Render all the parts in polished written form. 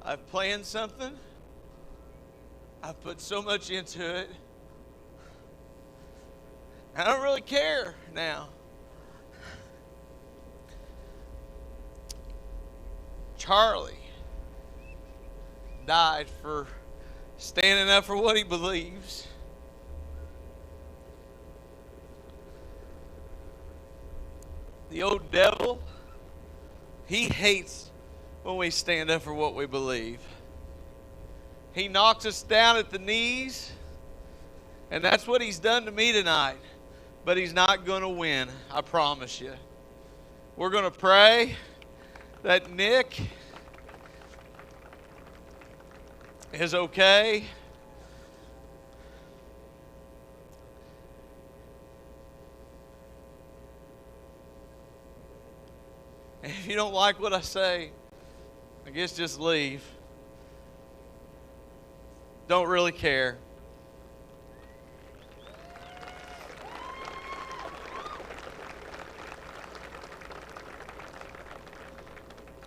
I've planned something. I've put so much into it. I don't really care now. Charlie died for standing up for what he believes. The old devil, he hates when we stand up for what we believe. He knocks us down at the knees, and that's what he's done to me tonight. But he's not going to win, I promise you. We're going to pray that Nick is okay. And if you don't like what I say, I guess just leave. Don't really care.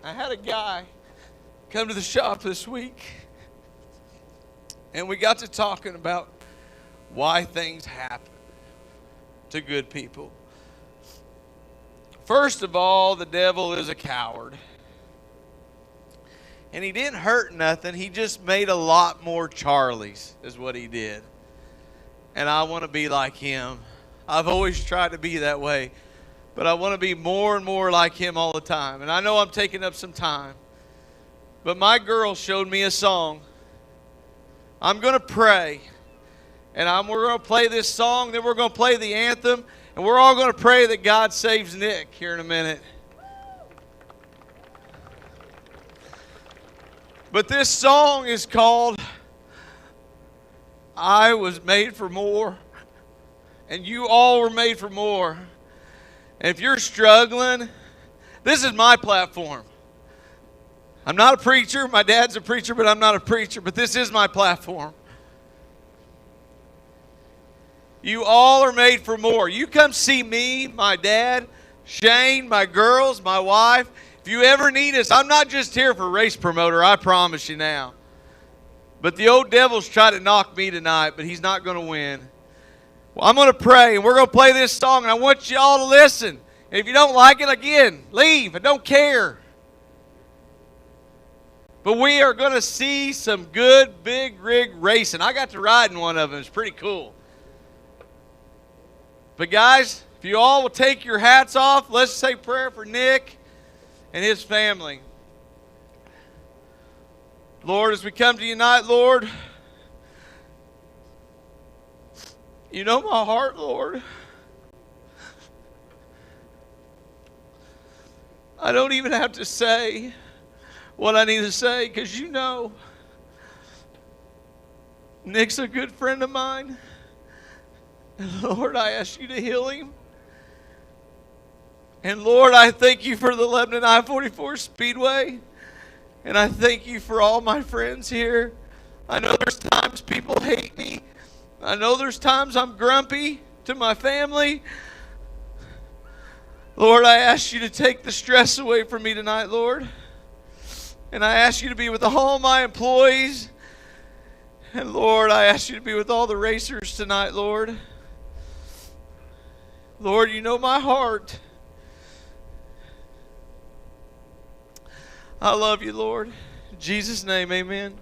I had a guy come to the shop this week, and we got to talking about why things happen to good people. First of all, the devil is a coward. And he didn't hurt nothing. He just made a lot more Charlies, is what he did. And I want to be like him. I've always tried to be that way. But I want to be more and more like him all the time. And I know I'm taking up some time. But my girl showed me a song. I'm going to pray. And we're going to play this song. Then we're going to play the anthem. And we're all going to pray that God saves Nick here in a minute. But this song is called I Was Made for More. And you all were made for more. And if you're struggling, this is my platform. I'm not a preacher. My dad's a preacher, but I'm not a preacher. But this is my platform. You all are made for more. You come see me, my dad, Shane, my girls, my wife. If you ever need us, I'm not just here for race promoter, I promise you now. But the old devil's trying to knock me tonight, but he's not going to win. Well, I'm going to pray, and we're going to play this song, and I want you all to listen. And if you don't like it, again, leave. I don't care. But we are going to see some good big rig racing. I got to ride in one of them. It's pretty cool. But guys, if you all will take your hats off, let's say prayer for Nick and his family. Lord, as we come to you tonight, Lord, you know my heart, Lord. I don't even have to say what I need to say because you know Nick's a good friend of mine. And Lord, I ask you to heal him. And Lord, I thank you for the Lebanon I-44 Speedway. And I thank you for all my friends here. I know there's times people hate me. I know there's times I'm grumpy to my family. Lord, I ask you to take the stress away from me tonight, Lord. And I ask you to be with all my employees. And Lord, I ask you to be with all the racers tonight, Lord. Lord, you know my heart. I love you, Lord. In Jesus' name, amen.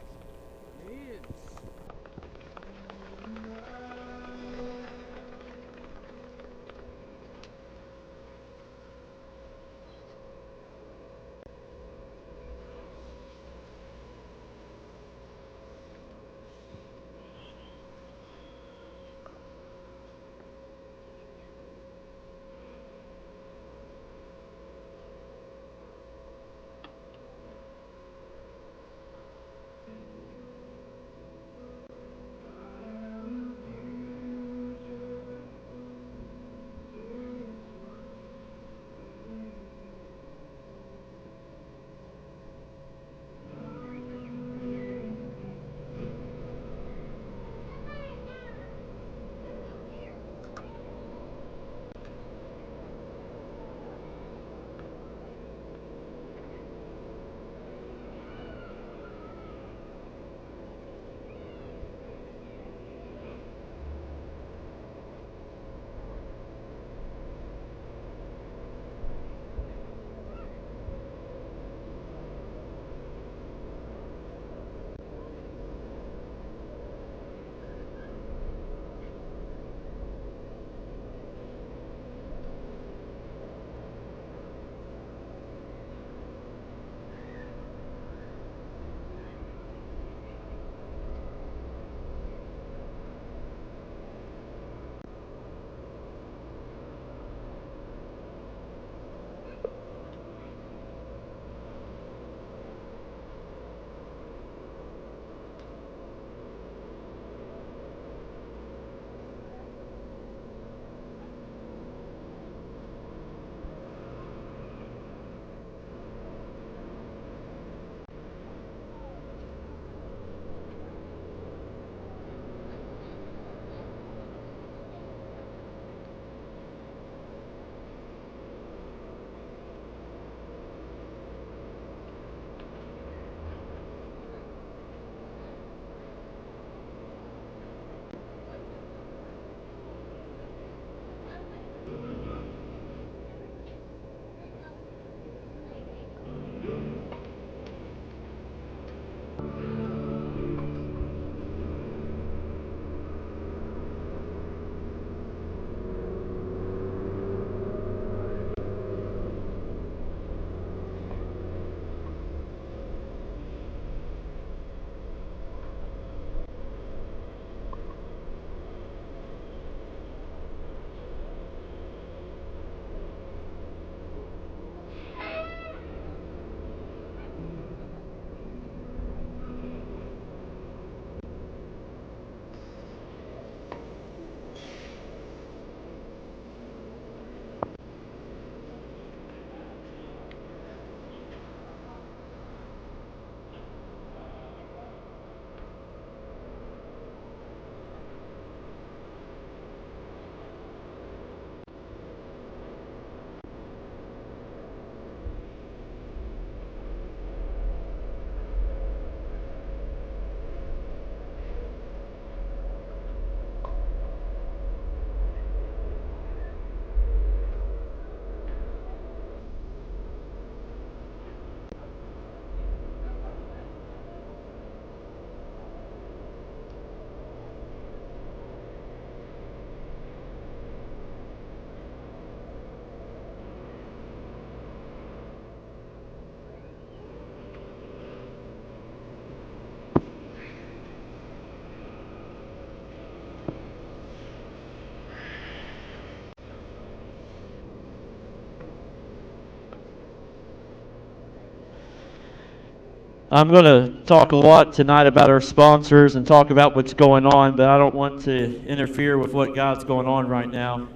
I'm going to talk a lot tonight about our sponsors and talk about what's going on, but I don't want to interfere with what God's going on right now.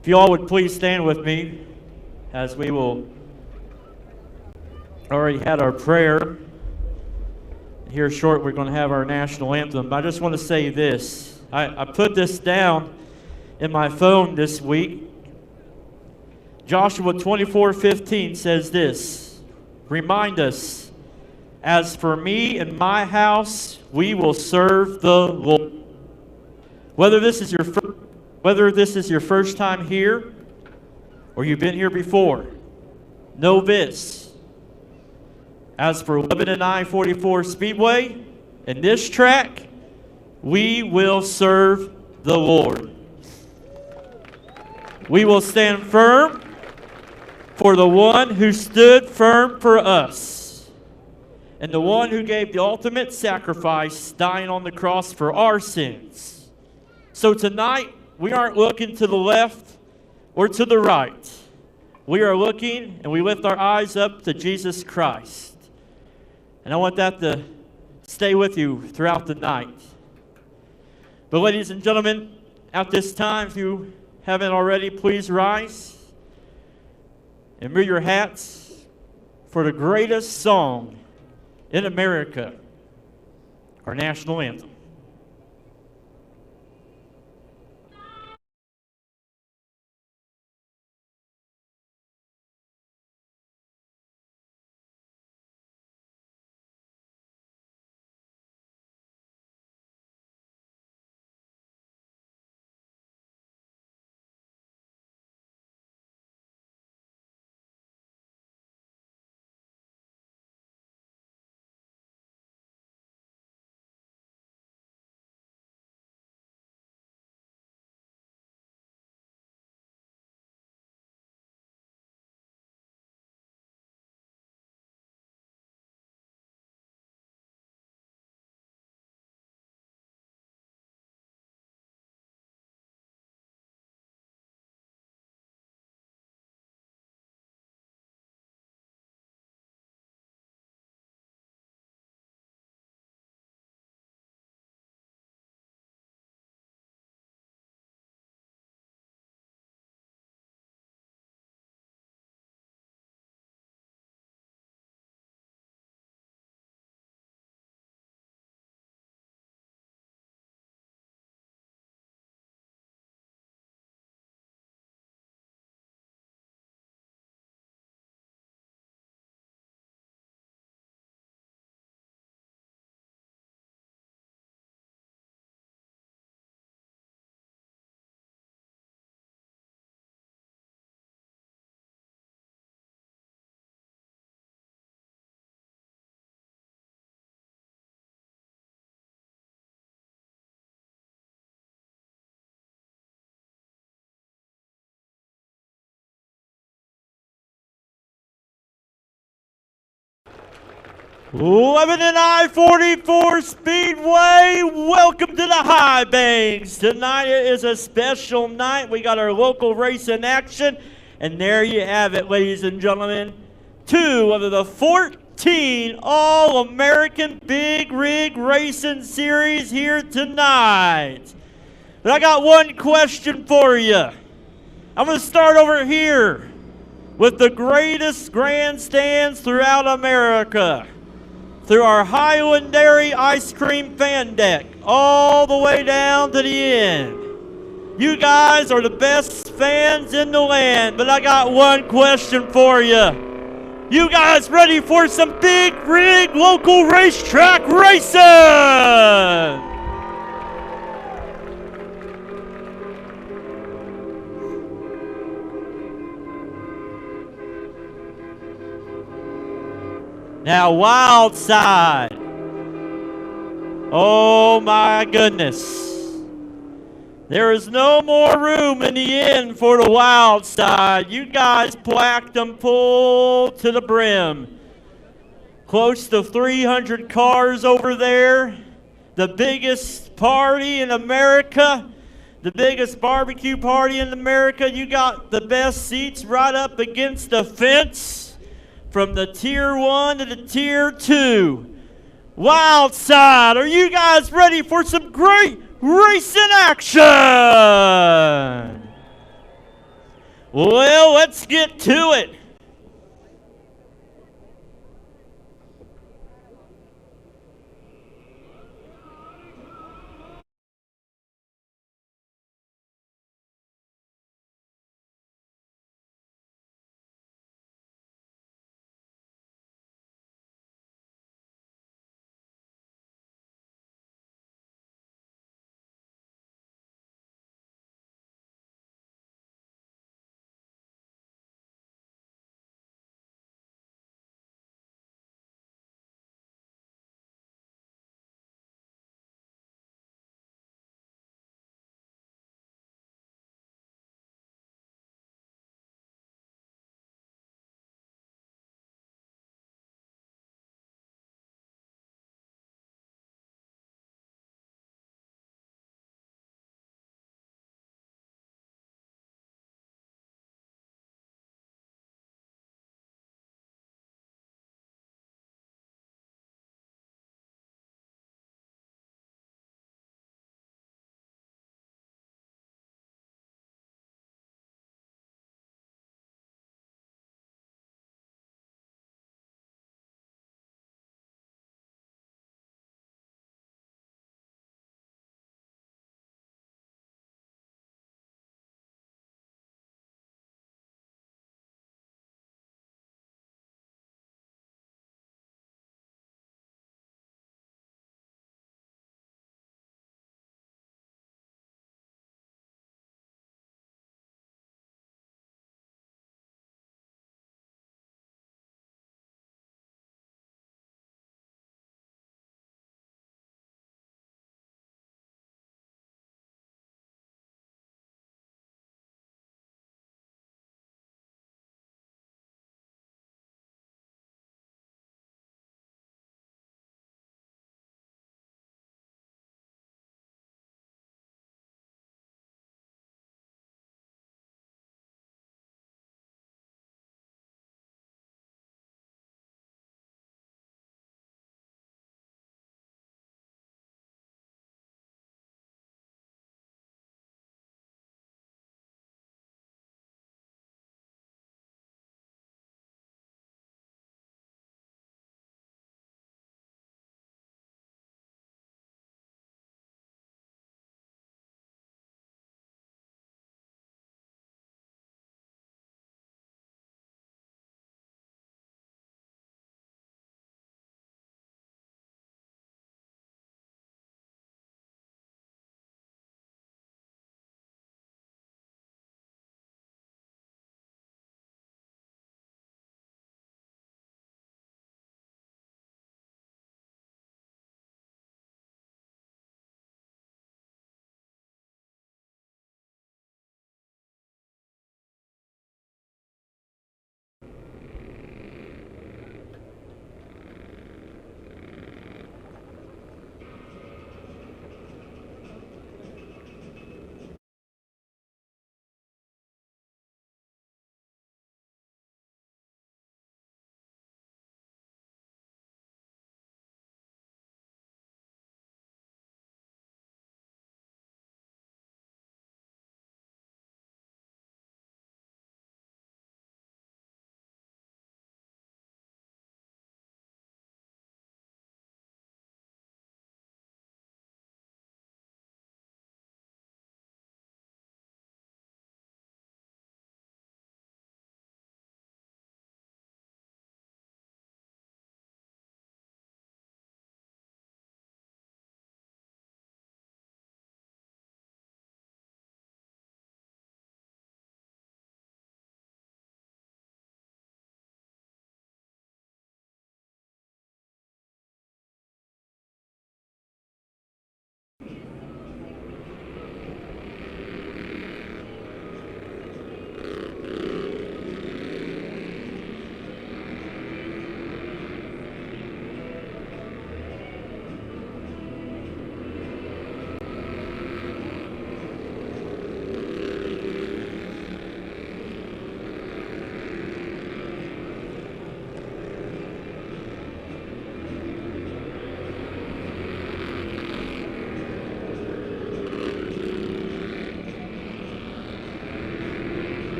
If you all would please stand with me as we will already had our prayer. Here short, we're going to have our national anthem. I just want to say this. I put this down in my phone this week. Joshua 24:15 says this, remind us, as for me and my house, we will serve the Lord. Whether this is your first time here or you've been here before, know this. As for Lebanon I-44 Speedway and this track, we will serve the Lord. We will stand firm for the one who stood firm for us, and the one who gave the ultimate sacrifice, dying on the cross for our sins. So tonight, we aren't looking to the left or to the right. We are looking and we lift our eyes up to Jesus Christ. And I want that to stay with you throughout the night. But ladies and gentlemen, at this time, if you haven't already, please rise and move your hats for the greatest song in America, our national anthem. Lebanon I-44 Speedway, welcome to the high banks. Tonight is a special night. We got our local race in action. And there you have it, ladies and gentlemen. 2 of the 14 All-American Big Rig Racing Series here tonight. But I got one question for you. I'm going to start over here with the greatest grandstands throughout America, through our Highland Dairy ice cream fan deck, all the way down to the end. You guys are the best fans in the land, but I got one question for you. You guys ready for some big rig local racetrack racing? Now, wild side. Oh my goodness. There is no more room in the end for the wild side. You guys placked them full to the brim. Close to 300 cars over there. The biggest party in America. The biggest barbecue party in America. You got the best seats right up against the fence. from the Tier 1 to the Tier 2. Wild side, are you guys ready for some great racing action? Well, let's get to it.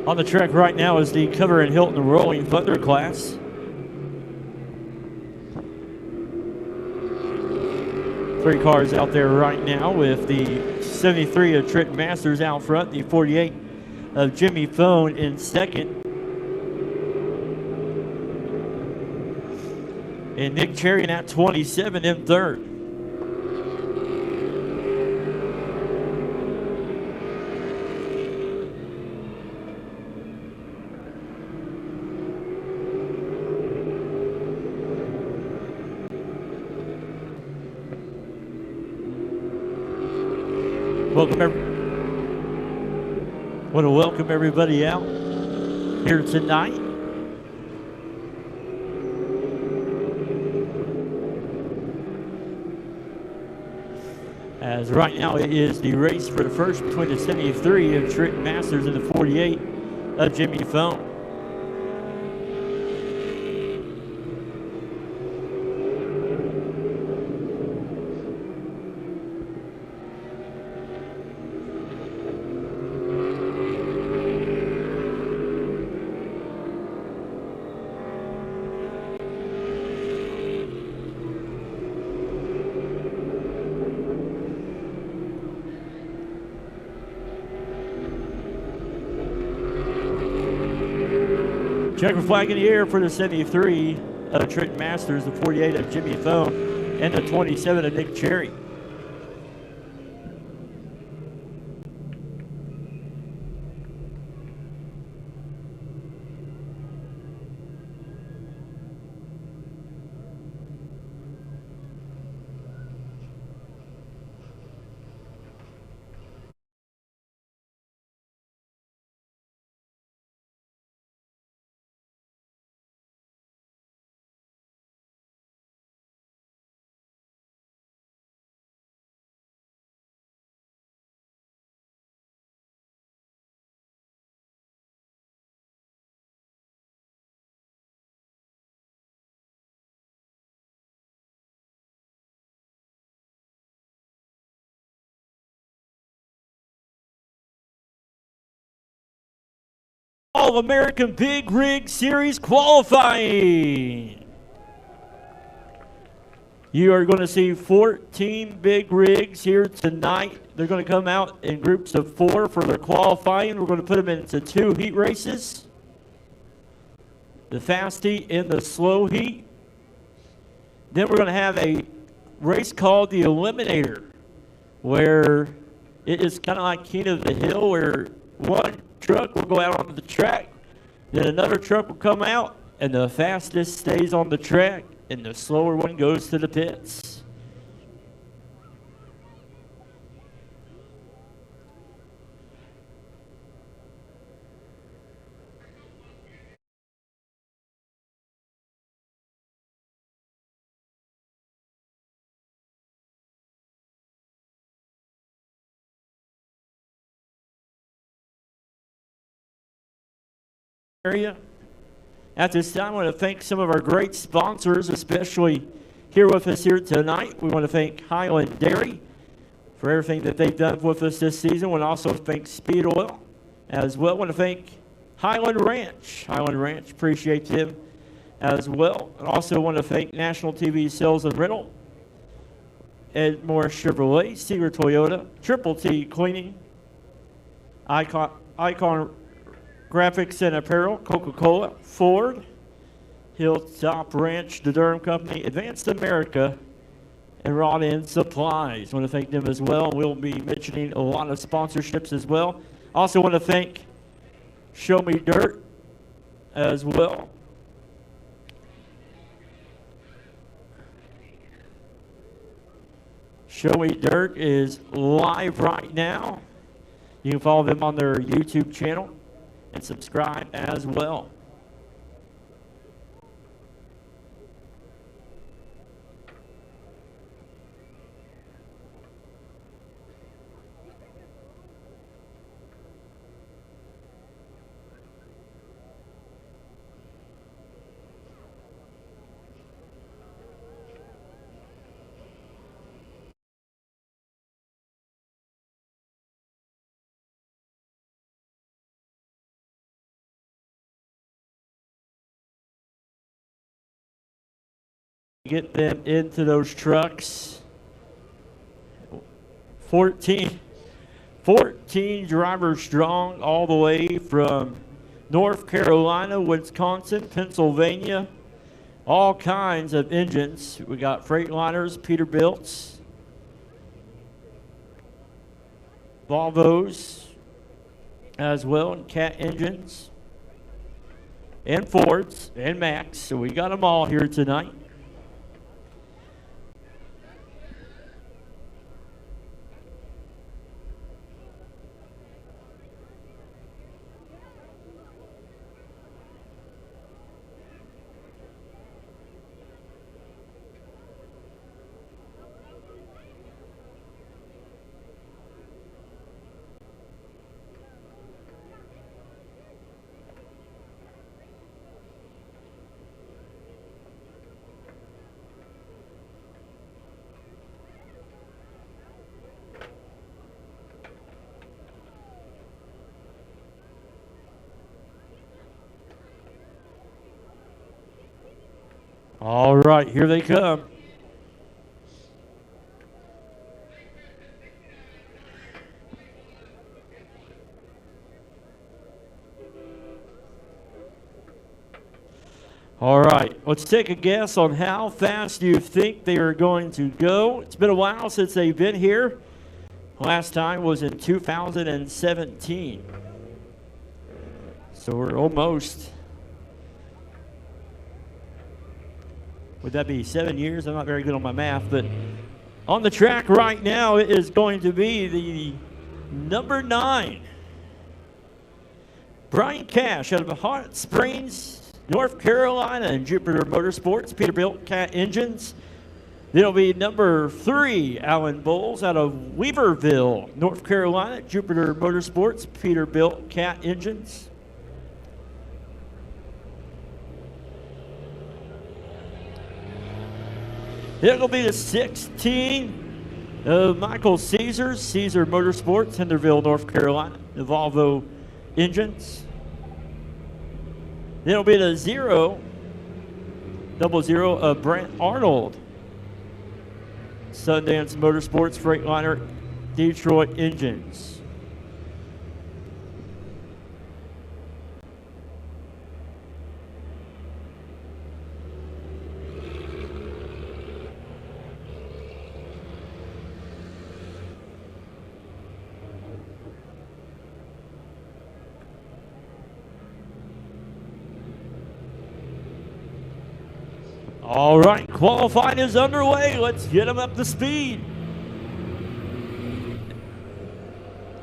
On the track right now is the Cover and Hilton Rolling Thunder class. Three cars out there right now with the 73 of Trent Masters out front, the 48 of Jimmy Phone in second, and Nick Cherry in at 27 in third. Want to welcome everybody out here tonight. As right now it is the race for the first between the 73 of Trent Masters and the 48 of Jimmy Phone. Checker flag in the air for the 73 of Trent Masters, the 48 of Jimmy Phone, and the 27 of Nick Cherry. All-American Big Rig Series qualifying. You are going to see 14 big rigs here tonight. They're going to come out in groups of 4 for their qualifying. We're going to put them into 2 heat races. The fast heat and the slow heat. Then we're going to have a race called the Eliminator, where it is kind of like King of the Hill, where one truck will go out onto the track, then another truck will come out, and the fastest stays on the track, and the slower one goes to the pits. Area. At this time, I want to thank some of our great sponsors, especially here with us here tonight. We want to thank Highland Dairy for everything that they've done with us this season. We want to also thank Speed Oil as well. I want to thank Highland Ranch. Highland Ranch, appreciate them as well. And also want to thank National TV Sales and Rental, Edmore Chevrolet, Seeger Toyota, Triple T Cleaning, Icon Graphics and Apparel, Coca-Cola, Ford, Hilltop Ranch, the Durham Company, Advanced America, and Rod End Supplies. I want to thank them as well. We'll be mentioning a lot of sponsorships as well. Also want to thank ShowMeDirt as well. ShowMeDirt is live right now. You can follow them on their YouTube channel and subscribe as well. get them into those trucks. 14 drivers strong all the way from North Carolina, Wisconsin, Pennsylvania. All kinds of engines. We got Freightliners, Peterbilts, Volvos as well, and Cat engines, and Fords, and Max. So we got them all here tonight. All right, here they come. All right, let's take a guess on how fast you think they are going to go. It's been a while since they've been here. Last time was in 2017. So we're almost, would that be 7 years? I'm not very good on my math, but on the track right now it is going to be the number 9. Brian Cash out of Hot Springs, North Carolina, and Jupiter Motorsports, Peterbilt Cat engines. Then it'll be number 3, Alan Bowles out of Weaverville, North Carolina, Jupiter Motorsports, Peterbilt Cat engines. It'll be the 16 of Michael Caesar, Caesar Motorsports, Henderville, North Carolina, the Volvo engines. Then it'll be the 00 of Brent Arnold, Sundance Motorsports, Freightliner, Detroit engines. All right, qualifying is underway. Let's get them up to speed.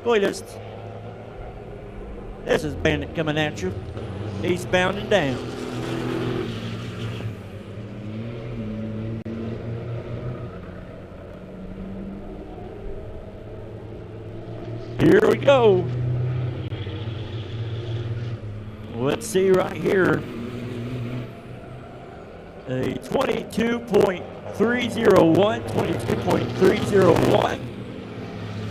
Latest. This is Bandit coming at you, eastbound and down. Here we go. Let's see right here. A 22.301, 22.301,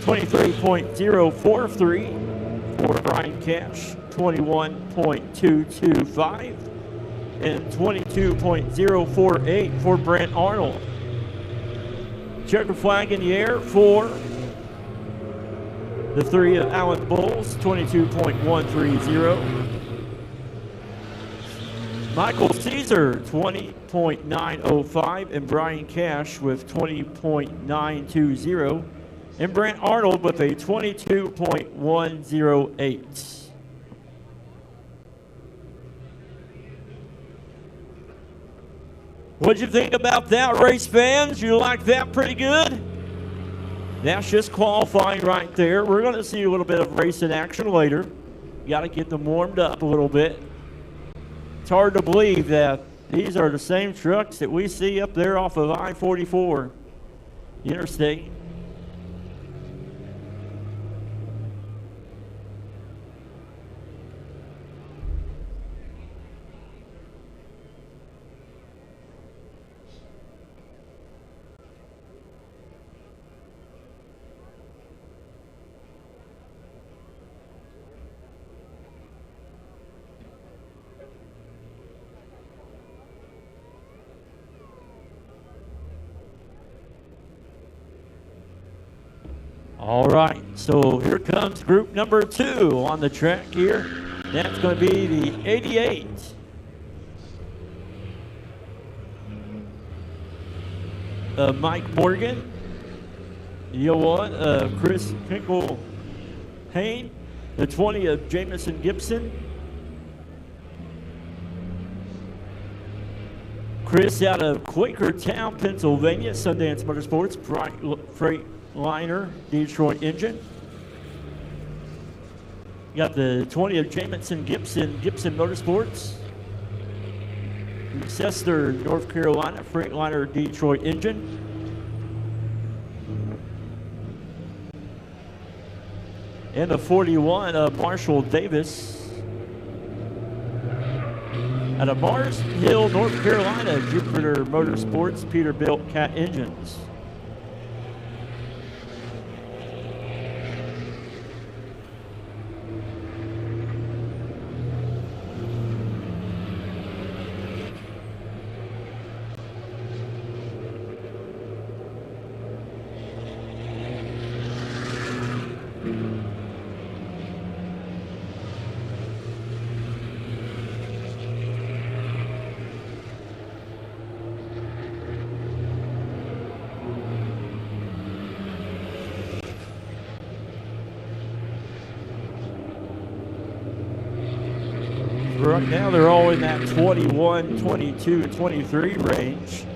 23.043 for Brian Cash, 21.225, and 22.048 for Brent Arnold. Checker flag in the air for the 3 of Alan Bowles, 22.130. Michael Caesar, 20.905, and Brian Cash with 20.920, and Brent Arnold with a 22.108. What'd you think about that, race fans? You like that pretty good? That's just qualifying right there. We're going to see a little bit of racing action later. You got to get them warmed up a little bit. It's hard to believe that these are the same trucks that we see up there off of I-44 interstate. All right, so here comes group number 2 on the track here. That's going to be the 88. Mike Morgan. The 01, Chris Hinkle-Hain. The 20 of Jamison Gibson. Chris out of Quakertown, Pennsylvania. Sundance Motorsports, Freightliner, Detroit engine. You got the 20 of Jamison Gibson, Gibson Motorsports. Chester, North Carolina, Freightliner, Detroit engine. And the 41 of Marshall Davis. Out of Mars Hill, North Carolina, Jupiter Motorsports, Peterbilt Cat engines. Right now they're all in that 21, 22, 23 range.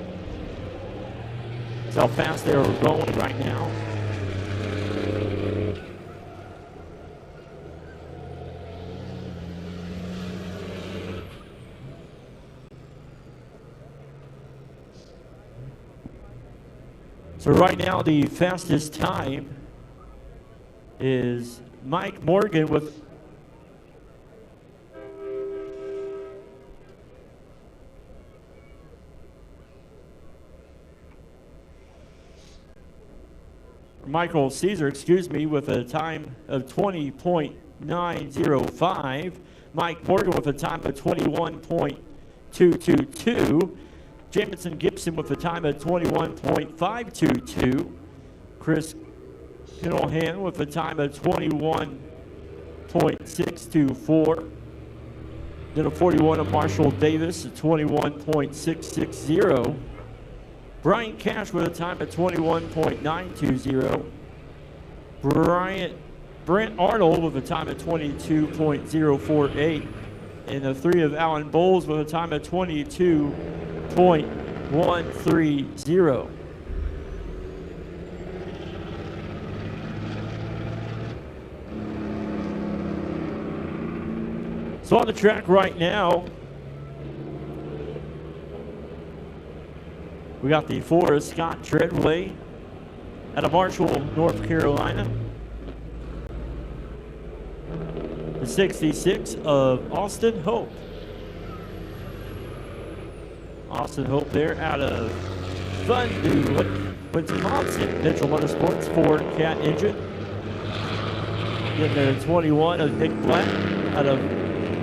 That's how fast they are going right now. So right now the fastest time is Mike Morgan with Michael Caesar, excuse me, with a time of 20.905. Mike Morgan with a time of 21.222. Jamison Gibson with a time of 21.522. Chris Hinkle-Hain with a time of 21.624. Then a 41 of Marshall Davis at 21.660. Brian Cash with a time of 21.920. Brent Arnold with a time of 22.048. And the 3 of Alan Bowles with a time of 22.130. So on the track right now, we got the 4 of Scott Treadway out of Marshall, North Carolina. The 66 of Austin Hope. Austin Hope there out of Fun, Wisconsin. Mitchell Motorsports Ford Cat engine. Getting the 21 of Nick Black out of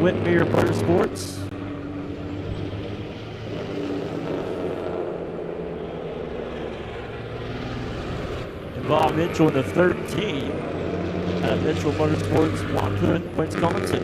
Whitmere Motorsports. Bob Mitchell in the 13 out of Mitchell Motorsports, Waukegan, Wisconsin.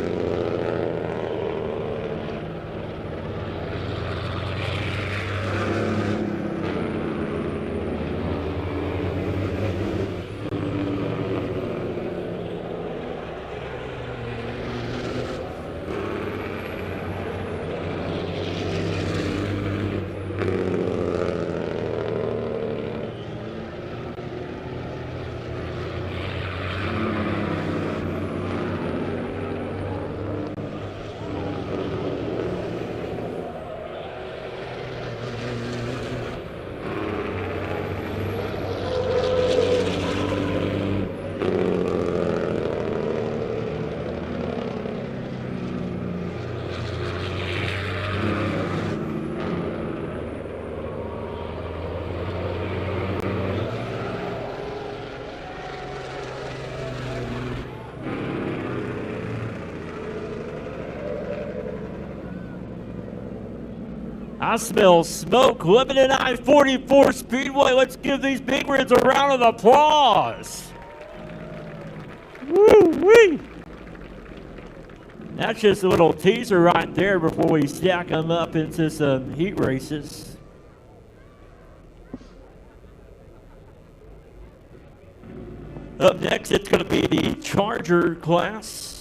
I smell smoke. Lebanon I-44 Speedway. Let's give these big reds a round of applause. Woo-wee! That's just a little teaser right there before we stack them up into some heat races. Up next, it's going to be the Charger class.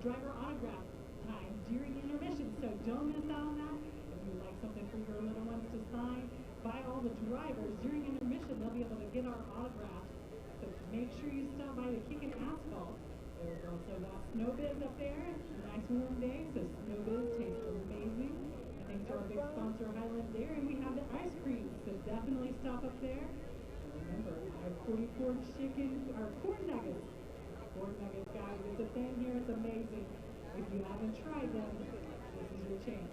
Driver autograph time during intermission, so don't miss out on that. If you would like something for your little ones to sign, by all the drivers during intermission, they'll be able to get our autographs. So make sure you stop by the Kickin' Asphalt. There's also that Snow Biz up there. Nice warm day, so Snow Biz tastes amazing. And thanks to our big sponsor, Highland Dairy, and we have the ice cream, so definitely stop up there. And remember, I-44 chicken, or corn nuggets. Corn nuggets, guys, it's a thing here, it's amazing. If you haven't tried them, this is your chance.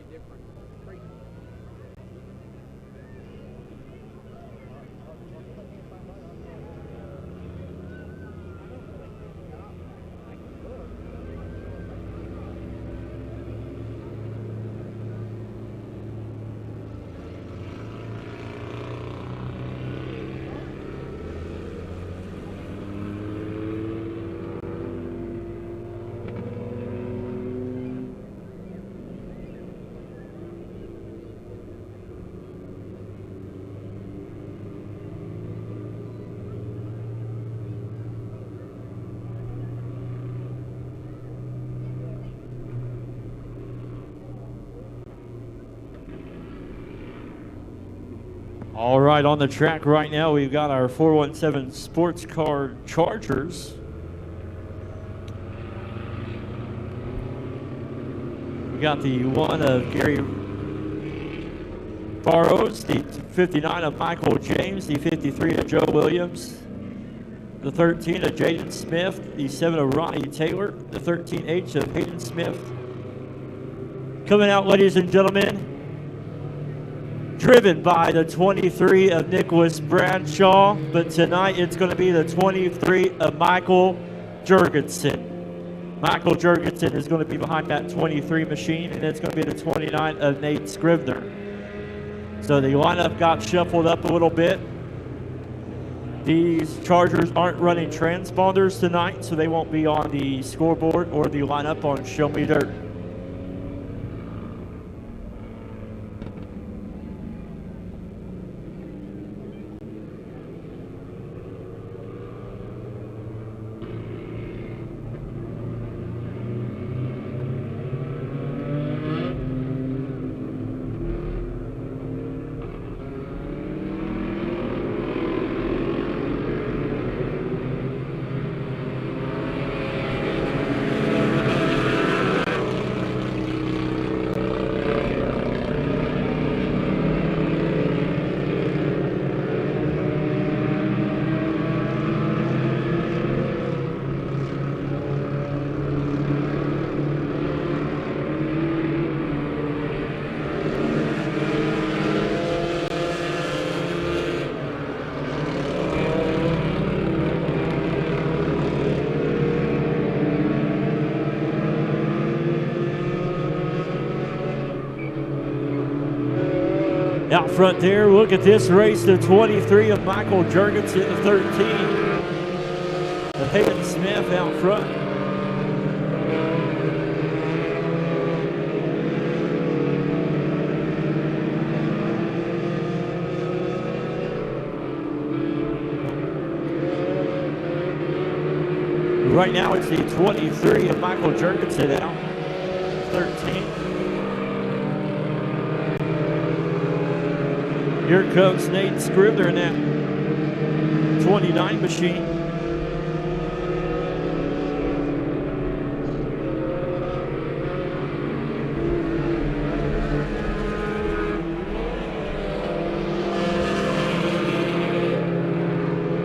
Different. All right, on the track right now, we've got our 417 sports car Chargers. We got the one of Gary Barrows, the 59 of Michael James, the 53 of Joe Williams, the 13 of Jaden Smith, the 7 of Ronnie Taylor, the 13H of Hayden Smith. Coming out, ladies and gentlemen, driven by the 23 of Nicholas Bradshaw, but tonight it's going to be the 23 of Michael Jurgensen. Michael Jurgensen is going to be behind that 23 machine, and it's going to be the 29 of Nate Scrivener. So the lineup got shuffled up a little bit. These Chargers aren't running transponders tonight, so they won't be on the scoreboard or the lineup on ShowMeDirt. Out front there, look at this race, the 23 of Michael Jurgensen, the 13 of Hayden Smith out front. Right now it's the 23 of Michael Jurgensen out, 13. Here comes Nate Scribner in that 29 machine.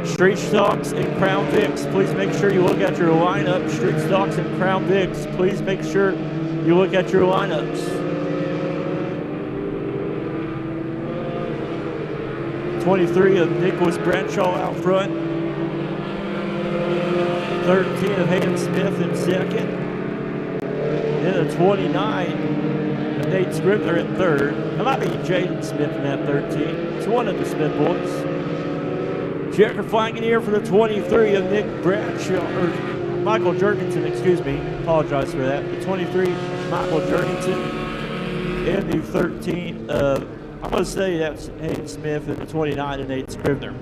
Street Stocks and Crown Vics, please make sure you look at your lineup. Street Stocks and Crown Vics, please make sure you look at your lineups. 23 of Nicholas Bradshaw out front. 13 of Hayden Smith in second. And a 29 of Nate Scribner in third. That might be Jaden Smith in that 13. It's one of the Smith boys. Checker flagging here for the 23 of Nick Bradshaw, or Michael Jurgensen, excuse me. Apologize for that. The 23, Michael Jurgensen. And the 13 of, I'm going to say that's Hayden Smith, and the 29 of Nate Scribner.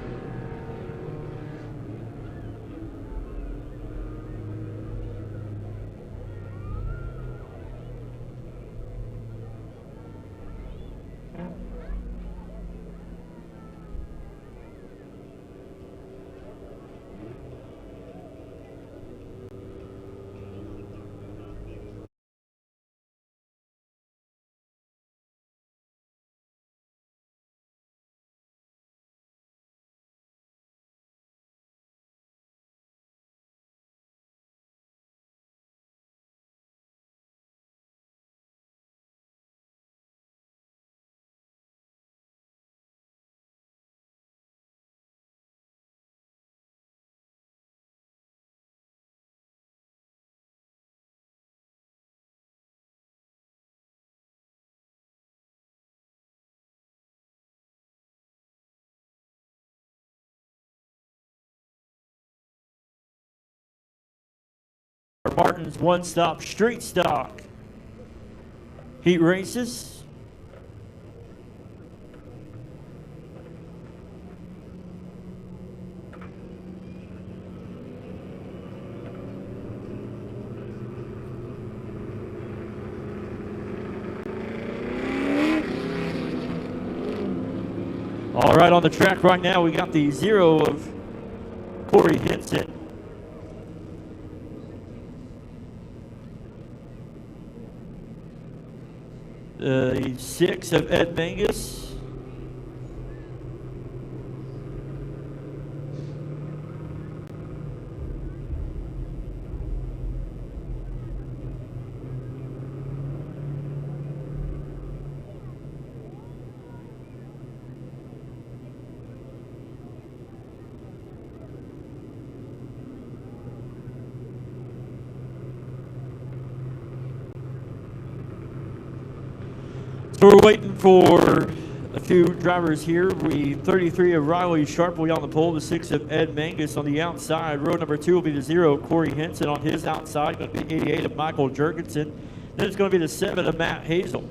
Martin's one-stop street stock heat races. All right, on the track right now, we got the 0 of Corey Henson. The 6 of Ed Mangus. We're waiting for a few drivers here. 33 of Riley Sharpley on the pole, the 6 of Ed Mangus on the outside. Row number 2 will be the 0 of Corey Henson on his outside. Going to be 88 of Michael Jurgensen. Then it's going to be the 7 of Matt Hazel.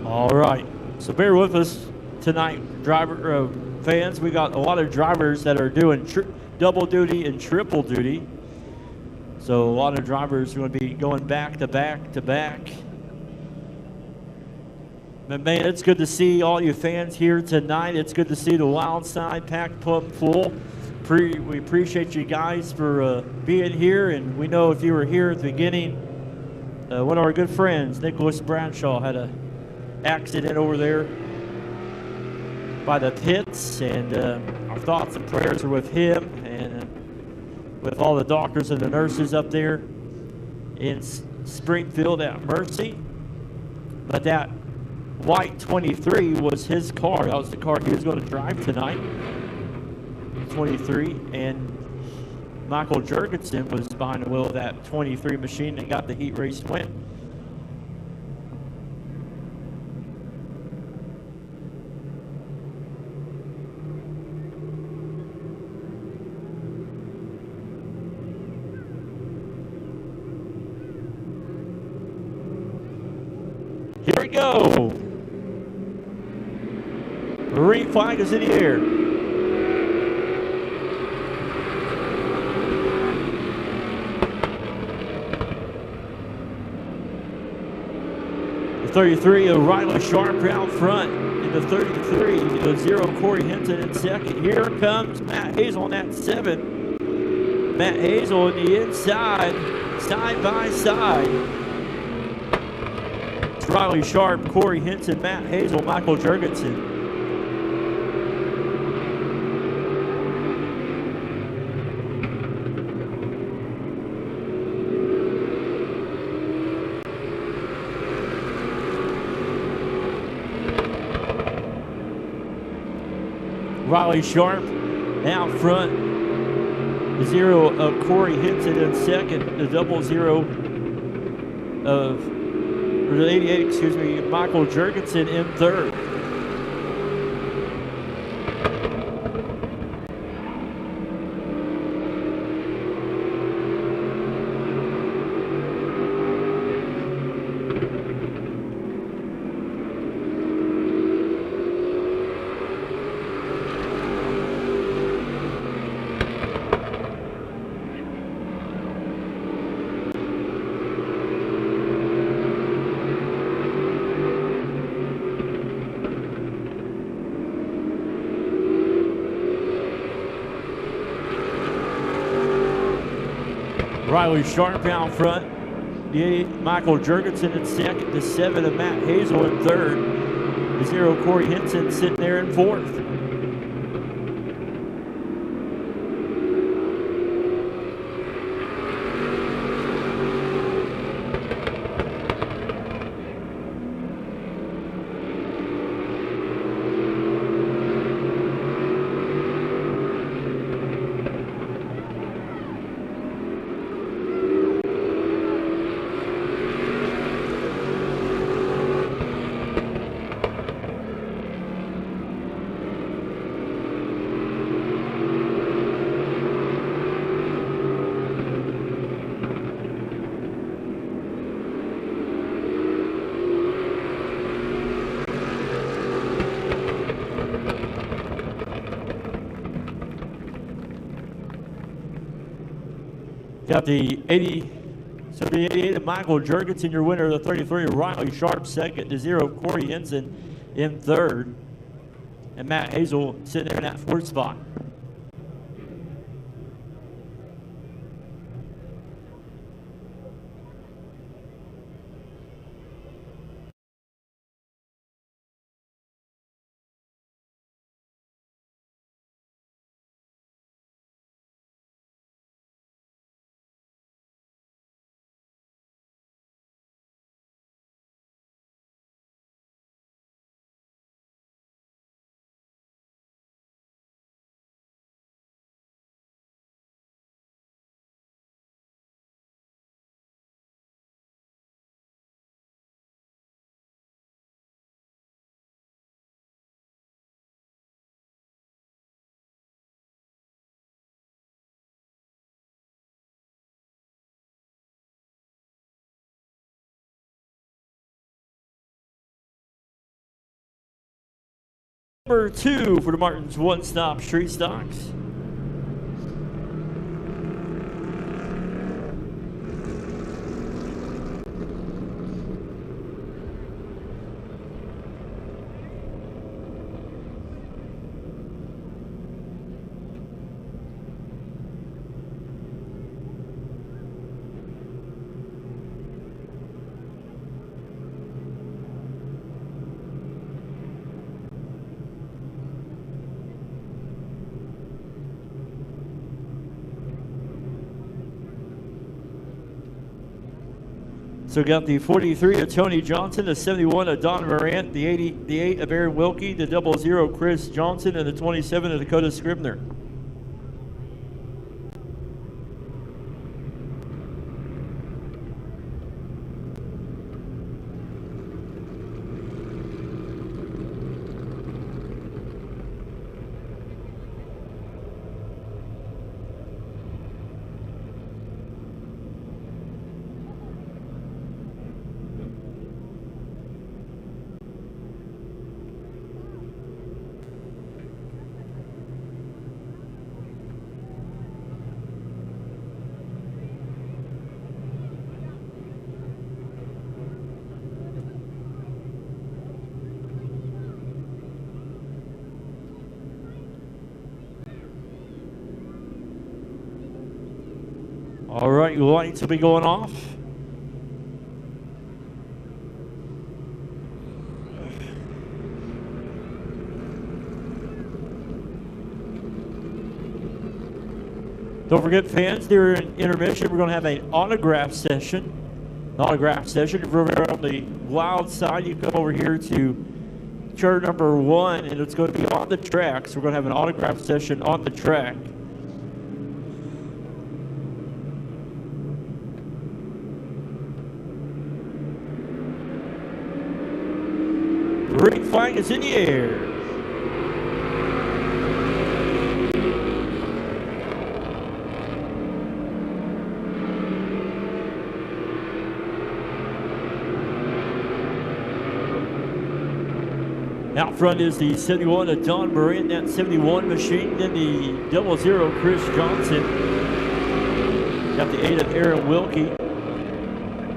All right, so bear with us tonight, fans. We got a lot of drivers that are doing double duty and triple duty. So a lot of drivers are going to be going back to back to back. But man, it's good to see all you fans here tonight. It's good to see the Wild Side packed plumb full. We appreciate you guys for being here, and we know if you were here at the beginning, one of our good friends, Nicholas Bradshaw, had a accident over there by the pits, and our thoughts and prayers are with him and with all the doctors and the nurses up there in Springfield at Mercy. But that white 23 was his car. That was the car he was going to drive tonight, 23, and Michael Jurgensen was behind the wheel of that 23 machine that got the heat race win. Here we go. Green flag is in the air. The 33 of Riley Sharp out front. In the 33, the 0 Corey Hinton in second. Here comes Matt Hazel on that 7. Matt Hazel on the inside, side by side. It's Riley Sharp, Corey Hinton, Matt Hazel, Michael Jurgensen. Riley Sharp out front. The 0 of Corey Hinton in second. The 00 of, or the 88, excuse me, Michael Jurgensen in third. Riley Sharp out front. The 8, Michael Jurgensen in second. The 7 of Matt Hazel in third. The 0 Corey Hinton sitting there in fourth. Got the 80, so the 88 of Michael Jurgensen, your winner of the 33, Riley Sharp second, the 0 Corey Hinton in third, and Matt Hazel sitting there in that fourth spot. Number 2 for the Martins One Stop Street Stocks. So we got the 43 of Tony Johnson, the 71 of Don Morant, the 8 of Aaron Wilkie, the 00 Chris Johnson, and the 27 of Dakota Scribner. All right, your lights will be going off. Don't forget, fans, during intermission, we're going to have an autograph session. If you're over on the wild side, you come over here to chair number 1, and it's going to be on the track. So we're going to have an autograph session on the track. Green flag is in the air. Out front is the 71 of Don Morant, that 71 machine. Then the 00 Chris Johnson. Got the 8 of Aaron Wilkie.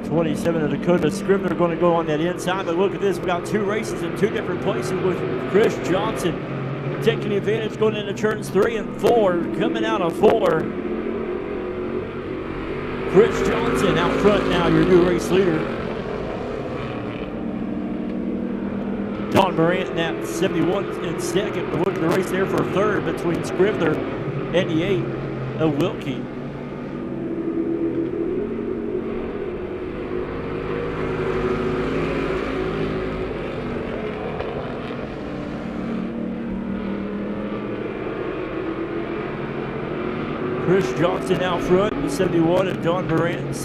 27 of Dakota Scribner going to go on that inside. But look at this, we got 2 races in 2 different places with Chris Johnson taking the advantage going into turns 3 and 4. Coming out of 4. Chris Johnson out front now, your new race leader. Don Morant in that 71 in second. But look at the race there for third between Scribner and the 8 of Wilkie. Chris Johnson out front, the 71 of Don Morant,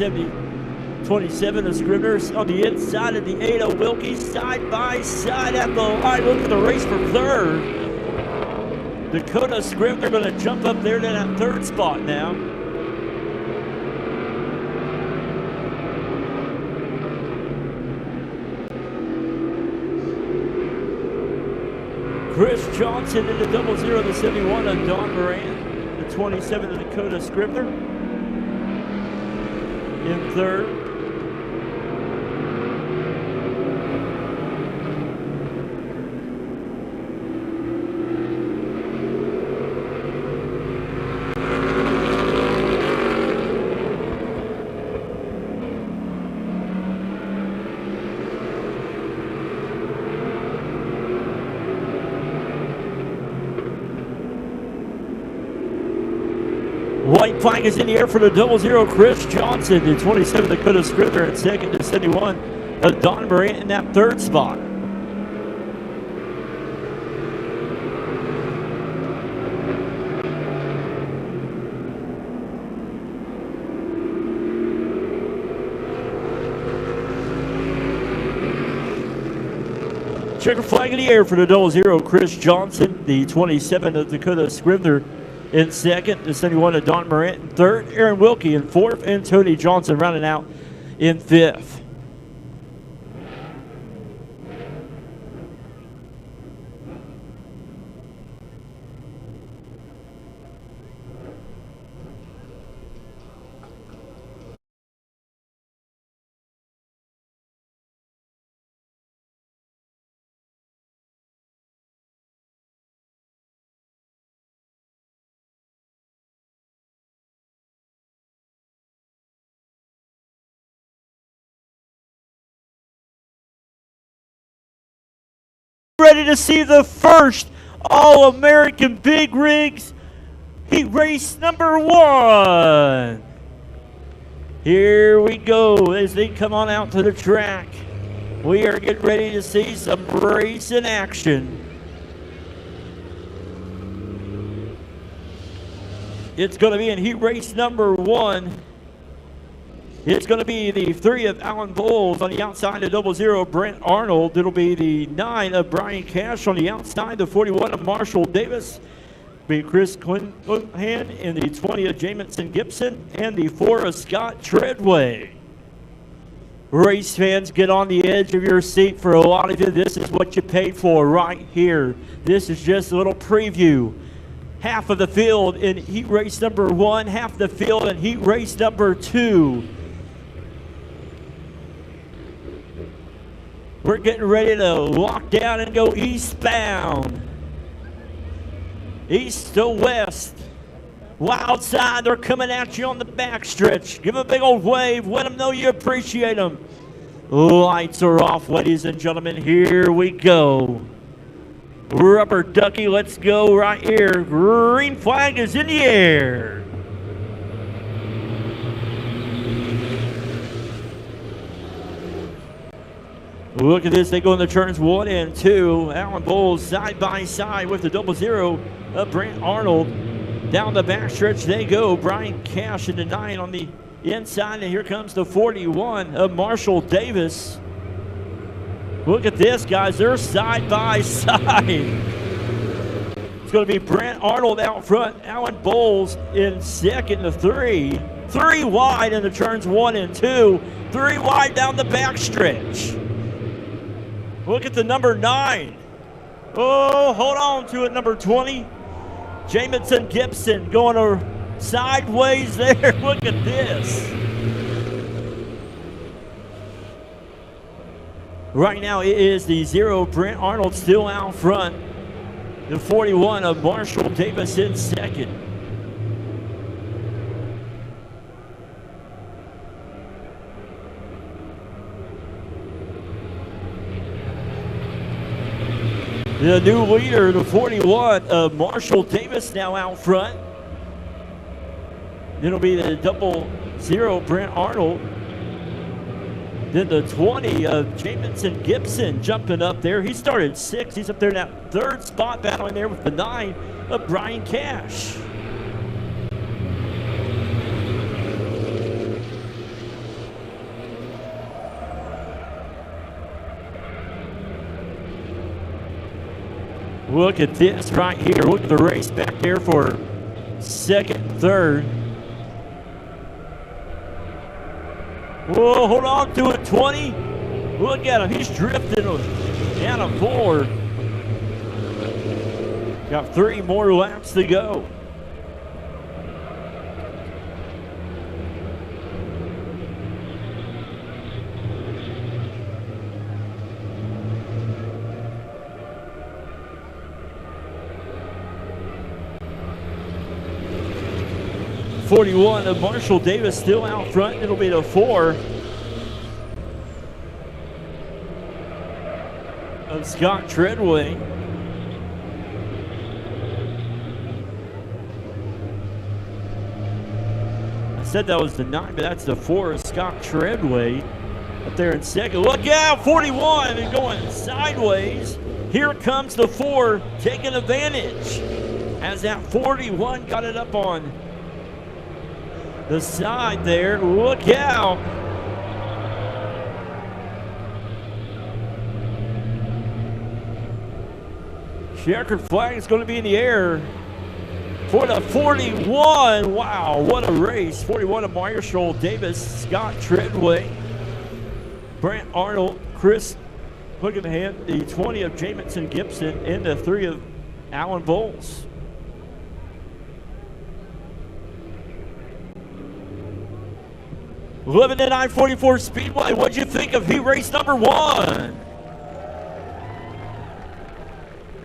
27 of Scribner on the inside of the 8 of Wilkie, side by side at the line. Look at the race for third. Dakota Scribner going to jump up there to that third spot now. Chris Johnson in the 00, the 71 of Don Morant. 27 of Dakota Scribner in third. White flag is in the air for the 00 Chris Johnson, the 27 Dakota Scribner in second, to 71 of Don Morant in that third spot. Checker flag in the air for the 00 Chris Johnson, the 27 of Dakota Scribner in second, the 71 of Don Morant in third, Aaron Wilkie in fourth, and Tony Johnson rounding out in fifth. Ready to see the first All-American Big Rigs heat race number 1. Here we go as they come on out to the track. We are getting ready to see some racing action. It's going to be in heat race number 1. It's going to be the 3 of Alan Bowles on the outside of 00, Brent Arnold. It'll be the 9 of Brian Cash on the outside, the 41 of Marshall Davis. Be Chris Quinhan in the 20 of Jamison Gibson and the 4 of Scott Treadway. Race fans, get on the edge of your seat. For a lot of you, this is what you paid for right here. This is just a little preview. Half of the field in heat race number 1, half the field in heat race number 2. We're getting ready to lock down and go eastbound. East to west. Wild side, they're coming at you on the backstretch. Give them a big old wave. Let them know you appreciate them. Lights are off, ladies and gentlemen. Here we go. Rubber ducky, let's go right here. Green flag is in the air. Look at this, they go in the turns 1 and 2. Alan Bowles side by side with the 00 of Brent Arnold. Down the backstretch they go. Brian Cash in the 9 on the inside, and here comes the 41 of Marshall Davis. Look at this, guys, they're side by side. It's going to be Brent Arnold out front, Alan Bowles in second to 3. 3 wide in the turns 1 and 2. 3 wide down the backstretch. Look at the number 9. Oh, hold on to it, number 20. Jamison Gibson going sideways there. Look at this. Right now it is the 0, Brent Arnold still out front. The 41 of Marshall Davis in second. The new leader, the 41 of Marshall Davis, now out front. It'll be the 00 Brent Arnold. Then the 20 of Jamison Gibson jumping up there. He started 6th. He's up there in that 3rd spot, battling there with the 9 of Brian Cash. Look at this right here. Look at the race back there for 2nd, 3rd. Whoa, hold on to it, 20. Look at him, he's drifting down a 4. Got 3 more laps to go. .41 of Marshall Davis still out front. It'll be the 4 of Scott Treadway. I said that was the 9, but that's the 4 of Scott Treadway up there in second. Look out, 41 and going sideways. Here comes the 4 taking advantage as that 41 got it up on the side there. Look out. Checkered flag is going to be in the air for the 41. Wow, what a race. 41 of Marshall Davis, Scott Treadway, Brent Arnold, Chris Hookenhand, the 20 of Jamison Gibson, and the 3 of Alan Bowles. Living at I-44 Speedway, what'd you think of heat race number 1?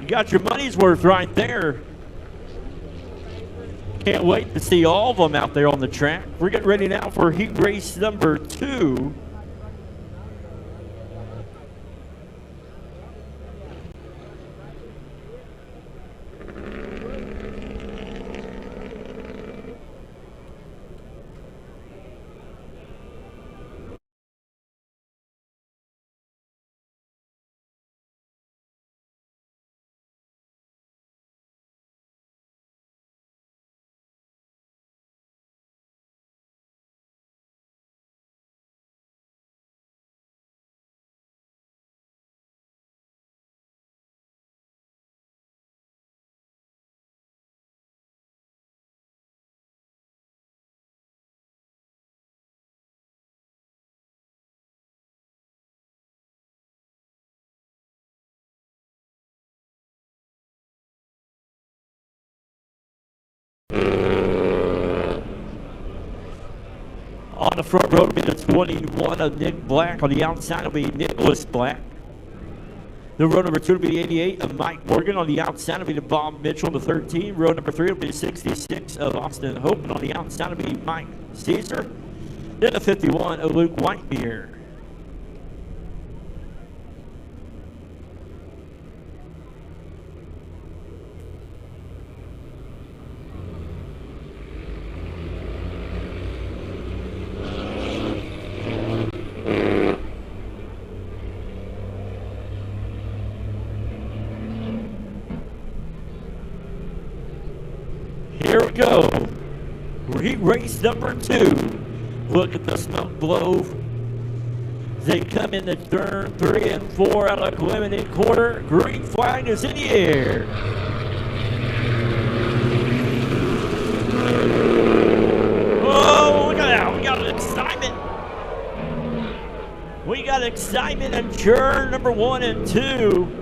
You got your money's worth right there. Can't wait to see all of them out there on the track. We're getting ready now for heat race number 2. On the front row will be the 21 of Nick Black. On the outside will be Nicholas Black. The row number 2 will be the 88 of Mike Morgan. On the outside will be the Bob Mitchell, the 13. Row number 3 will be the 66 of Austin Hope. And on the outside will be Mike Caesar. Then the 51 of Luke Whitebeard. Here we go. Heat race number 2. Look at the smoke blow. They come in the turn 3 and 4 out of limited quarter. Green flag is in the air. Oh, look at that. We got excitement. We got excitement in turn number 1 and 2.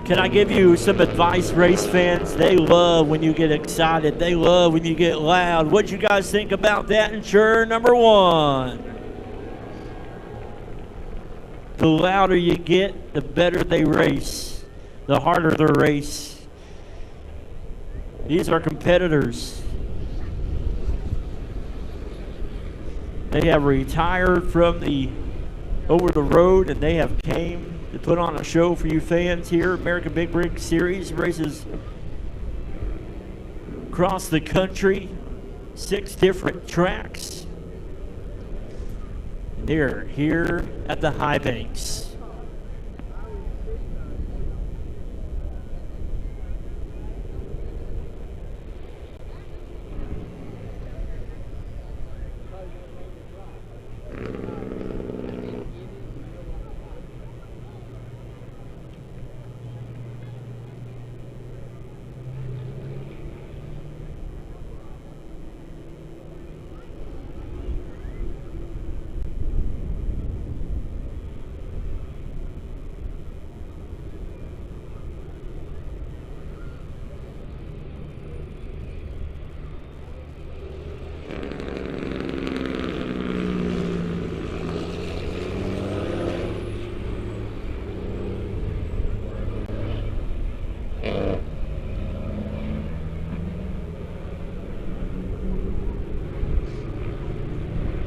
Can I give you some advice, race fans? They love when you get excited. They love when you get loud. What you guys think about that in turn number 1? The louder you get, the better they race. The harder the race. These are competitors. They have retired from the over the road and they have came to put on a show for you fans here. American Big Rig Series races across the country, 6 different tracks. They're here at the High Banks.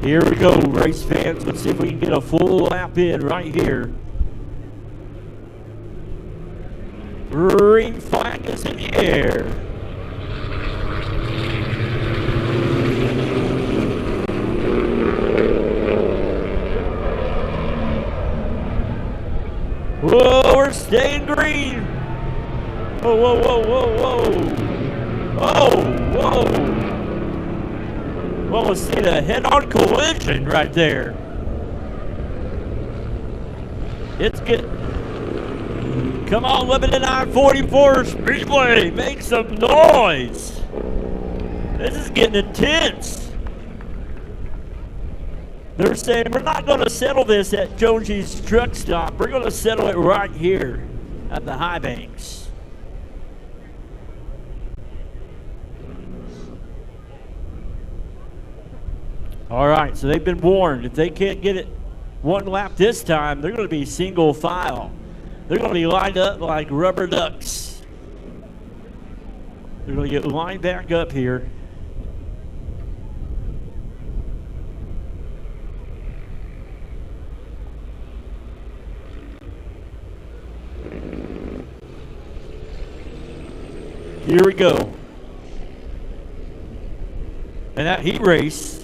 Here we go, race fans. Let's see if we can get a full lap in right here. Green flag is in the air. Whoa, we're staying green. Whoa, whoa, whoa, whoa, whoa. Oh, whoa. Well, we'll see the head-on collision right there. It's good. Come on, Lebanon I-44 Speedway, make some noise. This is getting intense. They're saying we're not going to settle this at Jonesy's truck stop. We're going to settle it right here at the High Banks. All right, so they've been warned. If they can't get it one lap this time, they're going to be single file. They're going to be lined up like rubber ducks. They're going to get lined back up here. Here we go. And that heat race.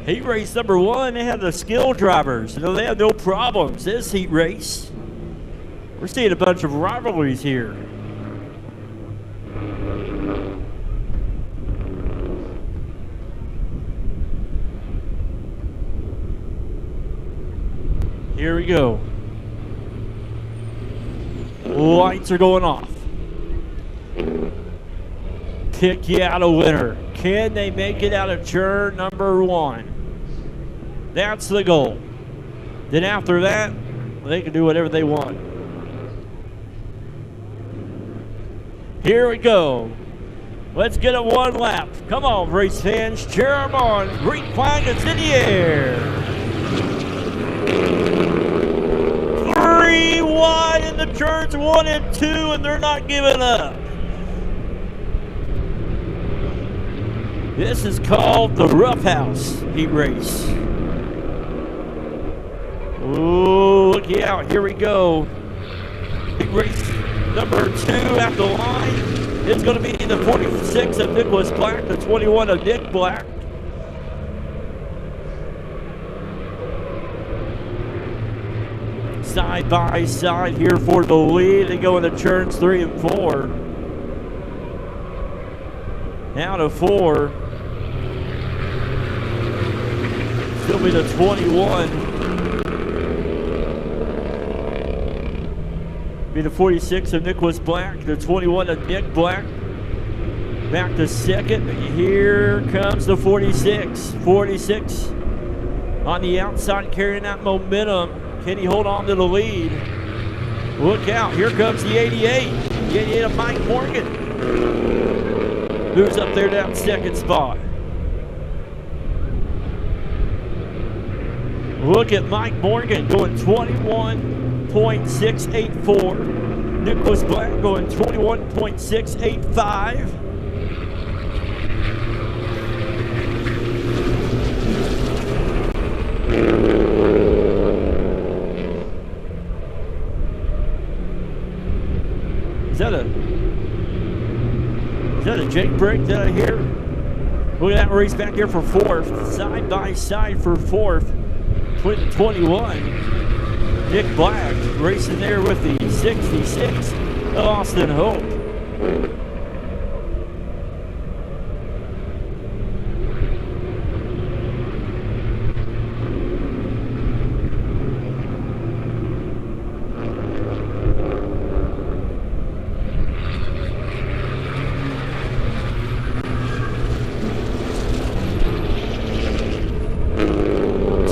Heat race number 1, they have the skill drivers. You know, they have no problems. This heat race, we're seeing a bunch of rivalries here. Here we go. Lights are going off. Pick you out a winner. Can they make it out of turn number 1? That's the goal. Then after that, they can do whatever they want. Here we go. Let's get it one lap. Come on, race fans, cheer them on. Green flag is in the air. 3 wide in the turns 1 and 2, and they're not giving up. This is called the Rough House Heat Race. Ooh, look out, here we go. Heat race number 2 at the line. It's going to be the 46 of Nicholas Black, the 21 of Nick Black. Side by side here for the lead. They go into turns 3 and 4. Now to 4. Still be the 21. Be the 46 of Nicholas Black, the 21 of Nick Black. Back to second. Here comes the 46. 46 on the outside carrying that momentum. Can he hold on to the lead? Look out. Here comes the 88. The 88 of Mike Morgan. Who's up there down second spot? Look at Mike Morgan going 21.684. Nicholas Black going 21.685. Is that a Jake break that I hear? Look at that race back there for 4th. Side by side for 4th. Between the 21. Nick Black racing there with the 66 of Austin Hope.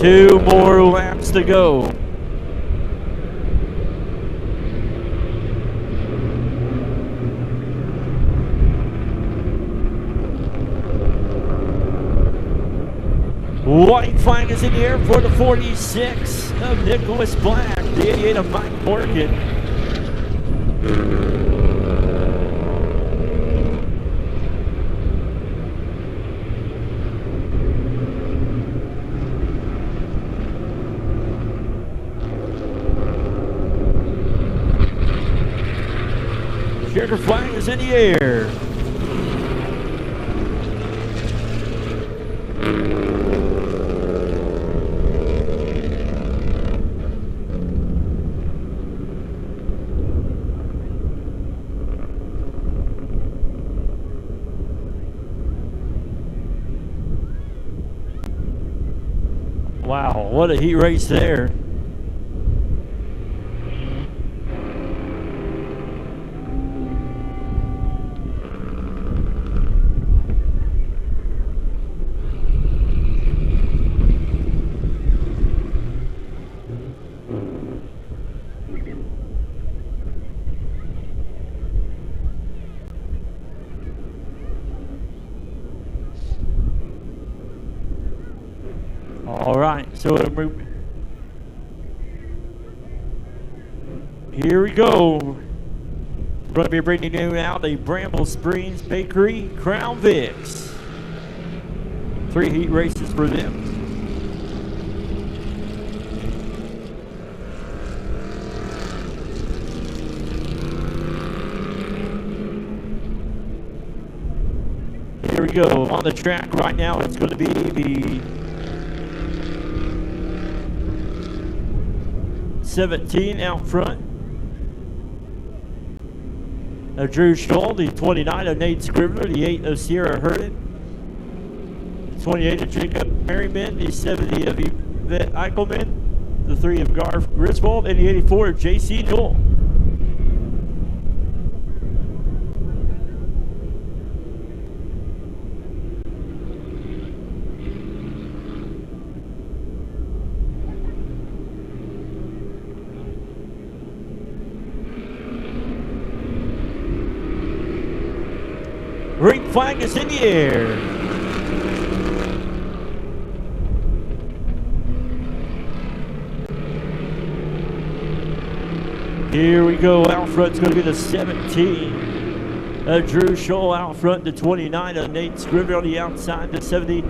Two more laps to go. White flag is in the air for the 46 of Nicholas Black, the 88 of Mike Morgan. Checker flag is in the air. Wow, what a heat race there. All right, so here we go. We're going to be bringing you out a Bramble Springs Bakery Crown Vics. 3 heat races for them. Here we go. On the track right now, it's going to be the 17 out front of Drew Stoll, the 29 of Nate Scrivener, the 8 of Sierra Herden, the 28 of Jacob Merriman, the 70 of Yvette Eichelman, the 3 of Garth Griswold, and the 84 of J.C. Newell. Green flag is in the air. Here we go. Out front's going to be the 17. Drew Scholl out front, the 29. Nate Scrivener on the outside, the 70.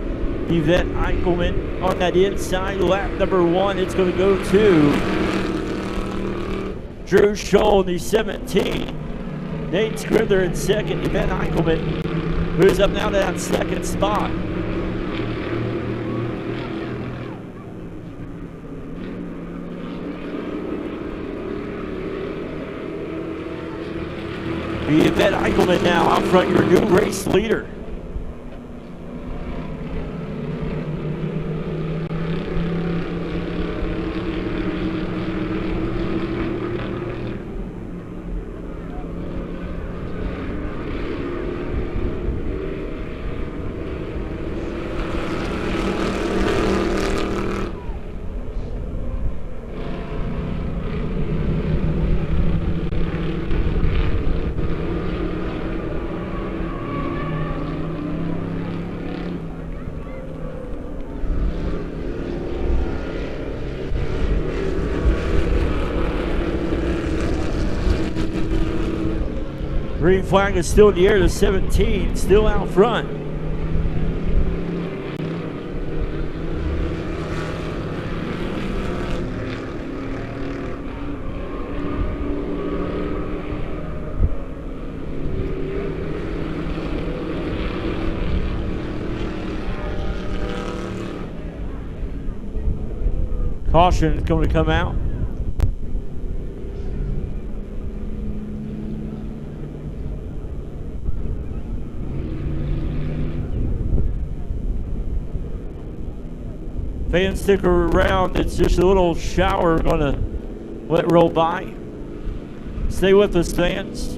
Yvette Eichelman on that inside. Lap number 1, it's going to go to Drew Scholl in the 17. Nate Scrivener in second. Yvette Eichelman moves up now to that second spot. Yvette Eichelman now out front, your new race leader. Green flag is still in the air, the 17, still out front. Caution is going to come out. Fans stick around. It's just a little shower. We're going to let it roll by. Stay with us, fans.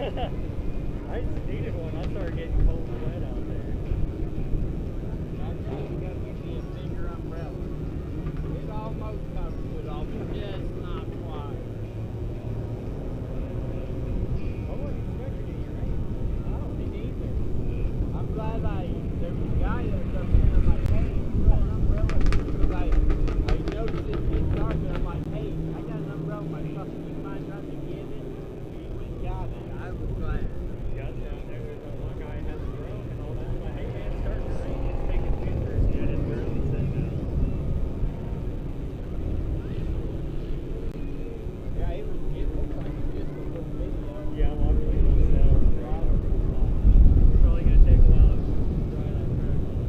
I just needed one. I started getting cold and wet out there. You gotta give me a bigger umbrella. It almost covers it all, but just not quite. I wasn't expecting any rain. I don't need either. I'm glad there was a guy that was up there, and I'm like, hey, you got an umbrella? Because I noticed it getting dark, and I'm like, hey, I got an umbrella in my truck, do you mind trying to get it? He went and got it. I was glad. Guys down there, there's one guy has a drone and all that. I'm like, hey man, it's starting to rain. He's taking pictures and his drone sitting out. Yeah, it looked like just a little video. Yeah, well, I really want to sell. It's probably going to take a while to dry that track off.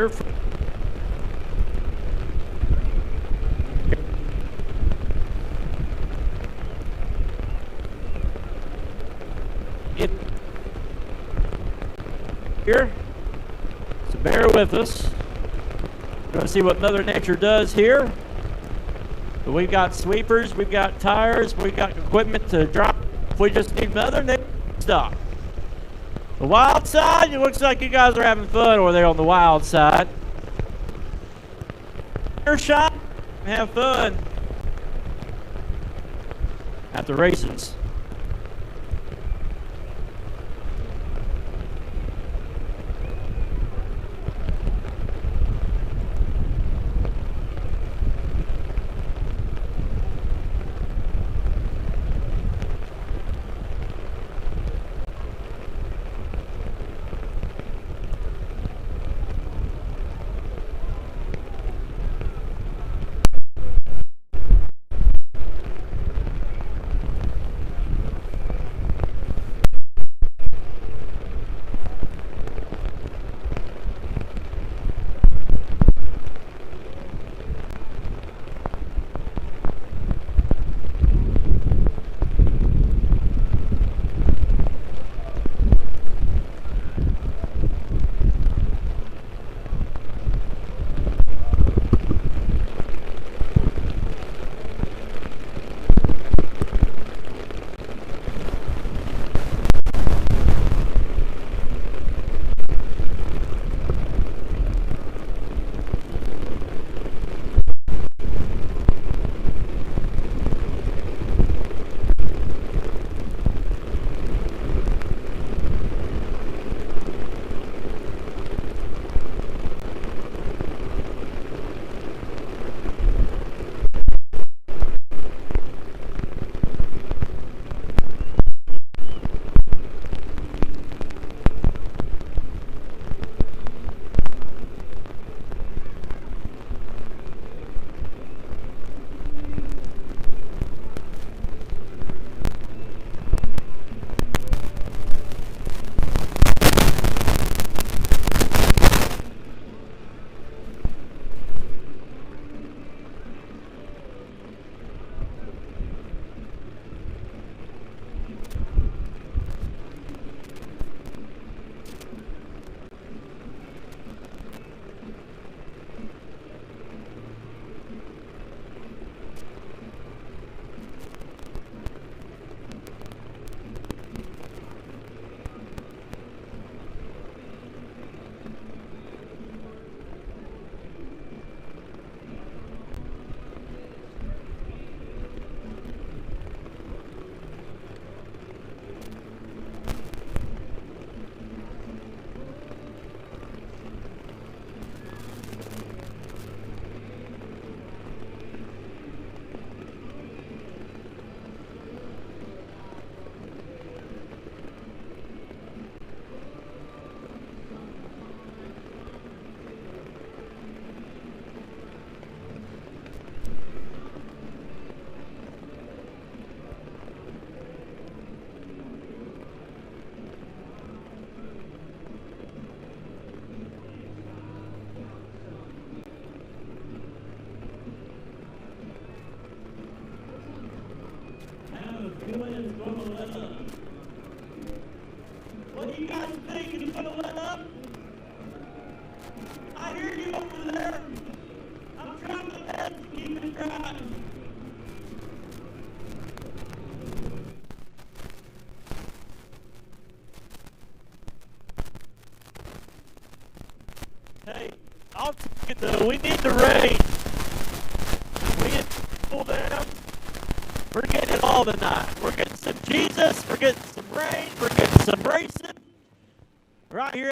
Here, so bear with us. We're going to see what Mother Nature does here. But we've got sweepers, we've got tires, we've got equipment to drop. If we just need Mother Nature, stop. The wild side, it looks like you guys are having fun over there on the wild side. Your shot, have fun at the races. What do you guys think? He's going to let up? I hear you over there. I'm trying my best to keep it dry. Hey, I'll take it though. We need the rain. We get pulled down. We're getting it all tonight. We're getting some Jesus. We're getting some rain. We're getting some racing. Right here.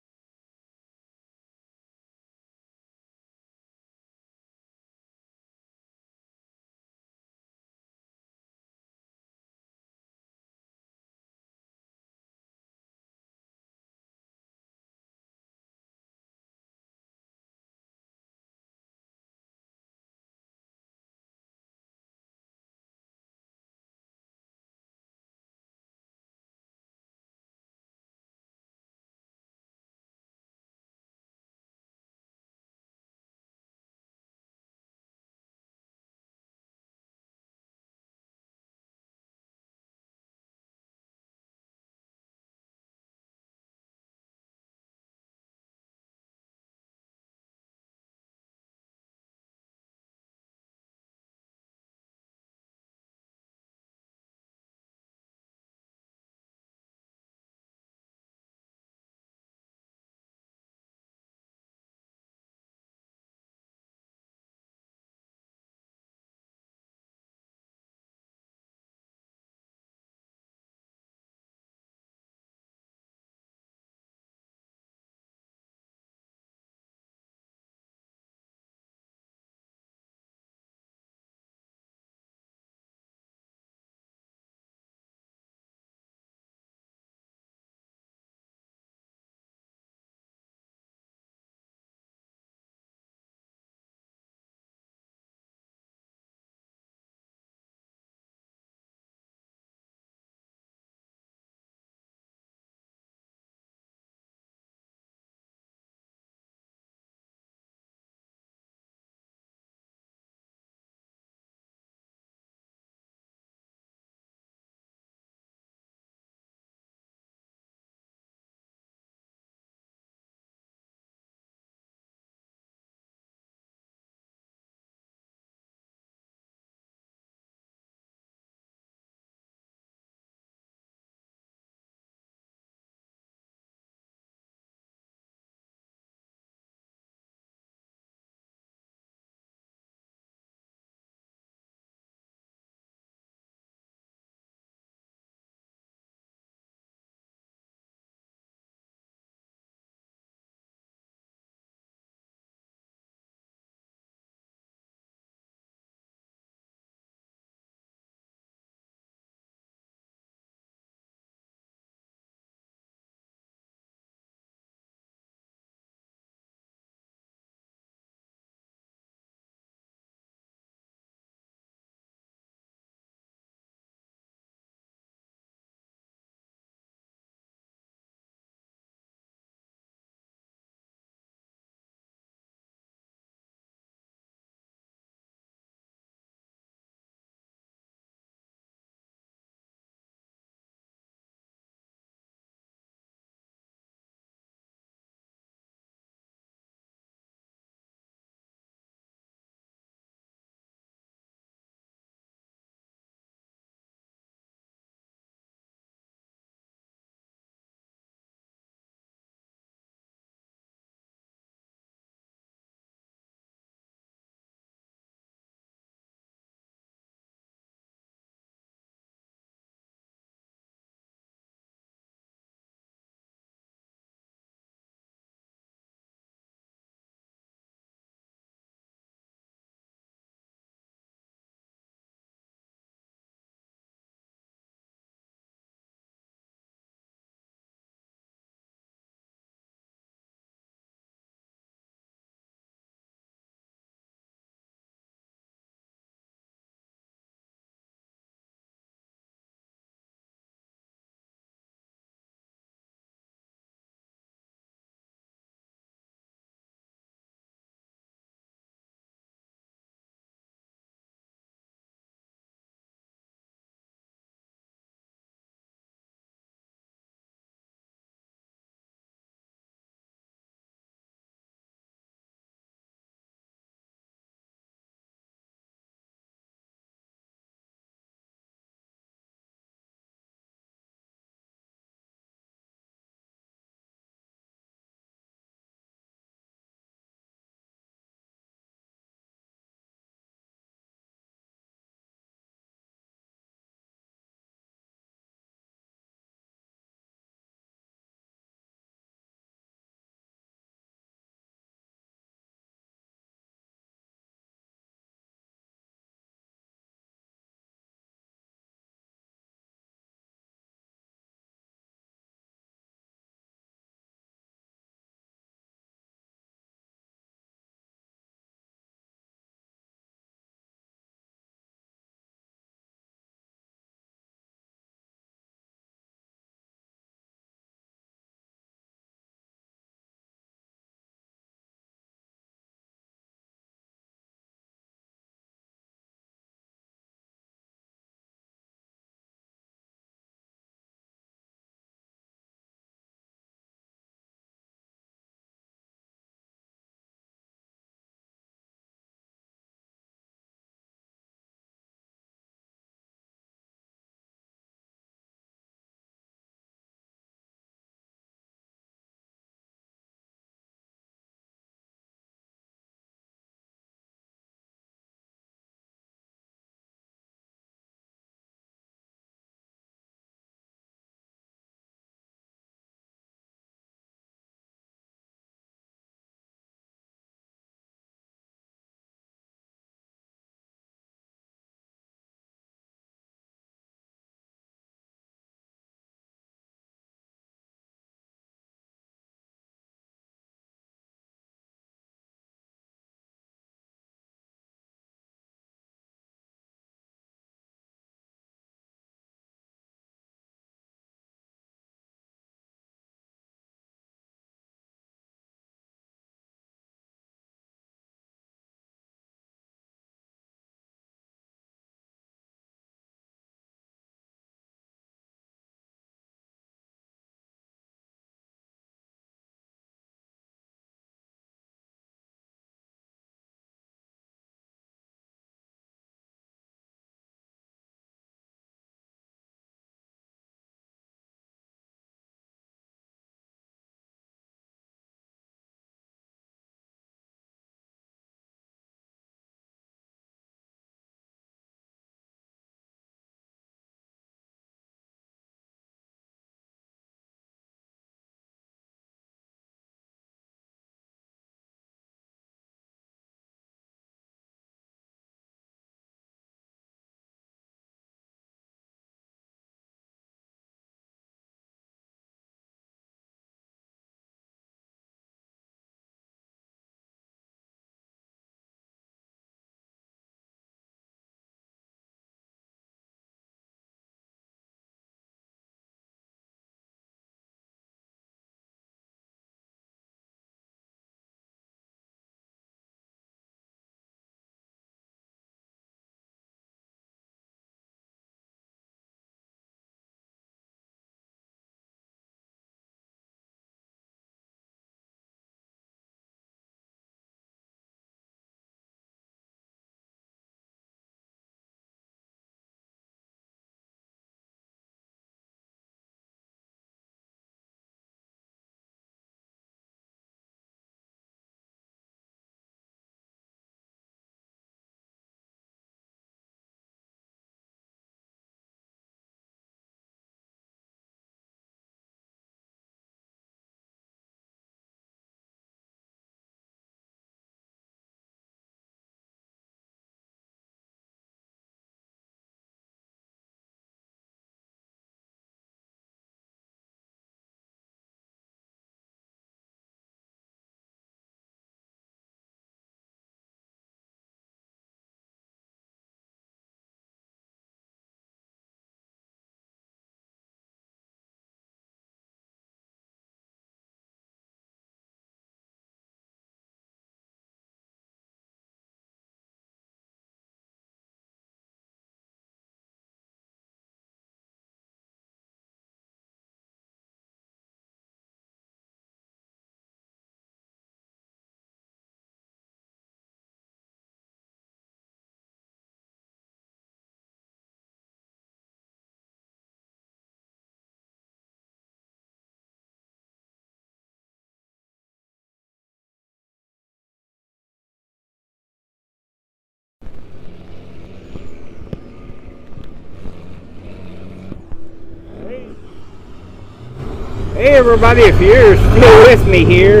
Hey everybody, if you're still with me here,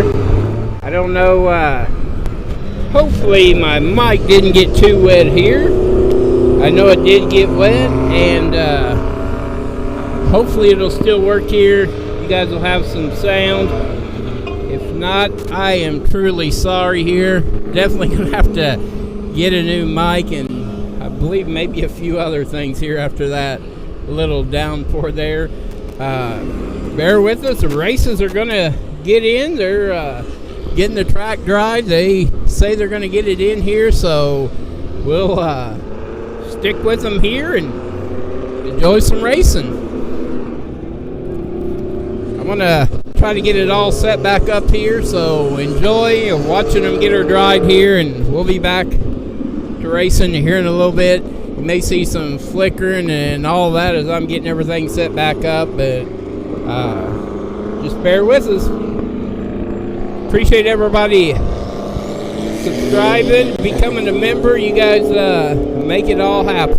I don't know, hopefully my mic didn't get too wet here. I know it did get wet, and hopefully it'll still work here. You guys will have some sound. If not, I am truly sorry here. Definitely gonna have to get a new mic, and I believe maybe a few other things here after that little downpour there. Bear with us. The races are gonna get in. They're getting the track dry. They say they're gonna get it in here, so we'll stick with them here and enjoy some racing. I'm gonna try to get it all set back up here, so enjoy watching them get her dried here, and we'll be back to racing here in a little bit. You may see some flickering and all that as I'm getting everything set back up, but just bear with us. Appreciate everybody subscribing, becoming a member. You guys make it all happen.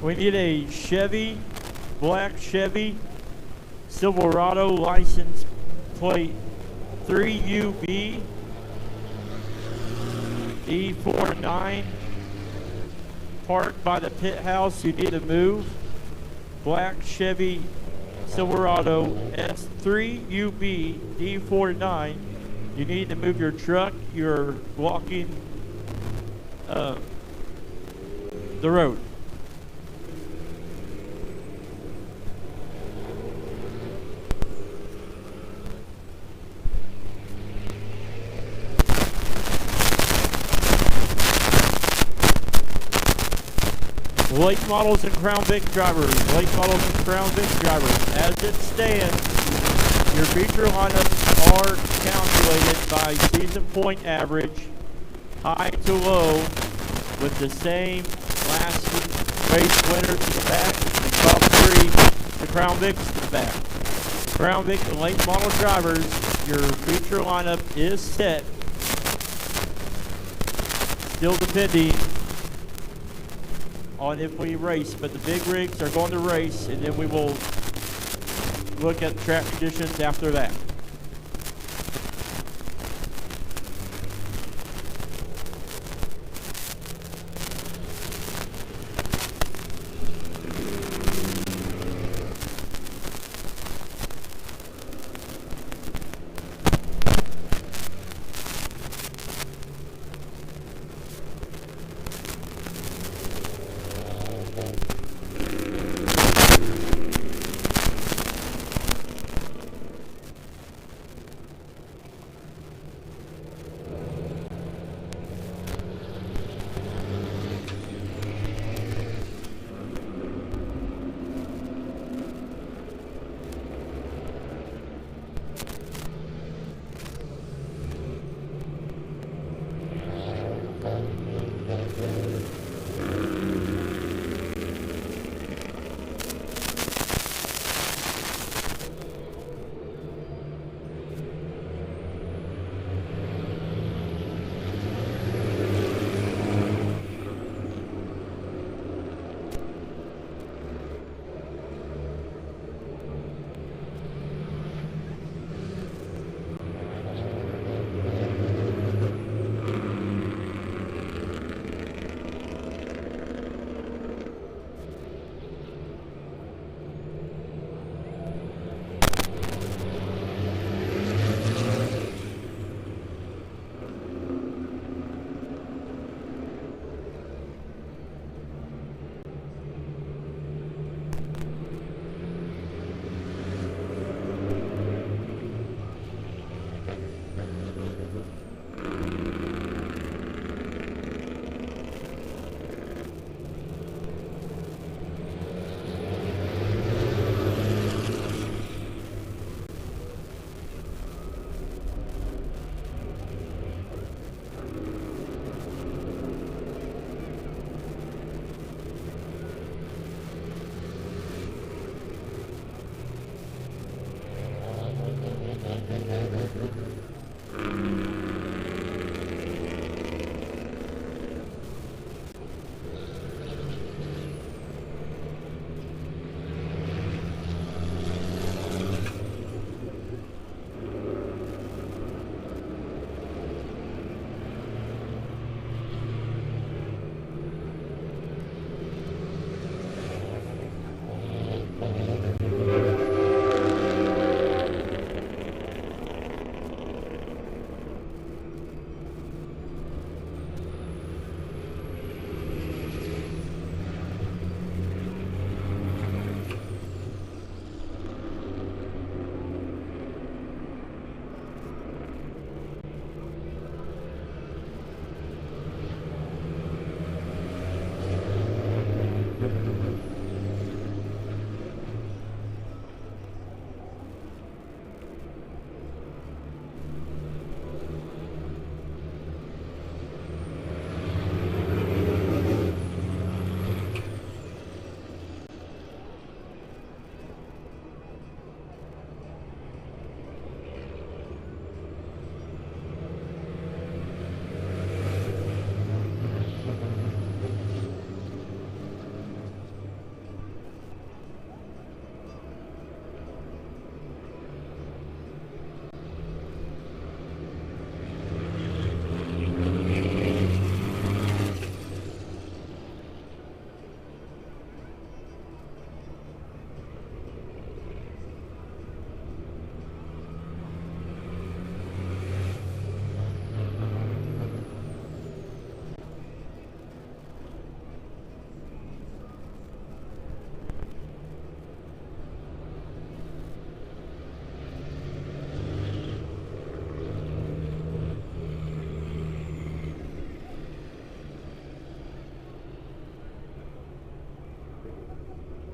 We need a Chevy, black Chevy, Silverado license plate 3UB E49, parked by the pit house. You need to move. Black Chevy Silverado S3UB D49. You need to move your truck. You're blocking the road. Late models and Crown Vic drivers. Late models and Crown Vic drivers. As it stands, your feature lineups are calculated by season point average, high to low, with the same last race winners in the back, and top three, the Crown Vics in the back. Crown Vic and late model drivers, your feature lineup is set. Still depending on if we race, but the big rigs are going to race, and then we will look at track conditions after that.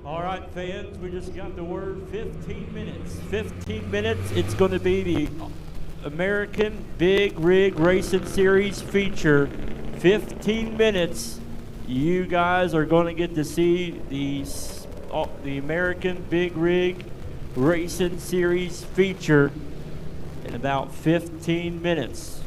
All right, fans, we just got the word 15 minutes. 15 minutes, it's going to be the American Big Rig Racing Series feature. 15 minutes, you guys are going to get to see the American Big Rig Racing Series feature in about 15 minutes.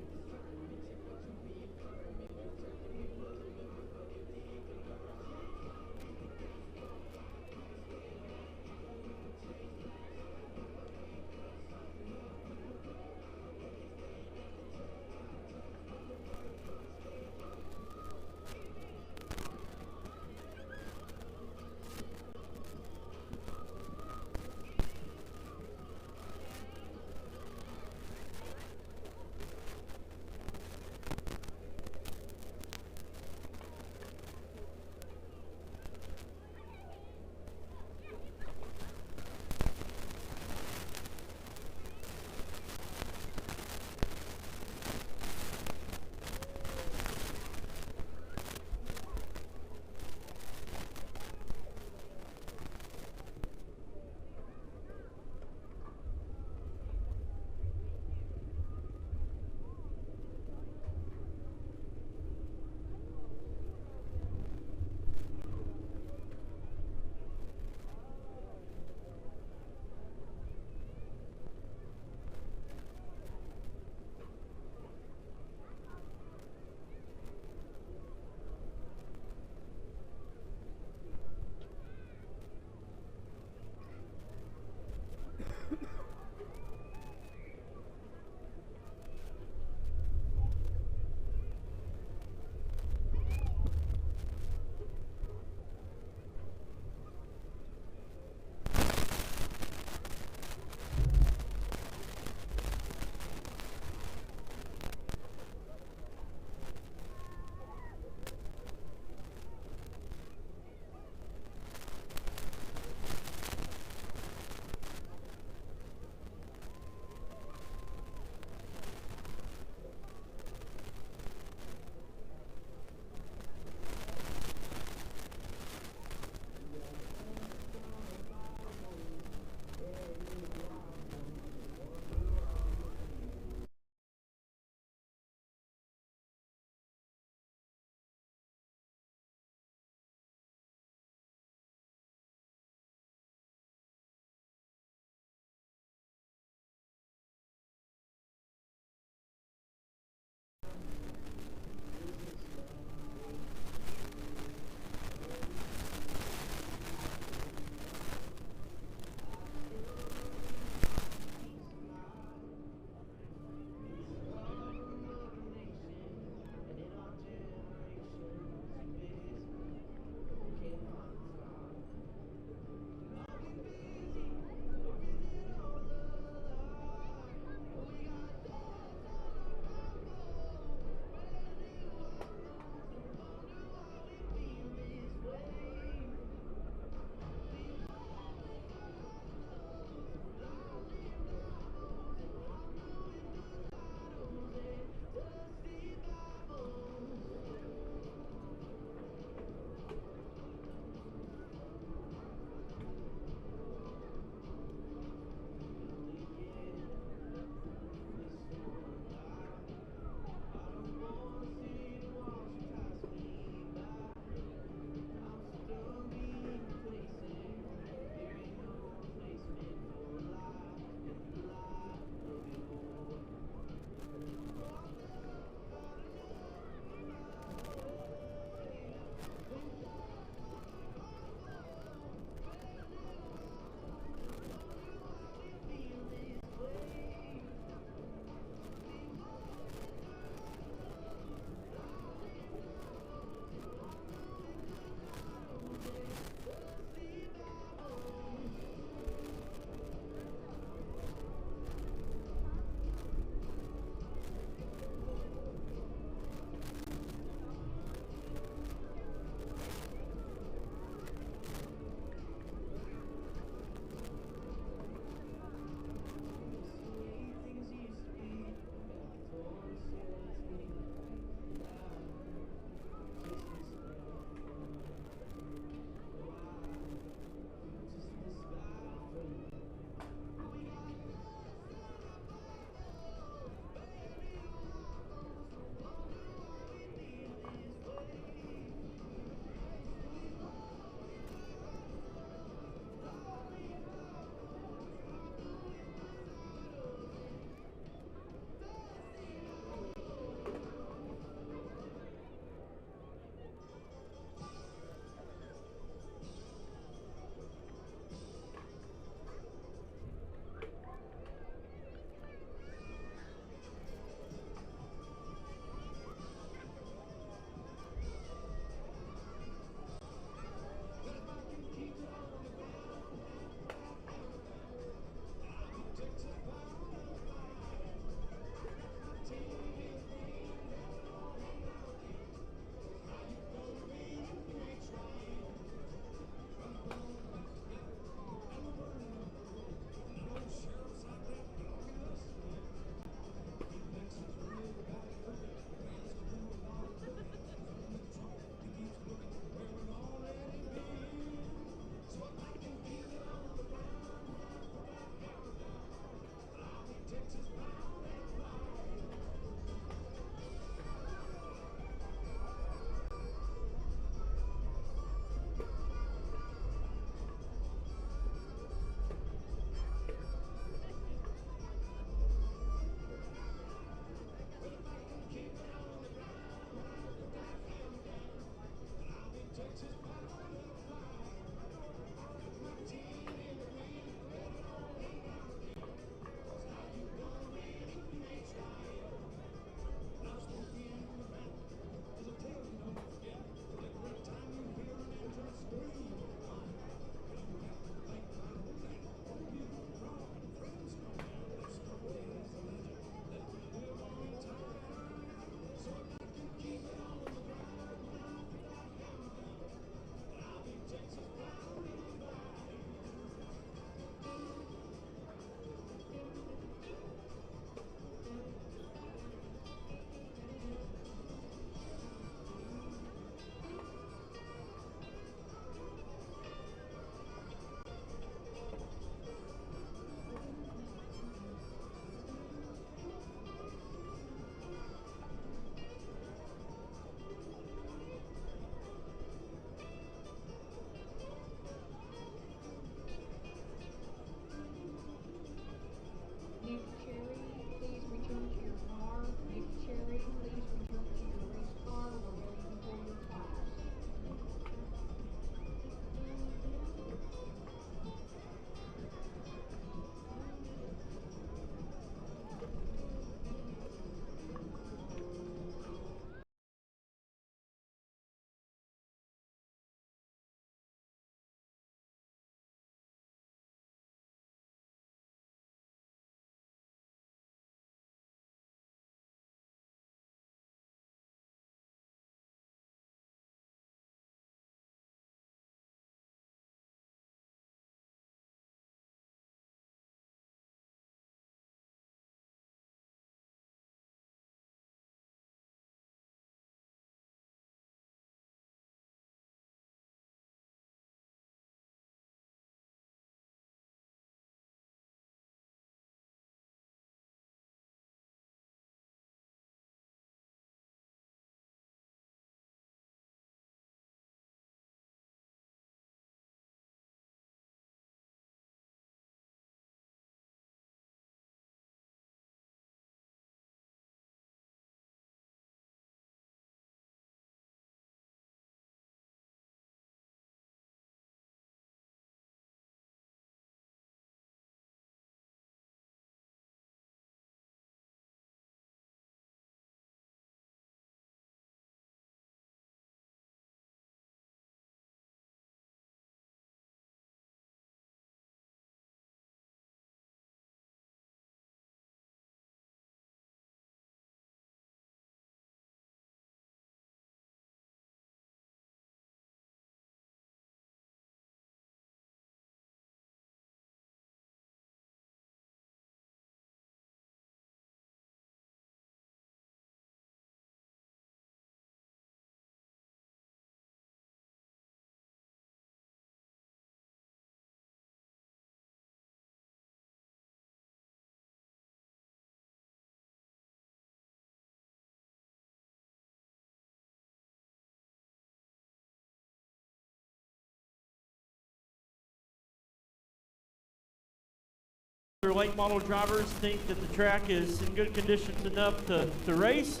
other late model drivers think that the track is in good conditions enough to race.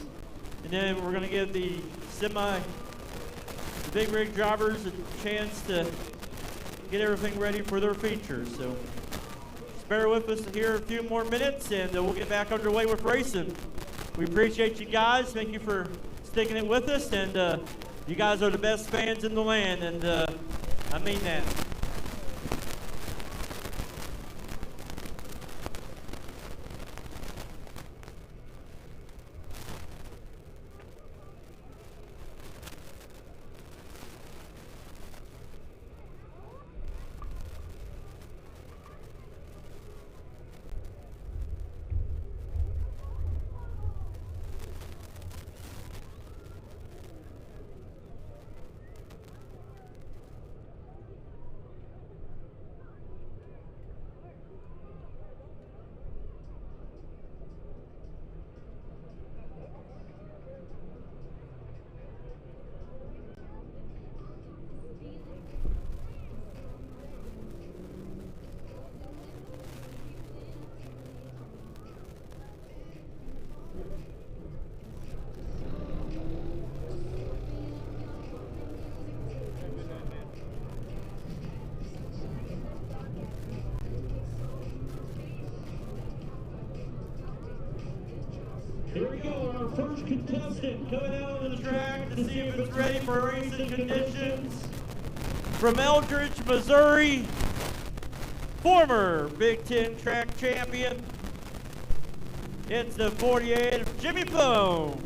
And then we're going to give the big rig drivers a chance to get everything ready for their features. So just bear with us here a few more minutes and we'll get back underway with racing. We appreciate you guys. Thank you for sticking it with us. And you guys are the best fans in the land. And I mean that. Here we go, our first contestant coming out on the track to see if it's ready for racing conditions. From Eldridge, Missouri, former Big Ten track champion. It's the 48 of Jimmy Foam.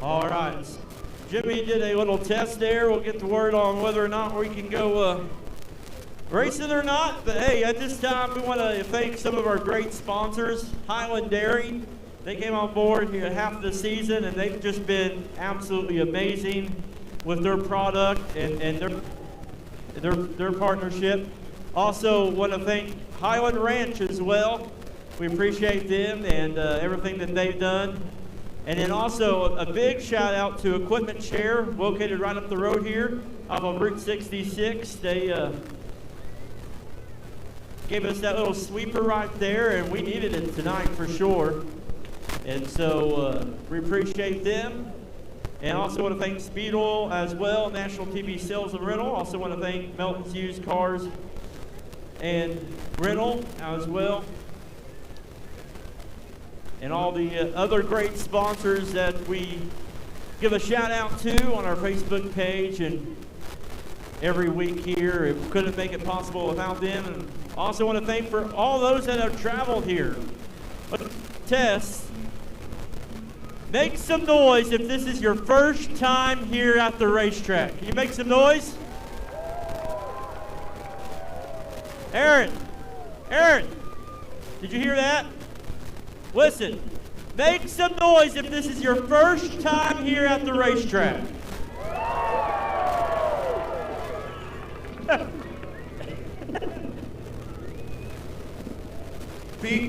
All right, Jimmy did a little test there. We'll get the word on whether or not we can go racing or not. But hey, at this time, we want to thank some of our great sponsors. Highland Dairy, they came on board here half the season, and they've just been absolutely amazing with their product and their partnership. Also want to thank Highland Ranch as well. We appreciate them and everything that they've done. And then also a big shout out to Equipment Share, located right up the road here off of Route 66. They gave us that little sweeper right there, and we needed it tonight for sure. And so we appreciate them. And also want to thank Speed Oil as well, National TV Sales and Rental. Also want to thank Melton's Used Cars and Rental as well. And all the other great sponsors that we give a shout out to on our Facebook page and every week here. It couldn't make it possible without them. And also want to thank for all those that have traveled here. Test. Make some noise if this is your first time here at the racetrack. Can you make some noise? Aaron, did you hear that? Listen, make some noise if this is your first time here at the racetrack.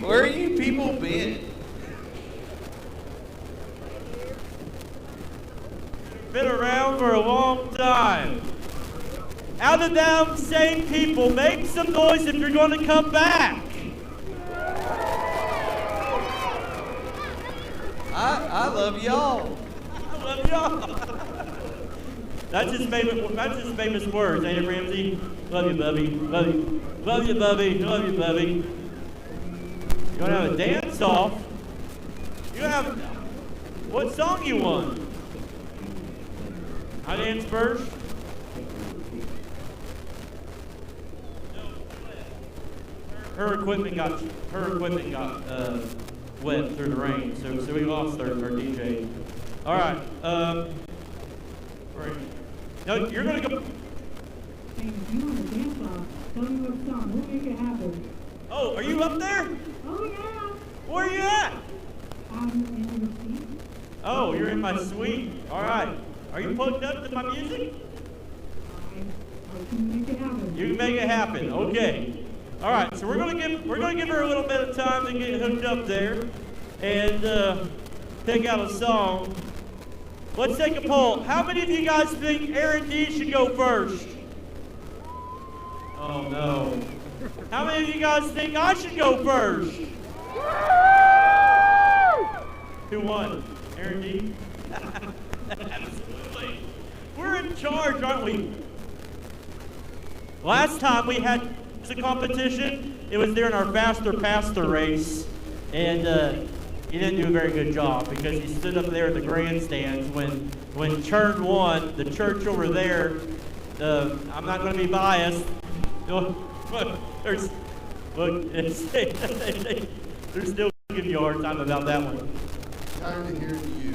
Where are you people been? Been around for a long time. Out of them same people, make some noise if you're going to come back. I love y'all. I love y'all. That's his famous words, ain't it, Ramsey? Love you, Bubby. Love you. Love you, Bubby. Love you, Bubby. You want to have a dance off? You have. What song you want? I dance first. Her equipment got wet through the rain, so we lost our DJ. All right. Right. No, you're gonna go. Hey, if you want to dance off, tell me what song. We'll make it happen. Oh, are you up there? Oh, yeah. Where are you at? I'm in your seat. Oh, you're in my suite. All right. Are you plugged up to my music? I can make it happen. You can make it happen. Okay. All right. So we're gonna give her a little bit of time to get hooked up there, and pick out a song. Let's take a poll. How many of you guys think Aaron D should go first? Oh no. How many of you guys think I should go first? Who won? Aaron D? Absolutely. We're in charge, aren't we? Last time we had a competition, it was during our Faster Pastor race, and he didn't do a very good job because he stood up there at the grandstands when Churn won. The church over there, I'm not going to be biased. They're still giving you a hard time about that one. Tired of hearing you.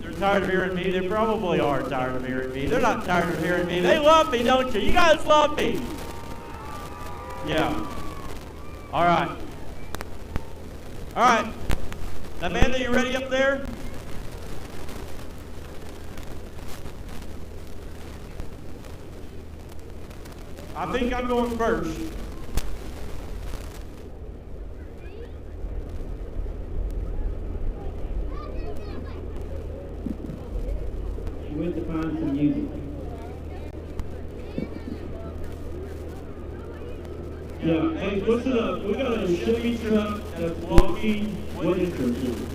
They're tired of hearing me. They probably are tired of hearing me. They're not tired of hearing me. They love me, don't you? You guys love me. Yeah. All right. All right. Amanda, you ready up there? I think I'm going first. She went to find some music. Yeah, hey, listen up. We got a Chevy truck that's walking. What entrance is it?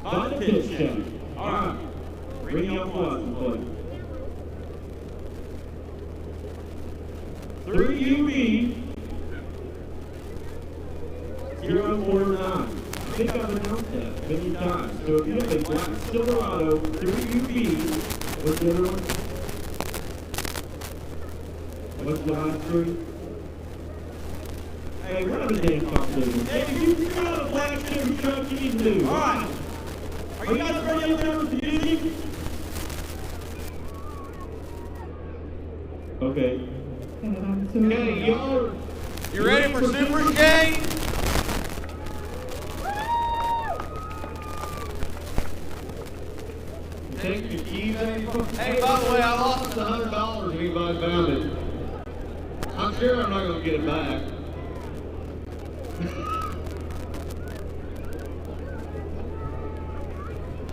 By the pit Chevy. All right. Bring your license plate. 3UB 049. I think I've announced that many times. So if you have a black Silverado 3UB, what's the other one? What's the last three? Hey, we're having a dance competition. Hey, if you got a black Chevy truck, you need to move. All right. Are you guys ready up there with the music? Okay. Hey, y'all. You ready for Super Skate? Take your keys out. Hey, by the way, I lost $100 if anybody found it. I'm sure I'm not going to get it back.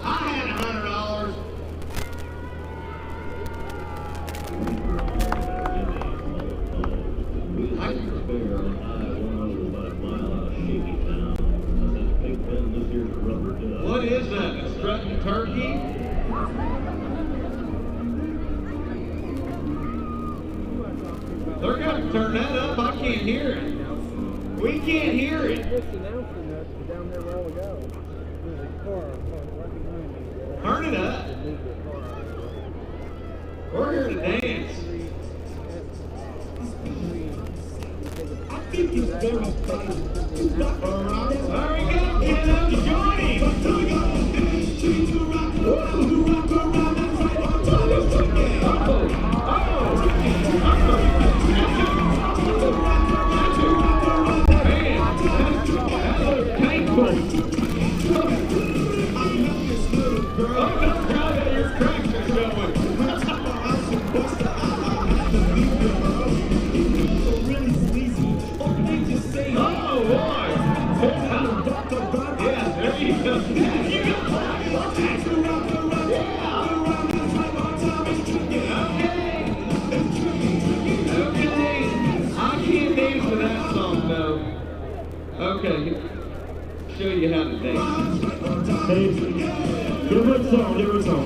I had $100. I can spare. I went over about a mile out of Shaky Town. Turn that up. I can't hear it. We can't hear it. Just announcing us down there a while ago. There's a car right behind me. Turn it up. We're here to dance. I think it's very funny. There we go, kiddo. Join him. Okay, show you how to dance. Hey, give it a song, give it a song.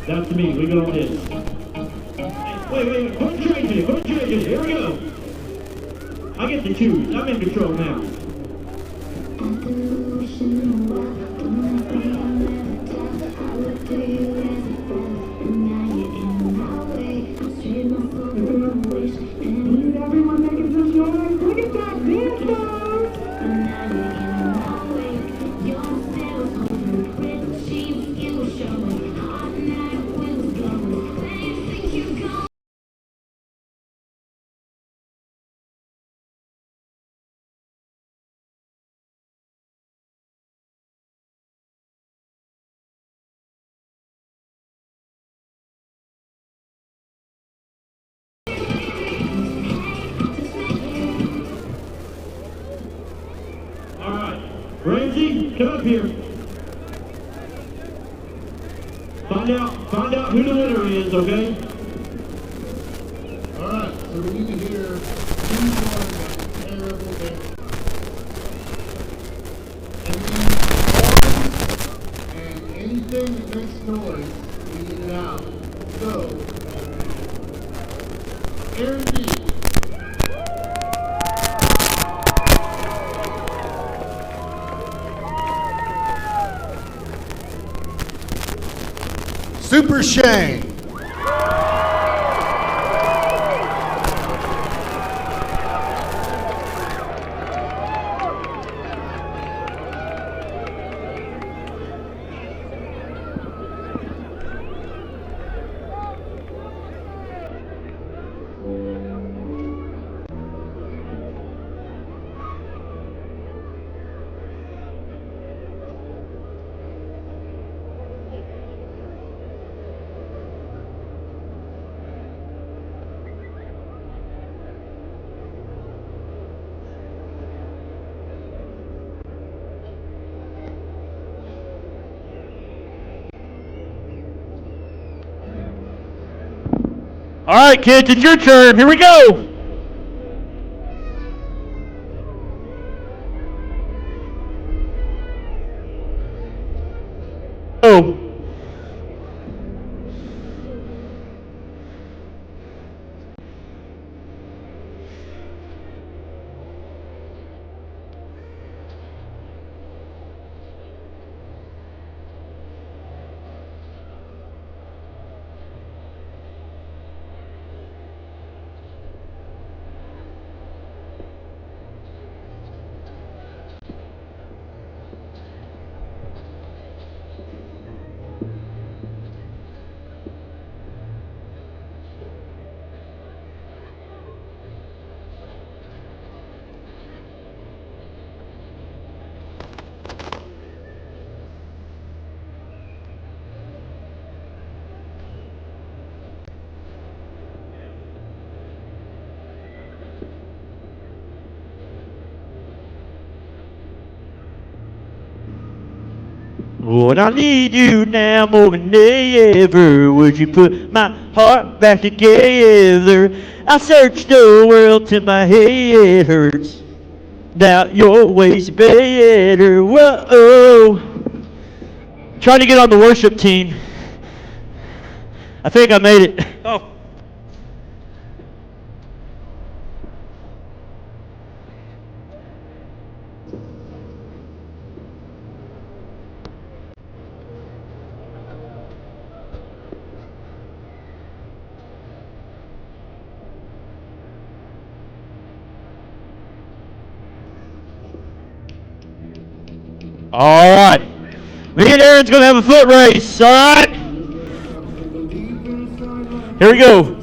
That's me, we go on this. Wait, quit changing, here we go. I get to choose, I'm in control now. Everyone making some noise. Look at that dance, guys. Ramsey, come up here. Find out who the winner is, okay? Alright, so we need to hear who's won that terrible dance. And anything that makes noise, we need it out. So, Aaron D. Super Shane. All right, kids, it's your turn. Here we go. Oh. Lord, I need you now more than ever. Would you put my heart back together? I search the world till my head hurts. Now your ways better. Whoa. Trying to get on the worship team. I think I made it. Oh. All right. Me and Aaron's going to have a foot race. All right. Here we go.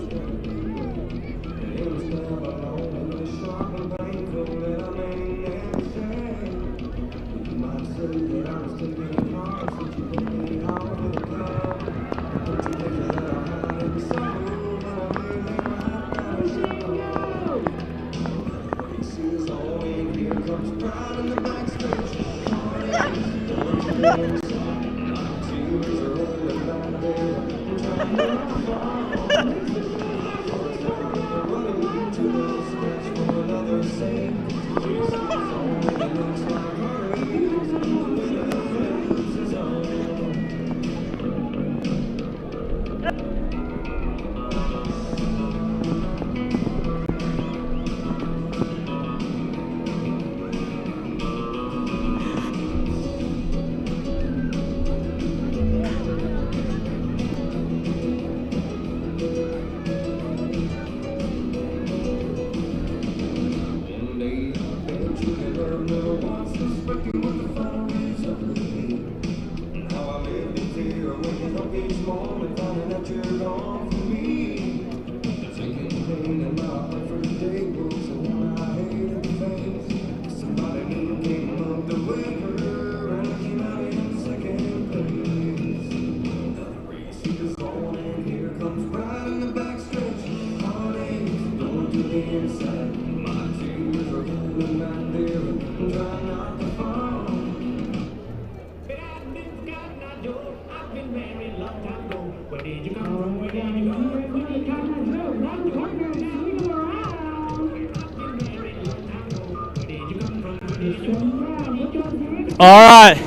All right.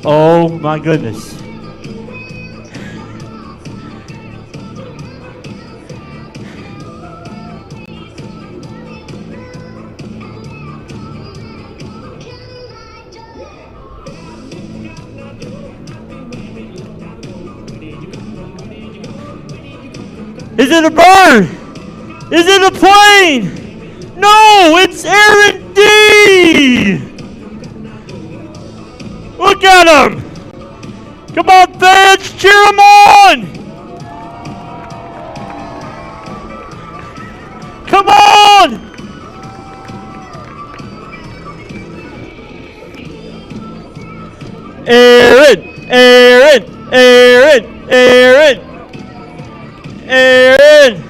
Oh my goodness. Is it a bird? Is it a plane? No, it's Aaron D. Look at him! Come on, fans, cheer him on! Come on! Aaron! Aaron! Aaron! Aaron! Aaron!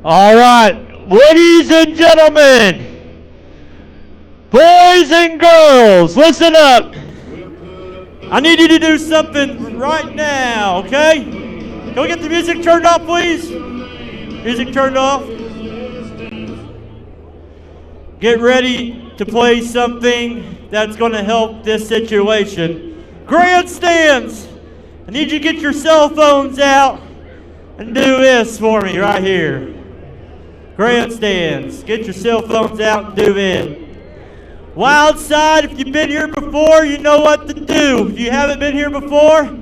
All right, ladies and gentlemen, boys and girls, listen up. I need you to do something right now, okay? Can we get the music turned off, please? Music turned off. Get ready to play something that's going to help this situation. Grandstands! I need you to get your cell phones out and do this for me right here. Grandstands. Get your cell phones out and do it. Wild side, if you've been here before, you know what to do. If you haven't been here before,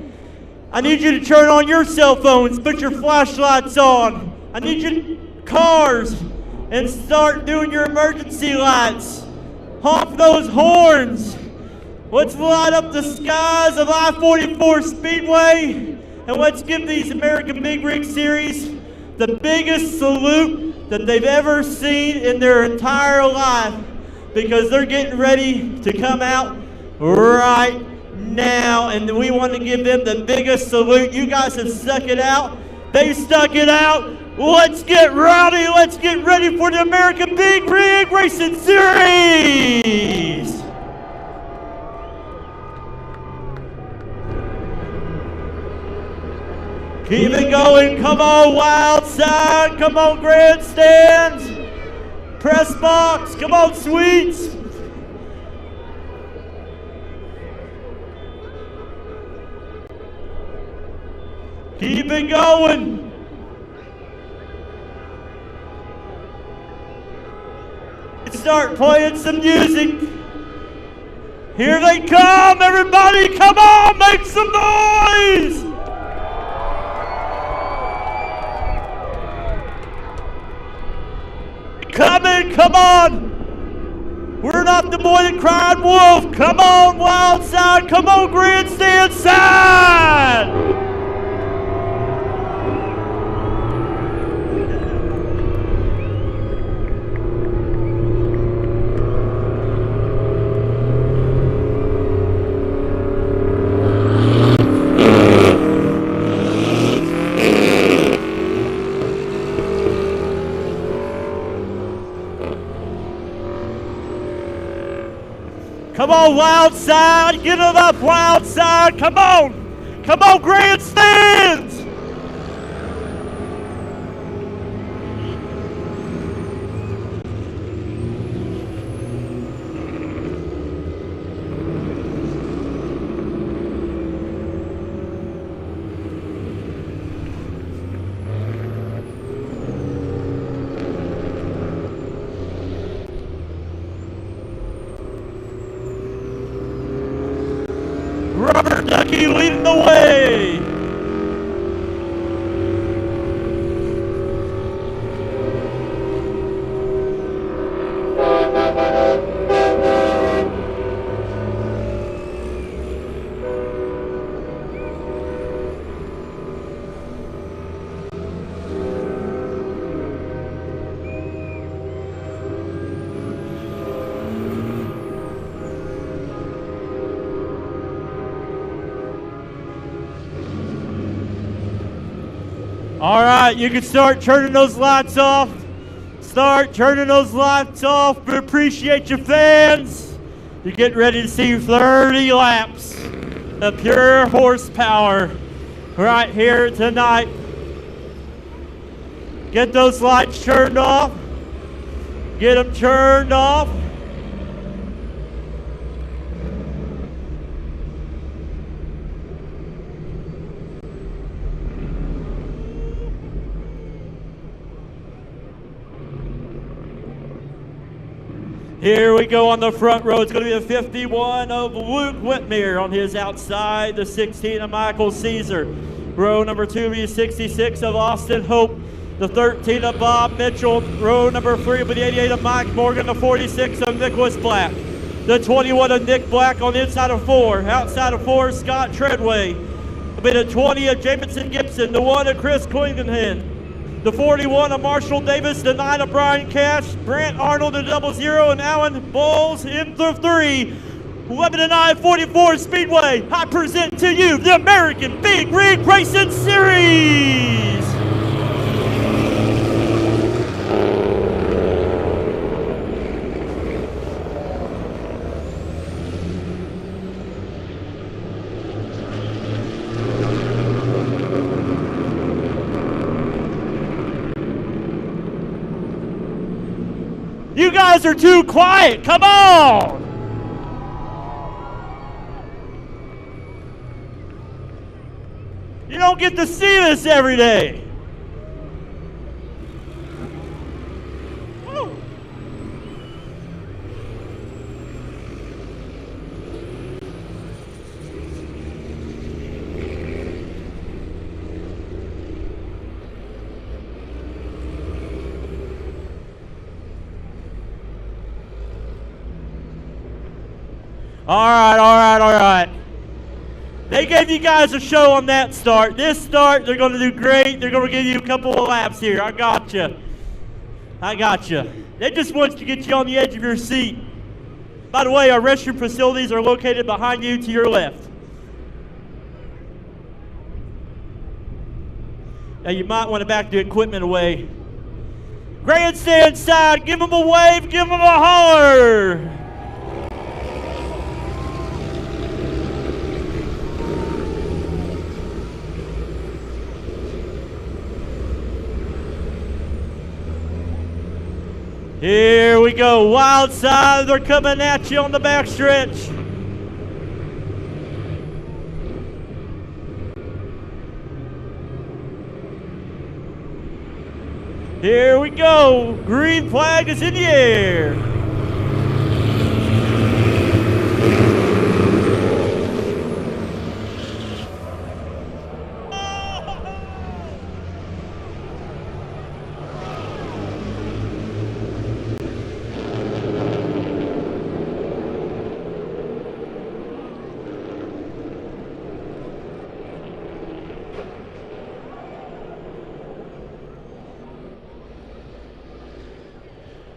I need you to turn on your cell phones, put your flashlights on. I need you to cars and start doing your emergency lights. Honk those horns. Let's light up the skies of I-44 Speedway, and let's give these American Big Rig Series the biggest salute that they've ever seen in their entire life, because they're getting ready to come out right now, and we want to give them the biggest salute. You guys have stuck it out. They stuck it out. Let's get rowdy. Let's get ready for the American Big Rig Racing Series. Keep it going. Come on, wild side. Come on, grandstands. Press box. Come on, sweets. Keep it going. Start playing some music. Here they come, everybody. Come on, make some noise. Coming, come on. We're not the boy that cried wolf. Come on, wild side. Come on, grandstand side. Come on, wild side. Get it up, wild side. Come on. Come on, grandstands. Ducky leading the way. All right, you can start turning those lights off. Start turning those lights off. We appreciate your fans. You're getting ready to see 30 laps of pure horsepower right here tonight. Get those lights turned off. Get them turned off. Here we go on the front row. It's going to be the 51 of Luke Whitmere on his outside. The 16 of Michael Caesar. Row number 2 will be 66 of Austin Hope. The 13 of Bob Mitchell. Row number 3 will be the 88 of Mike Morgan. The 46 of Nicholas Black. The 21 of Nick Black on the inside of 4. Outside of 4, Scott Treadway. It'll be the 20 of Jamison Gibson. The 1 of Chris Quingenhen. The 41 of Marshall Davis, the 9 of Brian Cash, Brant Arnold, the 00, and Alan Bowles in the 3. Lebanon I-44 Speedway, I present to you the American Big Rig Racing Series. You guys are too quiet. Come on. You don't get to see this every day. Woo. All right. They gave you guys a show on that start. This start, they're going to do great. They're going to give you a couple of laps here. I got you. They just want to get you on the edge of your seat. By the way, our restroom facilities are located behind you to your left. Now you might want to back the equipment away. Grandstand side, give them a wave, give them a holler. Here we go, wild side, they're coming at you on the back stretch. Here we go, green flag is in the air.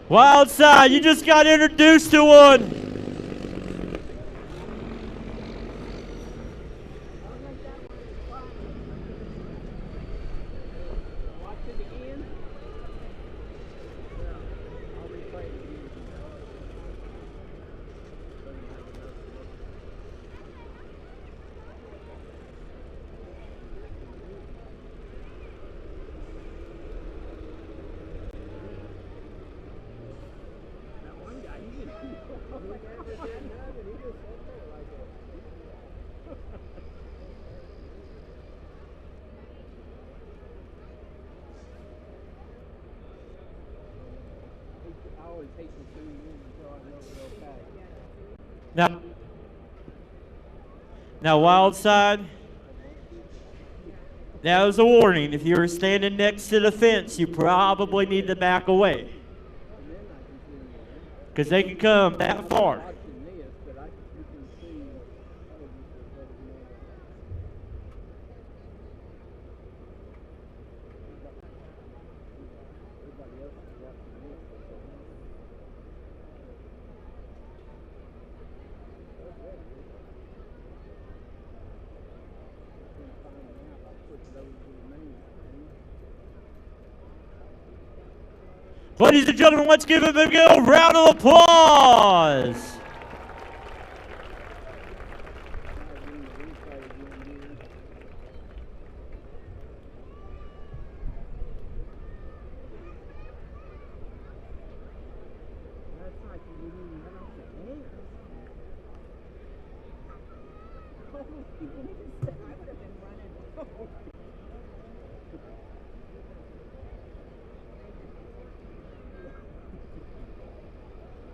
Wild side, you just got introduced to one. Watch it again. I'll replay it again. I always hate to tune in until I know we're okay. Now wild side, that was a warning. If you were standing next to the fence, you probably need to back away. Because they can come that far. Watching this, but you can see. Everybody else is watching this. Ladies and gentlemen, let's give him a round of applause.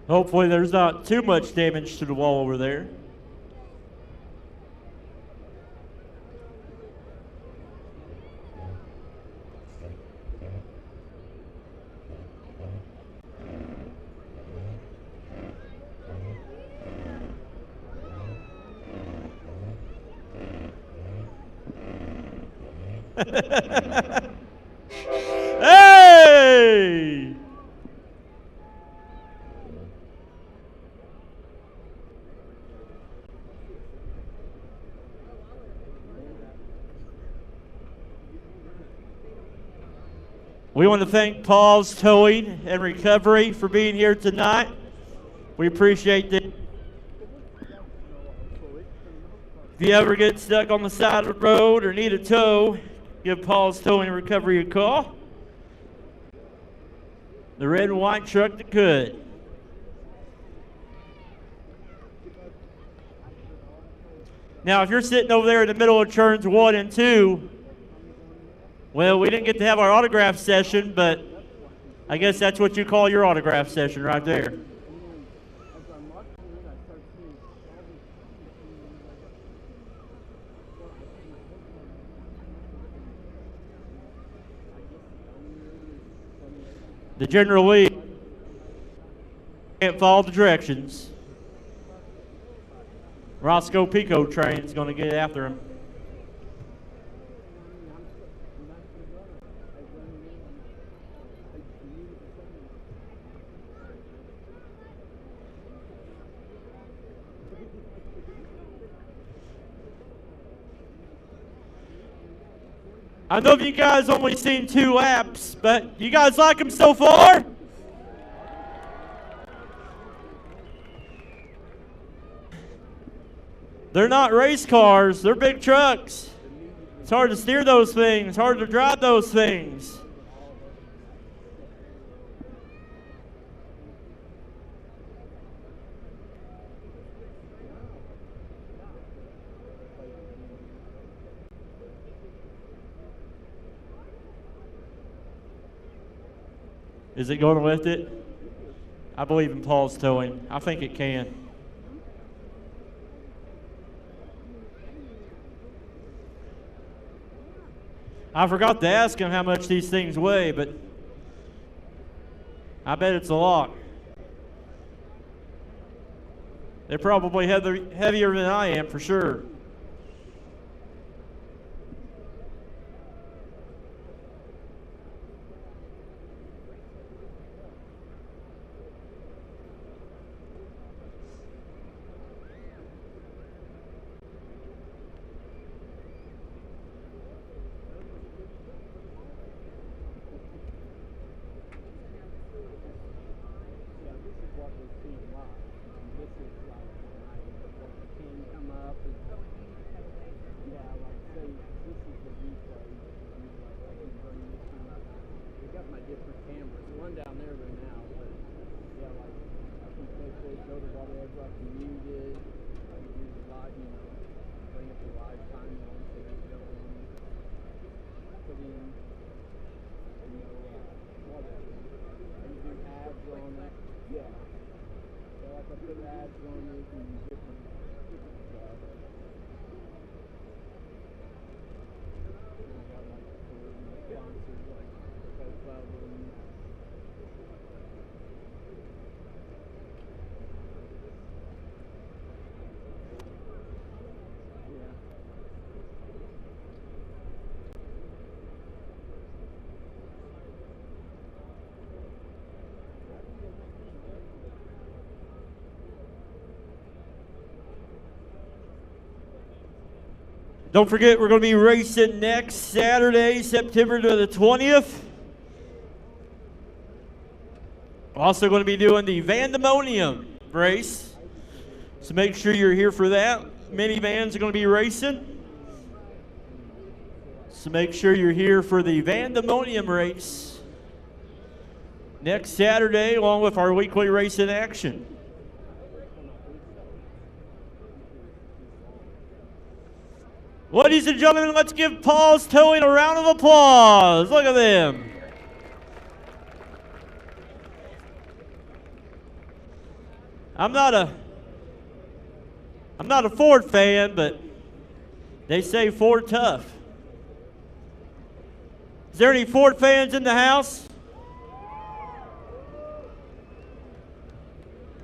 Hopefully there's not too much damage to the wall over there. Hey! We want to thank Paul's Towing and Recovery for being here tonight. We appreciate it. If you ever get stuck on the side of the road or need a tow, give Paul's Towing and Recovery a call. The red and white truck that could. Now, if you're sitting over there in the middle of turns 1 and 2, well, we didn't get to have our autograph session, but I guess that's what you call your autograph session right there. The general lead can't follow the directions. Roscoe Pico train's going to get after him. I know you guys only seen 2 laps, but you guys like them so far? They're not race cars, they're big trucks. It's hard to steer those things, hard to drive those things. Is it going to lift it? I believe in Paul's towing. I think it can. I forgot to ask him how much these things weigh, but I bet it's a lot. They're probably heavier than I am for sure. Don't forget, we're going to be racing next Saturday, September the 20th. Also going to be doing the Vandemonium race. So make sure you're here for that. Minivans are going to be racing. So make sure you're here for the Vandemonium race next Saturday, along with our weekly race in action. Ladies and gentlemen, let's give Paul's Towing a round of applause. Look at them. I'm not a Ford fan, but they say Ford tough. Is there any Ford fans in the house?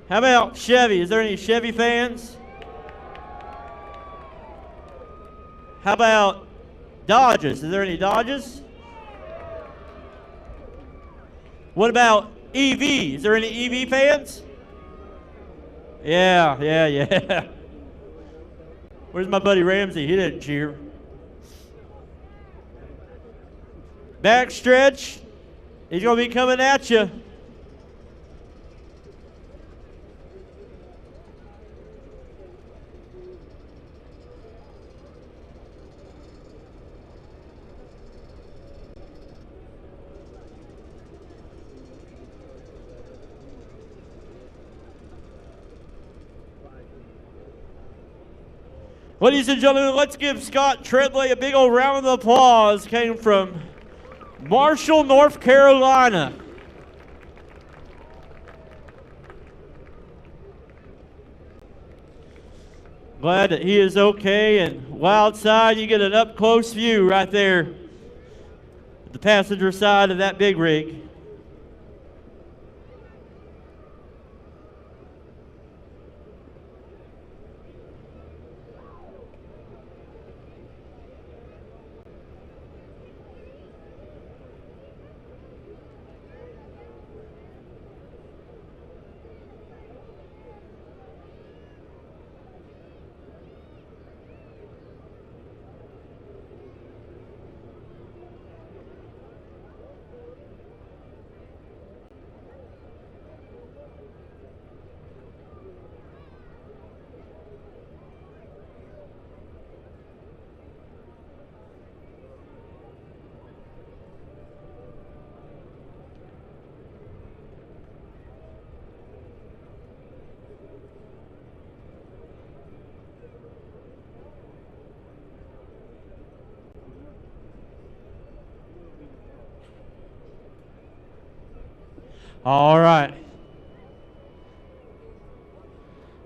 How about Chevy? Is there any Chevy fans? How about Dodges? Is there any Dodges? What about EV? Is there any EV fans? Yeah. Where's my buddy Ramsey? He didn't cheer. Backstretch. He's going to be coming at you. Ladies and gentlemen, let's give Scott Treadway a big old round of applause. Came from Marshall, North Carolina. Glad that he is okay, and while outside you get an up-close view right there at the passenger side of that big rig. All right.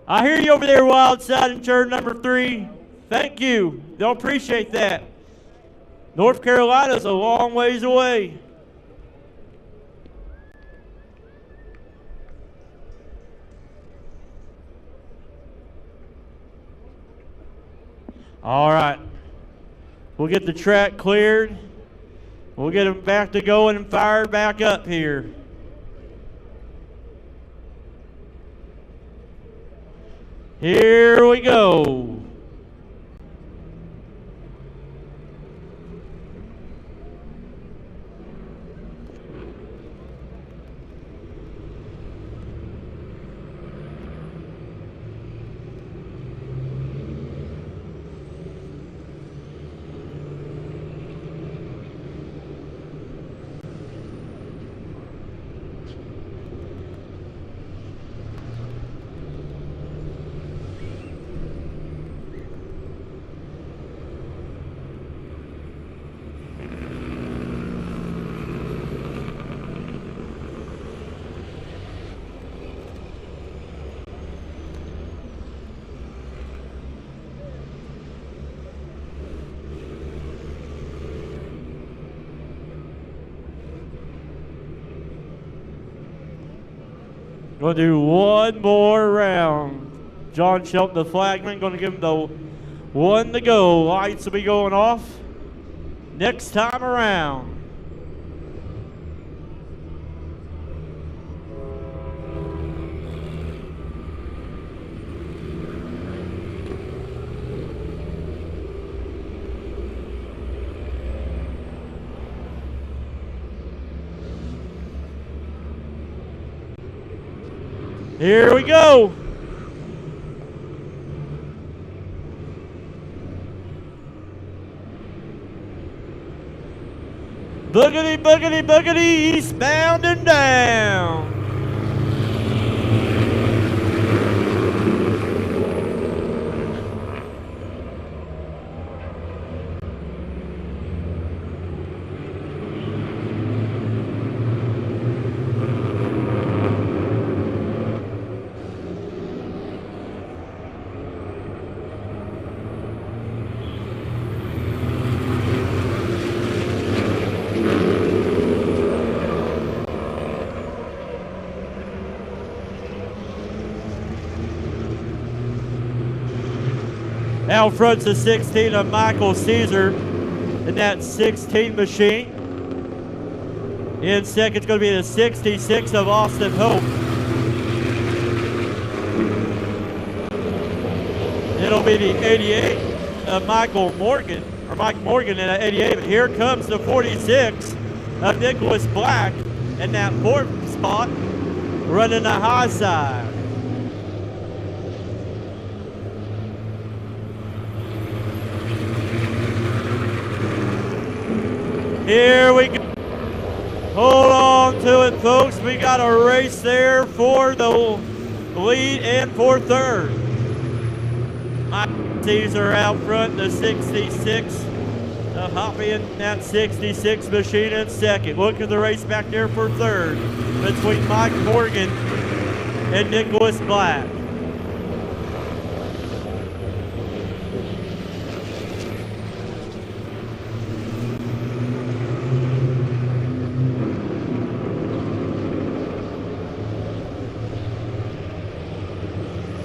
I hear you over there, Wildside in turn number 3. Thank you. They'll appreciate that. North Carolina's a long ways away. All right. We'll get the track cleared. We'll get them back to going and fired back up here. Here we go. Going to do one more round. John Shelton, the flagman, going to give him the one to go. Lights will be going off next time around. Here we go. Boogity, boogity, boogity, eastbound and down. Out front's the 16 of Michael Caesar in that 16 machine. In second's going to be the 66 of Austin Hope. It'll be the 88 of Mike Morgan in that 88. But here comes the 46 of Nicholas Black in that 4th spot, running the high side. Here we go. Hold on to it, folks. We got a race there for the lead and for third. Mike Caesar out front, the 66. Hoppy in that 66 machine in second. Look at the race back there for third between Mike Morgan and Nicholas Black.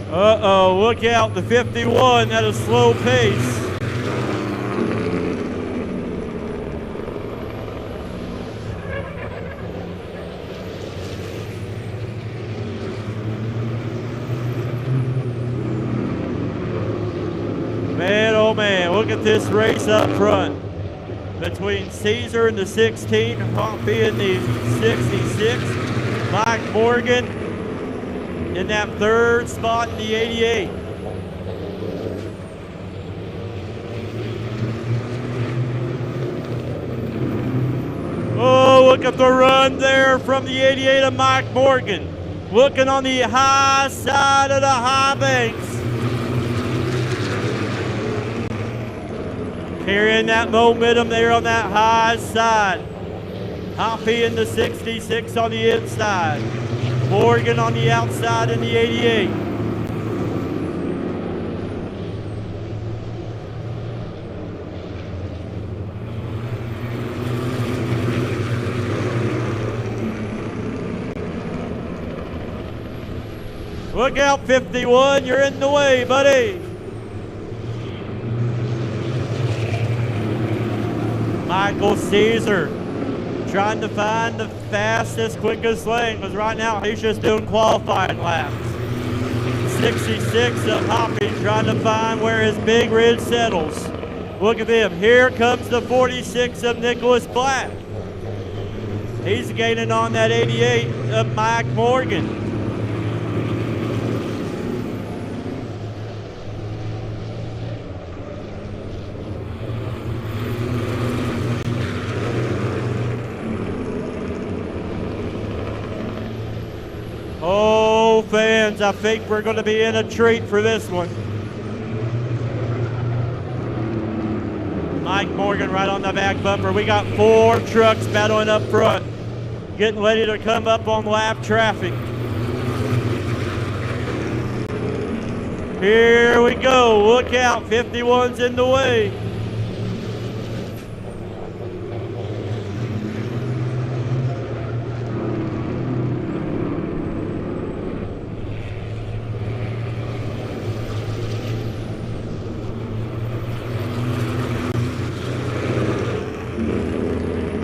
Uh-oh, look out, the 51 at a slow pace. Man, oh man, look at this race up front. Between Caesar and the 16, Hoppy and the 66, Mike Morgan in that third spot in the 88. Oh, look at the run there from the 88 of Mike Morgan. Looking on the high side of the high banks. Carrying that momentum there on that high side. Hoppy in the 66 on the inside. Morgan on the outside in the 88. Look out, 51, you're in the way, buddy. Michael Caesar trying to find the fastest, quickest lane, because right now he's just doing qualifying laps. 66 of Hoppy trying to find where his big ridge settles. Look at him. Here comes the 46 of Nicholas Black. He's gaining on that 88 of Mike Morgan. Oh, fans, I think we're going to be in a treat for this one. Mike Morgan right on the back bumper. We got 4 trucks battling up front, getting ready to come up on lap traffic. Here we go. Look out, 51's in the way.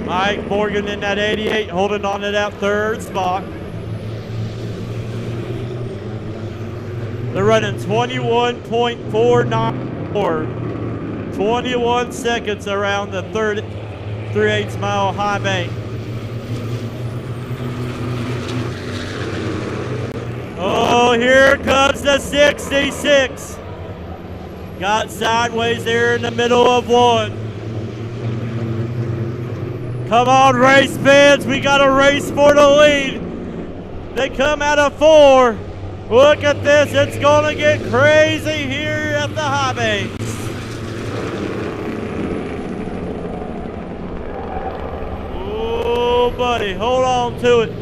Mike Morgan in that 88, holding on to that third spot. They're running 21.494, 21 seconds around the 3/8 mile high bank. Oh, here comes the 66. Got sideways there in the middle of one. Come on, race fans, we got a race for the lead. They come out of 4. Look at this, it's gonna get crazy here at the high banks. Oh, buddy, hold on to it.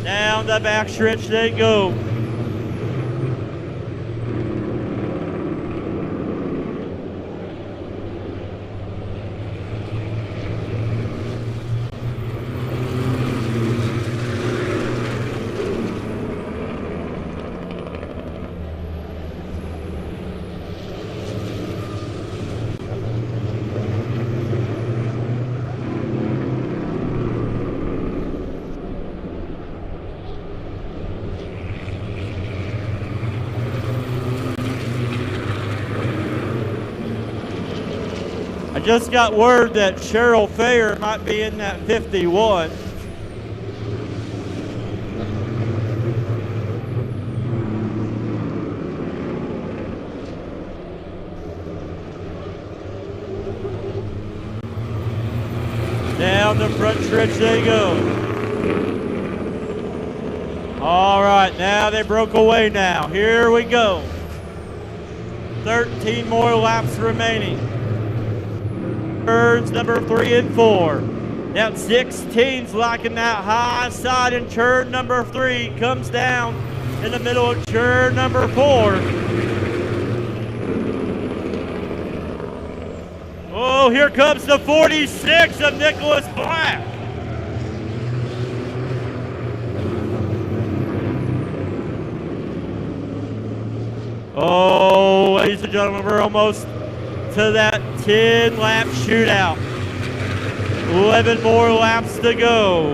Down the backstretch they go. I just got word that Cheryl Fair might be in that 51. Down the front stretch they go. All right, now they broke away now. Here we go. 13 more laps remaining. Turns number 3 and 4. Now 16's locking that high side in turn number 3. Comes down in the middle of turn number 4. Oh, here comes the 46 of Nicholas Black. Oh, ladies and gentlemen, we're almost to that 10-lap shootout. 11 more laps to go.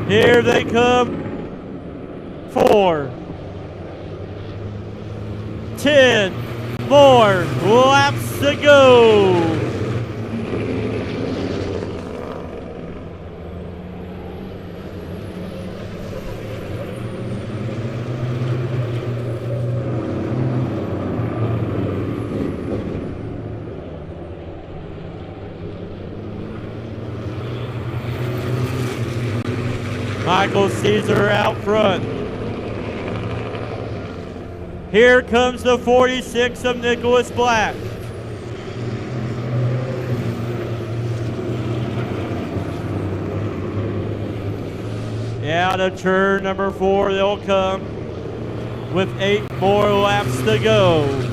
Here they come. 4. 10 more laps to go. Michael Caesar out front. Here comes the 46 of Nicholas Black. Out of turn number 4 they'll come with 8 more laps to go.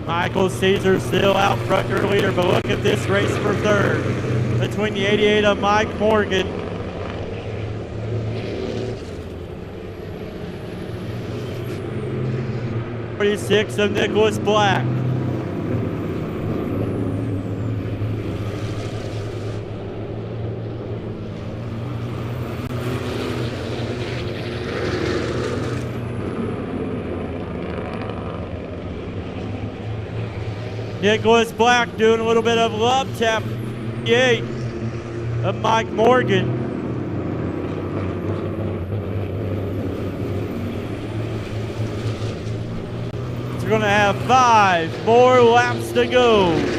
Michael Caesar still out front your leader, but look at this race for third between the 88 of Mike Morgan. '46 of Nicholas Black. Nicholas Black doing a little bit of love tap. 8 of Mike Morgan. So we're going to have 5 more laps to go.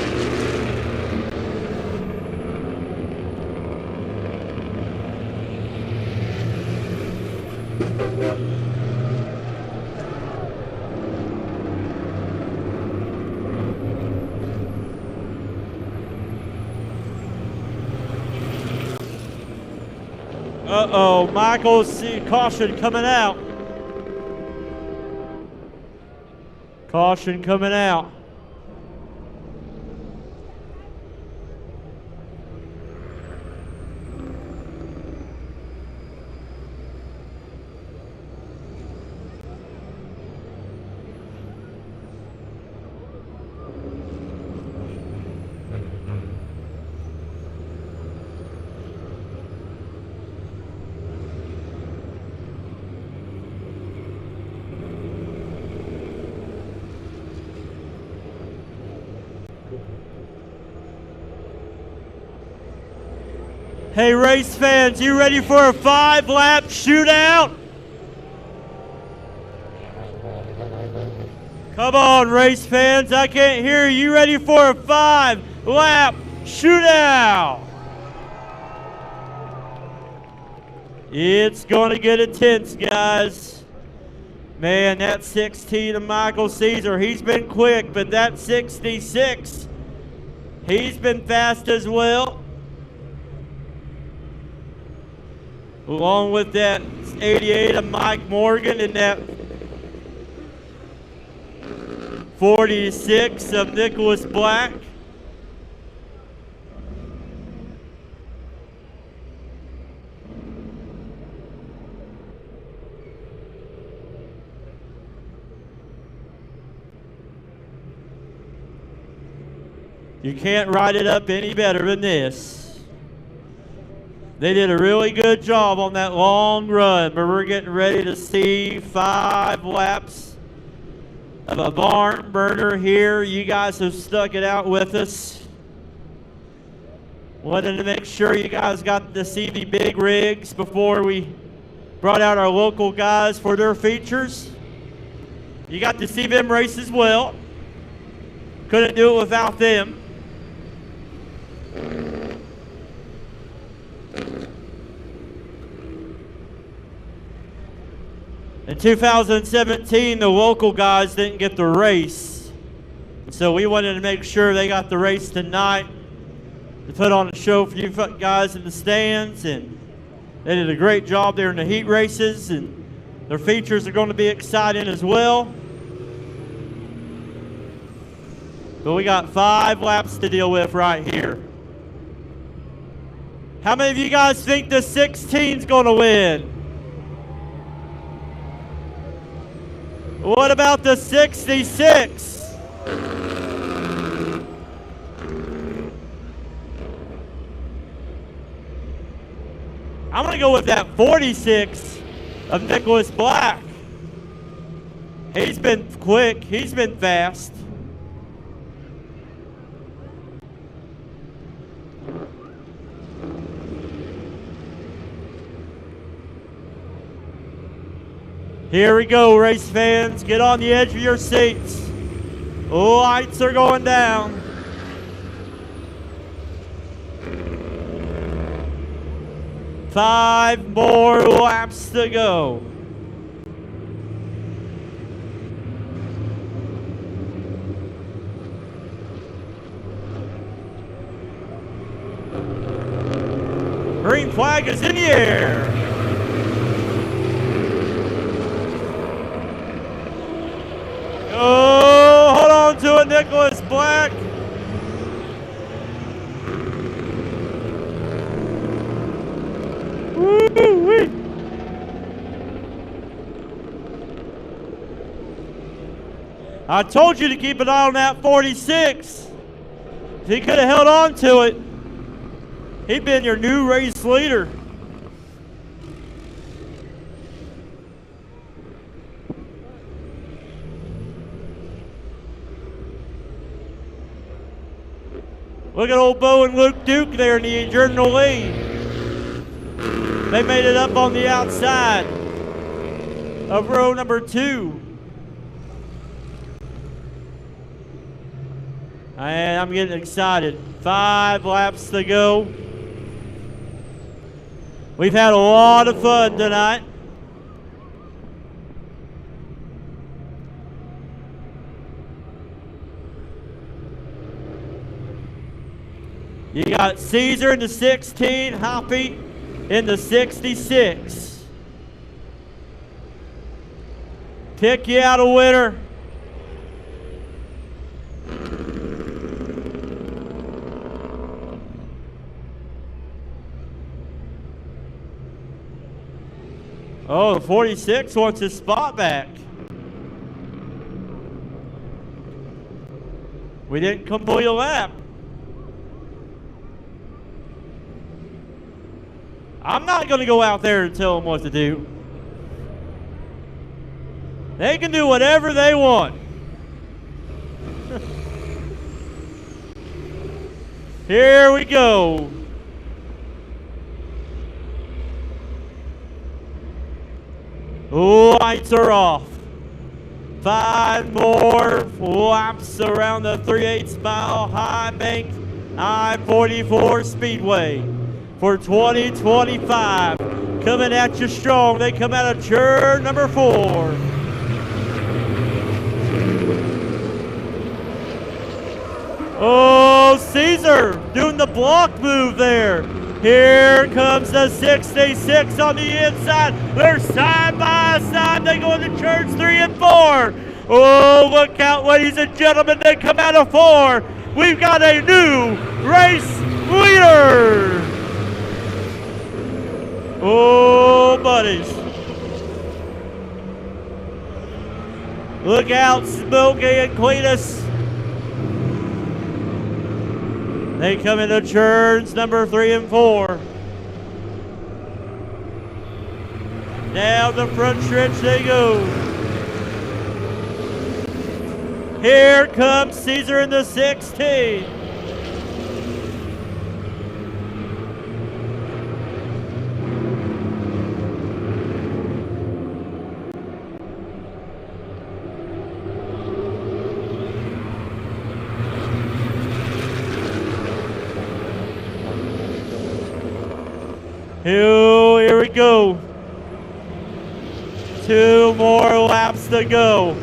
Uh-oh, Michael C. Caution coming out. Caution coming out. Hey, race fans, you ready for a 5-lap shootout? Come on, race fans, I can't hear you. You ready for a 5-lap shootout? It's gonna get intense, guys. Man, that 16 of Michael Caesar, he's been quick, but that 66, he's been fast as well. Along with that 88 of Mike Morgan and that 46 of Nicholas Black. You can't write it up any better than this. They did a really good job on that long run, but we're getting ready to see 5 laps of a barn burner here. You guys have stuck it out with us. Wanted to make sure you guys got to see the big rigs before we brought out our local guys for their features. You got to see them race as well. Couldn't do it without them. In 2017, the local guys didn't get the race. So we wanted to make sure they got the race tonight to put on a show for you guys in the stands. And they did a great job there in the heat races, and their features are going to be exciting as well. But we got 5 laps to deal with right here. How many of you guys think the 16's going to win? What about the 66? I'm going to go with that 46 of Nicholas Black. He's been quick. He's been fast. Here we go, race fans. Get on the edge of your seats. Lights are going down. Five more laps to go. Green flag is in the air. Oh, hold on to it, Nicholas Black. Woo-wee. I told you to keep an eye on that 46. If he could have held on to it, he'd been your new race leader. Look at old Bo and Luke Duke there in the journal lead. They made it up on the outside of row number 2. And I'm getting excited. 5 laps to go. We've had a lot of fun tonight. You got Caesar in the 16, Hoppy in the 66. Pick you out a winner. Oh, the 46 wants his spot back. We didn't complete a lap. I'm not going to go out there and tell them what to do. They can do whatever they want. Here we go. Lights are off. 5 more laps around the 3/8 mile high bank I-44 Speedway for 2025. Coming at you strong. They come out of turn number 4. Oh, Caesar doing the block move there. Here comes the 66 on the inside. They're side by side. They go into turns 3 and 4. Oh, look out, ladies and gentlemen. They come out of 4. We've got a new race leader. Oh, buddies. Look out, Smokey and Cletus. They come into turns number 3 and 4. Down the front stretch they go. Here comes Caesar in the 16. Here we go. 2 more laps to go.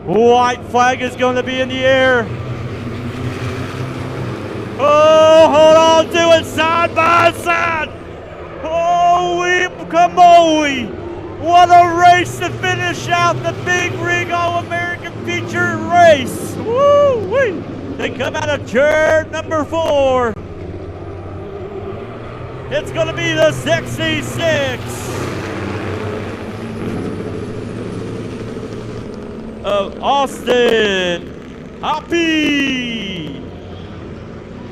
White flag is going to be in the air. Oh, hold on to it side by side. Holy camoly. What a race to finish out the Big Rig All-American Feature race. Woo-wee. They come out of turn number 4. It's going to be the 66 of Austin Hoppy.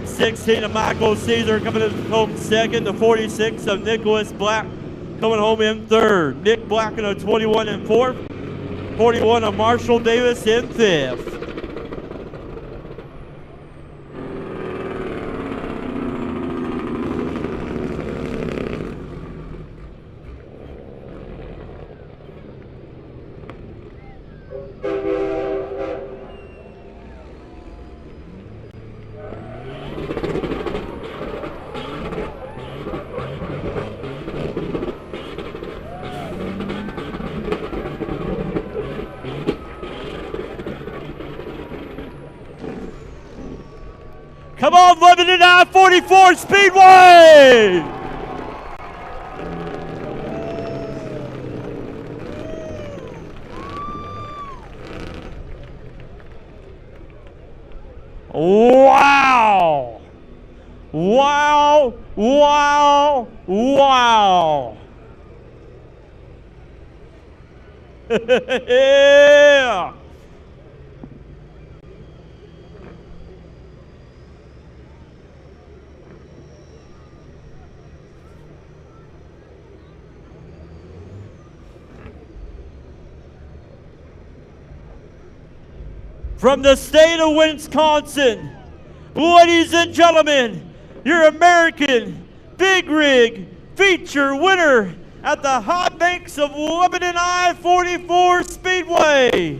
16 of Michael Caesar coming home second. The 46 of Nicholas Black coming home in third. Nick Black in a 21 in fourth. 41 of Marshall Davis in fifth. Come on, Lebanon I-44 Speedway! Wow! Wow! Wow! Wow! Yeah! From the state of Wisconsin, ladies and gentlemen, your American Big Rig feature winner at the high banks of Lebanon I-44 Speedway.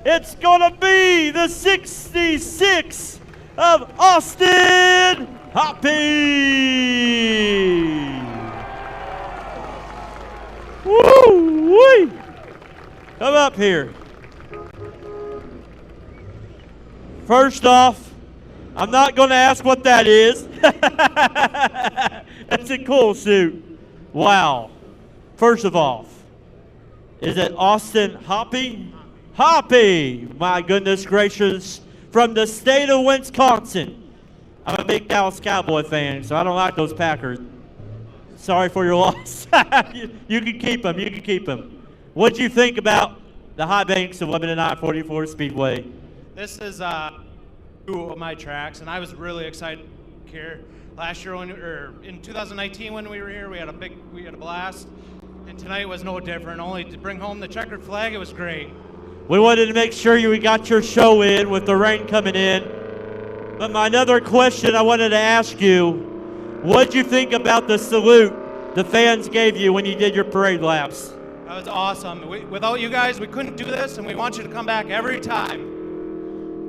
It's gonna be the 66 of Austin Hoppy. Woo-wee! Come up here. First off, I'm not going to ask what that is. That's a cool suit. Wow. First of all, is it Austin Hoppy? Hoppy! My goodness gracious. From the state of Wisconsin. I'm a big Dallas Cowboy fan, so I don't like those Packers. Sorry for your loss. You can keep them. You can keep them. What'd you think about the high banks of Lebanon I-44 Speedway? This is two of my tracks, and I was really excited here. Last year, in 2019 when we were here, we had a blast, and tonight was no different. Only to bring home the checkered flag, it was great. We wanted to make sure you got your show in with the rain coming in. But my other question I wanted to ask you, what'd you think about the salute the fans gave you when you did your parade laps? That was awesome. Without you guys, we couldn't do this, and we want you to come back every time.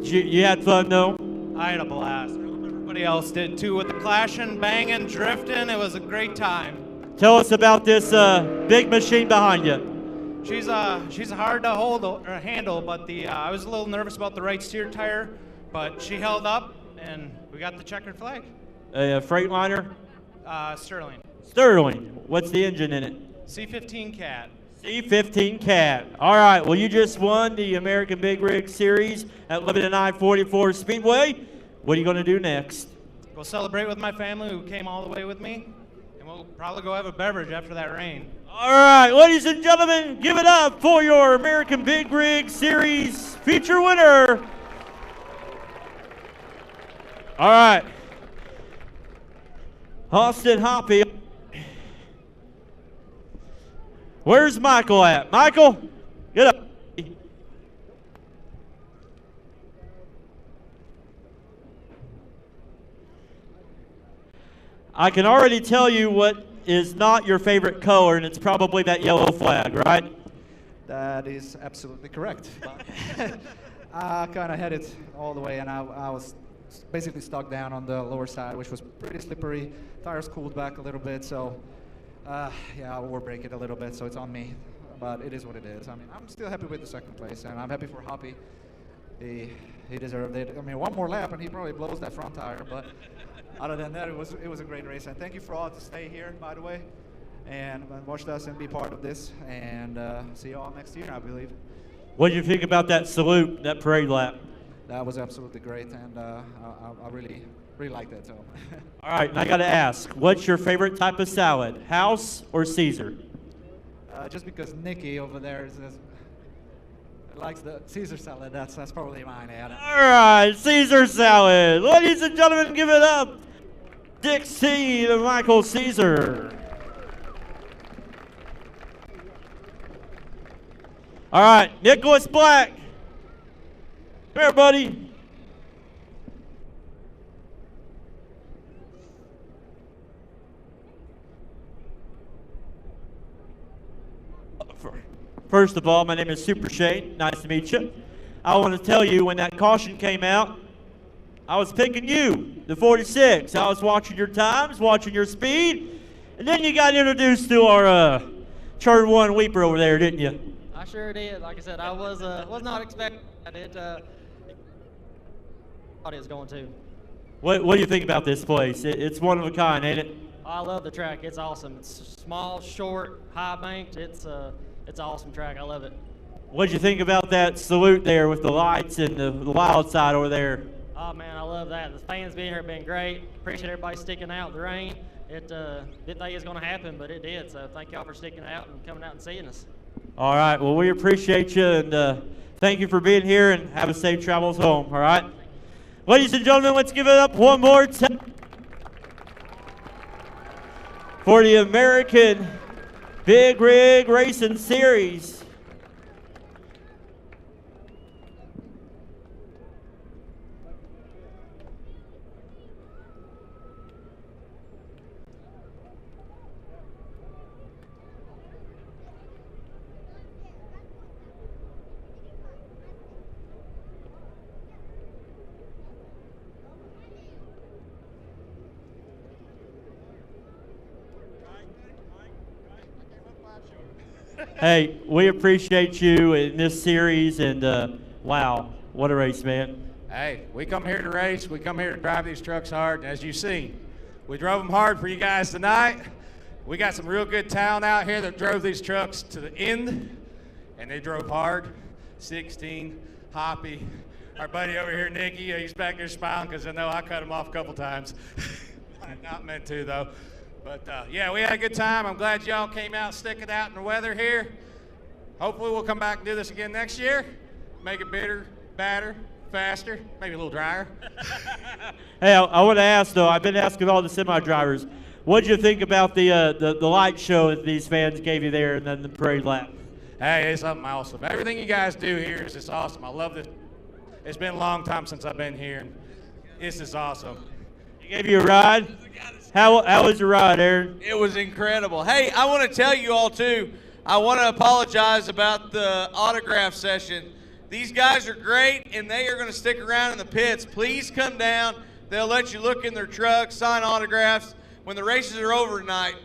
You had fun, though? I had a blast. Everybody else did, too, with the clashing, banging, drifting. It was a great time. Tell us about this big machine behind you. She's hard to hold or handle, but I was a little nervous about the right steer tire, but she held up, and we got the checkered flag. A Freightliner? Sterling. Sterling. What's the engine in it? C15 Cat. C15 Cat. All right, well, you just won the American Big Rig Series at Lebanon I-44 Speedway. What are you going to do next? Go celebrate with my family who came all the way with me, and we'll probably go have a beverage after that rain. All right, ladies and gentlemen, give it up for your American Big Rig Series feature winner. All right. Austin Hoppy. Where's Michael at? Michael, get up. I can already tell you what is not your favorite color, and it's probably that yellow flag, right? That is absolutely correct. I kind of had it all the way, and I was basically stuck down on the lower side, which was pretty slippery. Tires cooled back a little bit, so yeah, I will break it a little bit, so it's on me. But it is what it is. I mean, I'm still happy with the second place, and I'm happy for Hoppy. He deserved it. I mean, one more lap, and he probably blows that front tire. But other than that, it was a great race. And thank you for all to stay here, by the way, and watch us and be part of this. And see you all next year, I believe. What did you think about that salute, that parade lap? That was absolutely great, and I really liked that. So. All right, and I got to ask, what's your favorite type of salad, House or Caesar? Just because Nikki over there likes the Caesar salad, that's probably mine, Adam. All right, Caesar salad. Ladies and gentlemen, give it up. Dixie to Michael Caesar. All right, Nicholas Black. Come here, buddy. First of all, my name is Super Shane. Nice to meet you. I want to tell you, when that caution came out, I was picking you, the 46. I was watching your times, watching your speed, and then you got introduced to our Charter 1 Weeper over there, didn't you? I sure did. Like I said, I was not expecting it. Thought it was going to. What do you think about this place? It's one of a kind, ain't it? I love the track. It's awesome. It's small, short, high banked. It's an awesome track. I love it. What'd you think about that salute there with the lights and the wild side over there? Oh man, I love that. The fans being here have been great. Appreciate everybody sticking out in the rain. Didn't think it was going to happen, but it did. So thank y'all for sticking out and coming out and seeing us. All right. Well, we appreciate you, and thank you for being here, and have a safe travels home. All right. Ladies and gentlemen, let's give it up one more time for the American Big Rig Racing Series. Hey, we appreciate you in this series, and wow, what a race, man. Hey, we come here to race. We come here to drive these trucks hard. And as you've seen, we drove them hard for you guys tonight. We got some real good talent out here that drove these trucks to the end, and they drove hard. 16, Hoppy. Our buddy over here, Nicky, he's back there smiling because I know I cut him off a couple times. Not meant to, though. But, yeah, we had a good time. I'm glad y'all came out sticking out in the weather here. Hopefully we'll come back and do this again next year. Make it better, faster, maybe a little drier. Hey, I want to ask, though, I've been asking all the semi-drivers, what did you think about the light show that these fans gave you there and then the parade lap? Hey, it's something awesome. Everything you guys do here is just awesome. I love this. It's been a long time since I've been here. It's just awesome. He gave you a ride? How was your ride, Aaron? It was incredible. Hey, I want to tell you all, too, I want to apologize about the autograph session. These guys are great, and they are going to stick around in the pits. Please come down. They'll let you look in their trucks, sign autographs. When the races are over tonight,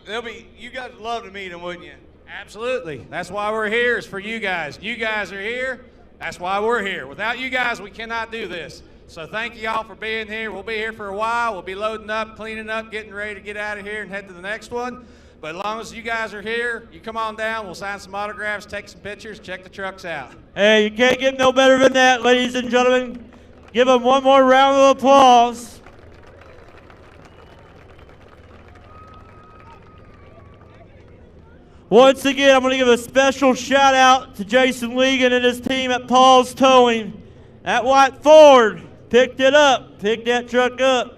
you guys would love to meet them, wouldn't you? Absolutely. That's why we're here, is for you guys. You guys are here. That's why we're here. Without you guys, we cannot do this. So thank you all for being here. We'll be here for a while. We'll be loading up, cleaning up, getting ready to get out of here and head to the next one. But as long as you guys are here, you come on down. We'll sign some autographs, take some pictures, check the trucks out. Hey, you can't get no better than that, ladies and gentlemen. Give them one more round of applause. Once again, I'm going to give a special shout out to Jason Legan and his team at Paul's Towing. That white Ford picked it up, picked that truck up.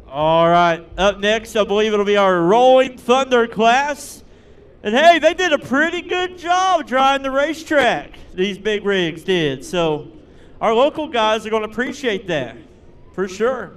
All right, up next, I believe it'll be our Rolling Thunder class. And hey, they did a pretty good job driving the racetrack, these big rigs did. So our local guys are going to appreciate that, for sure.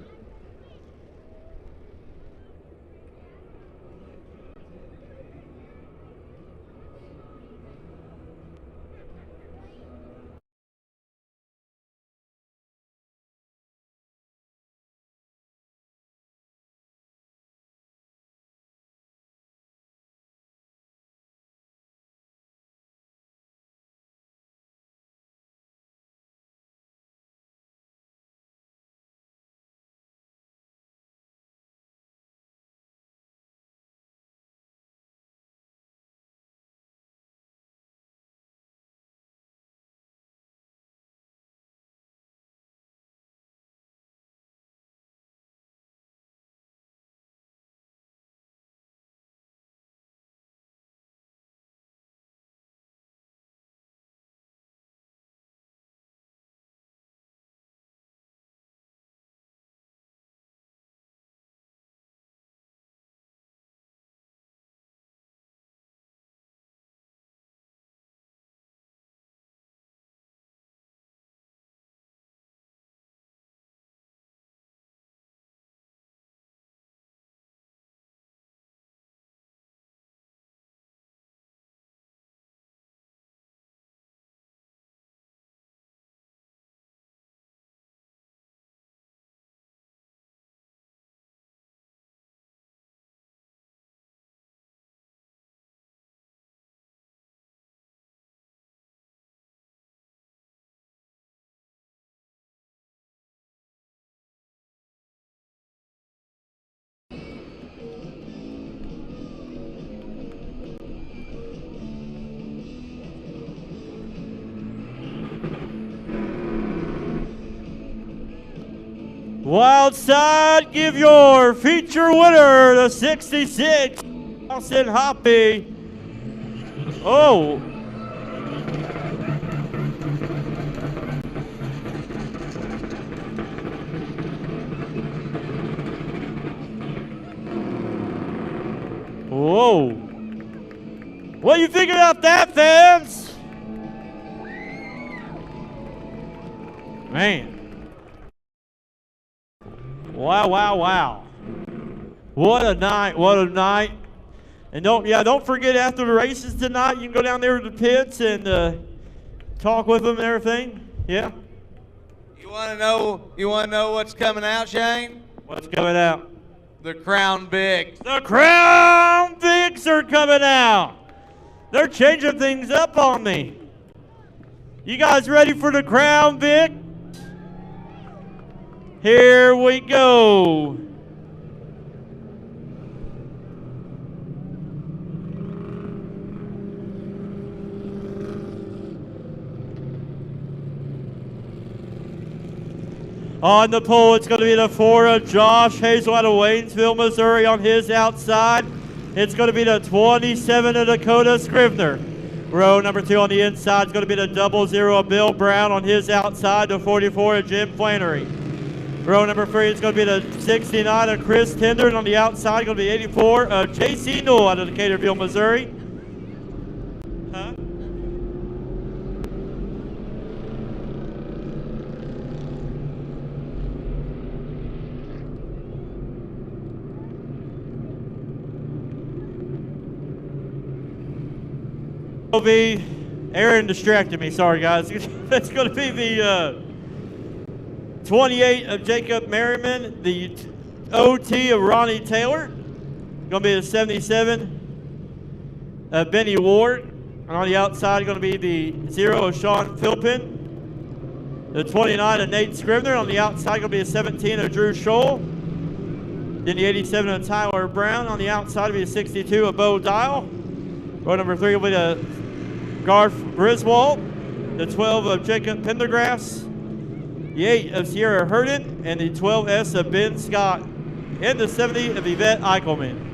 Wild side, give your feature winner, the 66, Austin Hoppy. Oh. Whoa. What do you think about that, fans? Man. Wow, wow, wow. What a night, what a night. And don't forget after the races tonight, you can go down there to the pits and talk with them and everything. Yeah. You want to know what's coming out, Shane? What's coming out? The Crown Bigs. The Crown Bigs are coming out. They're changing things up on me. You guys ready for the Crown Big? Here we go. On the pole, it's going to be the 4 of Josh Hazel out of Waynesville, Missouri on his outside. It's going to be the 27 of Dakota Scrivener. Row number 2 on the inside is going to be the 00 of Bill Brown on his outside, the 44 of Jim Flannery. Row number 3 is going to be the 69 of Chris Tender, and on the outside going to be 84 of J.C. Newell out of Decaturville, Missouri. Huh? Will be Aaron distracted me. Sorry, guys. That's going to be the 28 of Jacob Merriman, the OT of Ronnie Taylor. Going to be the 77 of Benny Ward. And on the outside, going to be the 0 of Sean Philpin. The 29 of Nate Scrivener. On the outside, going to be the 17 of Drew Scholl. Then the 87 of Tyler Brown. On the outside, will be the 62 of Bo Dial. Row number 3 will be the Garth Griswold, the 12 of Jacob Pendergrass, the 8 of Sierra Herden, and the 12S of Ben Scott, and the 70 of Yvette Eichelman.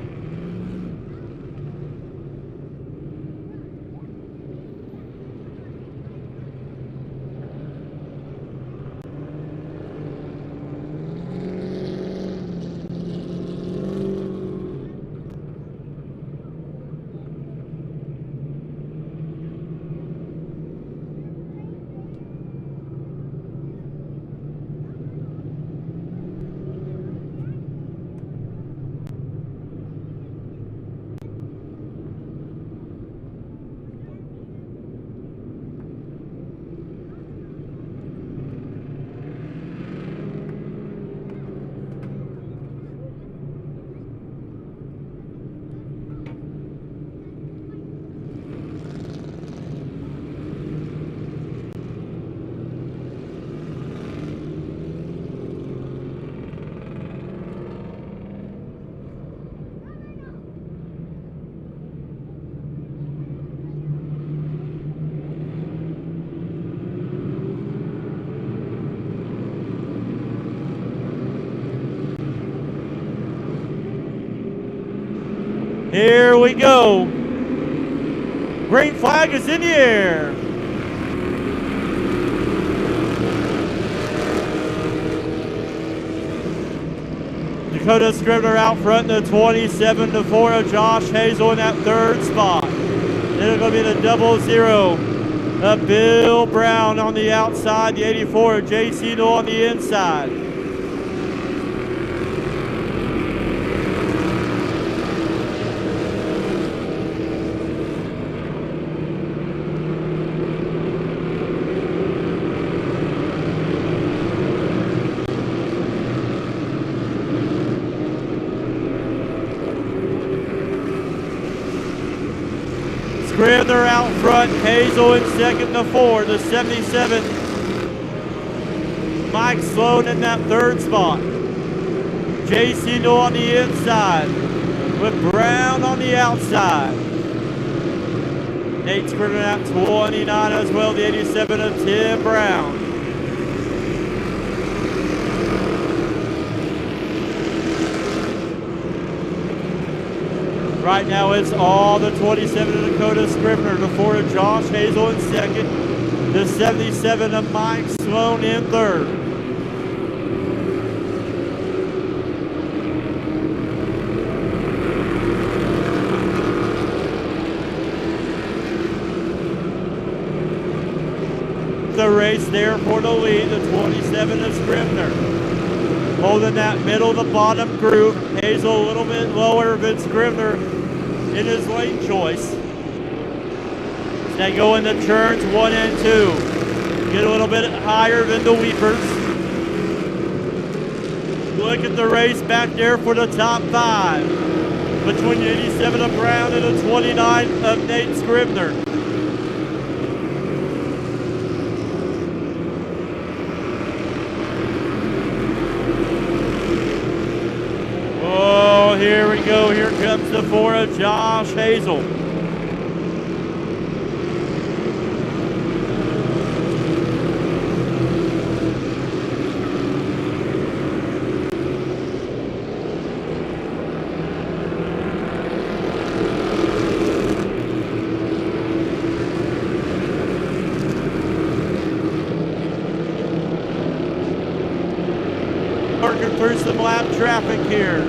Here we go. Green flag is in the air. Dakota Scrivener out front in the 27-4 of Josh Hazel in that third spot. Then it's going to be the 00 of Bill Brown on the outside, the 84 of JC Noel on the inside. Scrivener out front, Hazel in second to 4, the 77. Mike Sloan in that third spot. JC Noel on the inside with Brown on the outside. Nate Scrivener at 29 as well, the 87 of Tim Brown. Right now it's all the 27 of Dakota Scrivener, the 4 of Josh Hazel in second, the 77 of Mike Sloan in third. The race there for the lead, the 27 of Scrivener. Holding that middle to bottom groove. Hazel a little bit lower than Scrivener in his lane choice. As they go into turns 1 and 2. Get a little bit higher than the Weepers. Look at the race back there for the top 5. Between the 87 of Brown and the 29 of Nate Scrivener. Oh, here we go. Here comes the 4 of Josh Hazel. Working through some lap traffic here.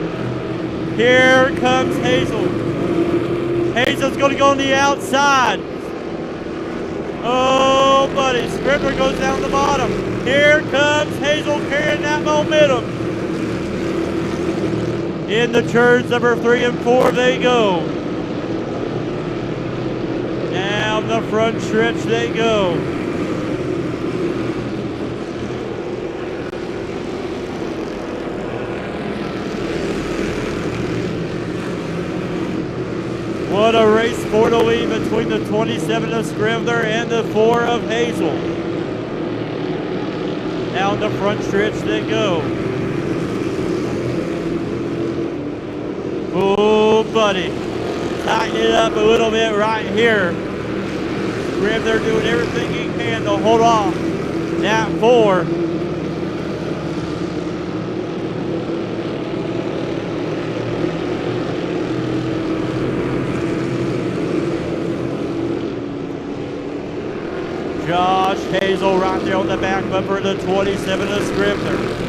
Here comes Hazel. Hazel's going to go on the outside. Oh, buddy. Scrivener goes down the bottom. Here comes Hazel carrying that momentum. In the turns number 3 and 4 they go. Down the front stretch they go. What a race for the lead between the 27 of Scrivener and the 4 of Hazel. Down the front stretch they go. Oh, buddy. Tighten it up a little bit right here. Scrivener doing everything he can to hold off that 4. Josh Hazel right there on the back bumper, the 27 of Scrivener.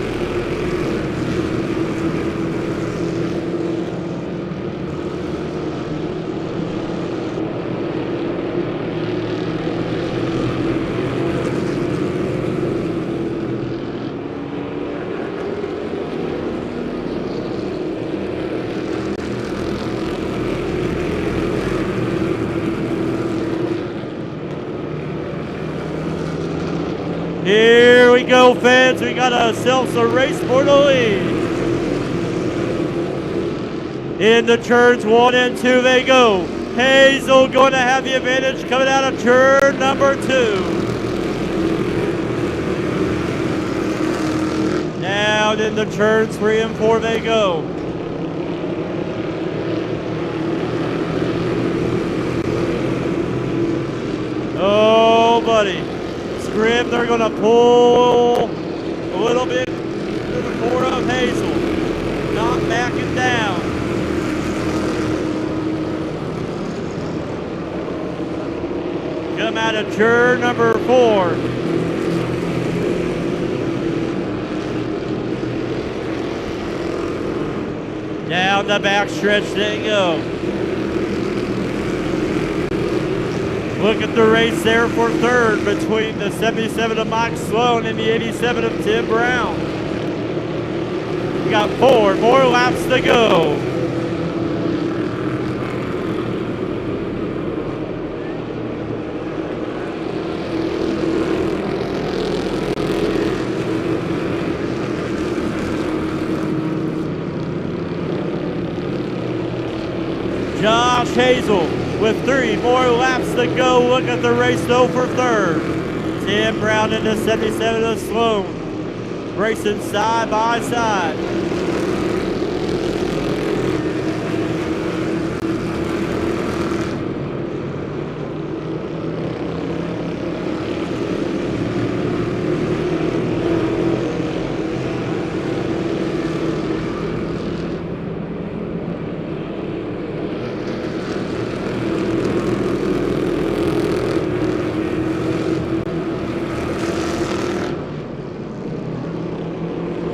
Here we go, fans. We got ourselves a race for the lead. In the turns 1 and 2 they go. Hazel going to have the advantage coming out of turn number 2. Now in the turns 3 and 4 they go. Oh, buddy. Scrivener going to pull a little bit to the 4 of Hazel. Not backing down. come out of turn number 4. Down the backstretch they go. Look at the race there for third between the 77 of Mike Sloan and the 87 of Tim Brown. We got 4 more laps to go. Josh Hazel with 3 more laps to go. Look at the race though for third. Tim Brown in the 77 of Sloan, racing side by side.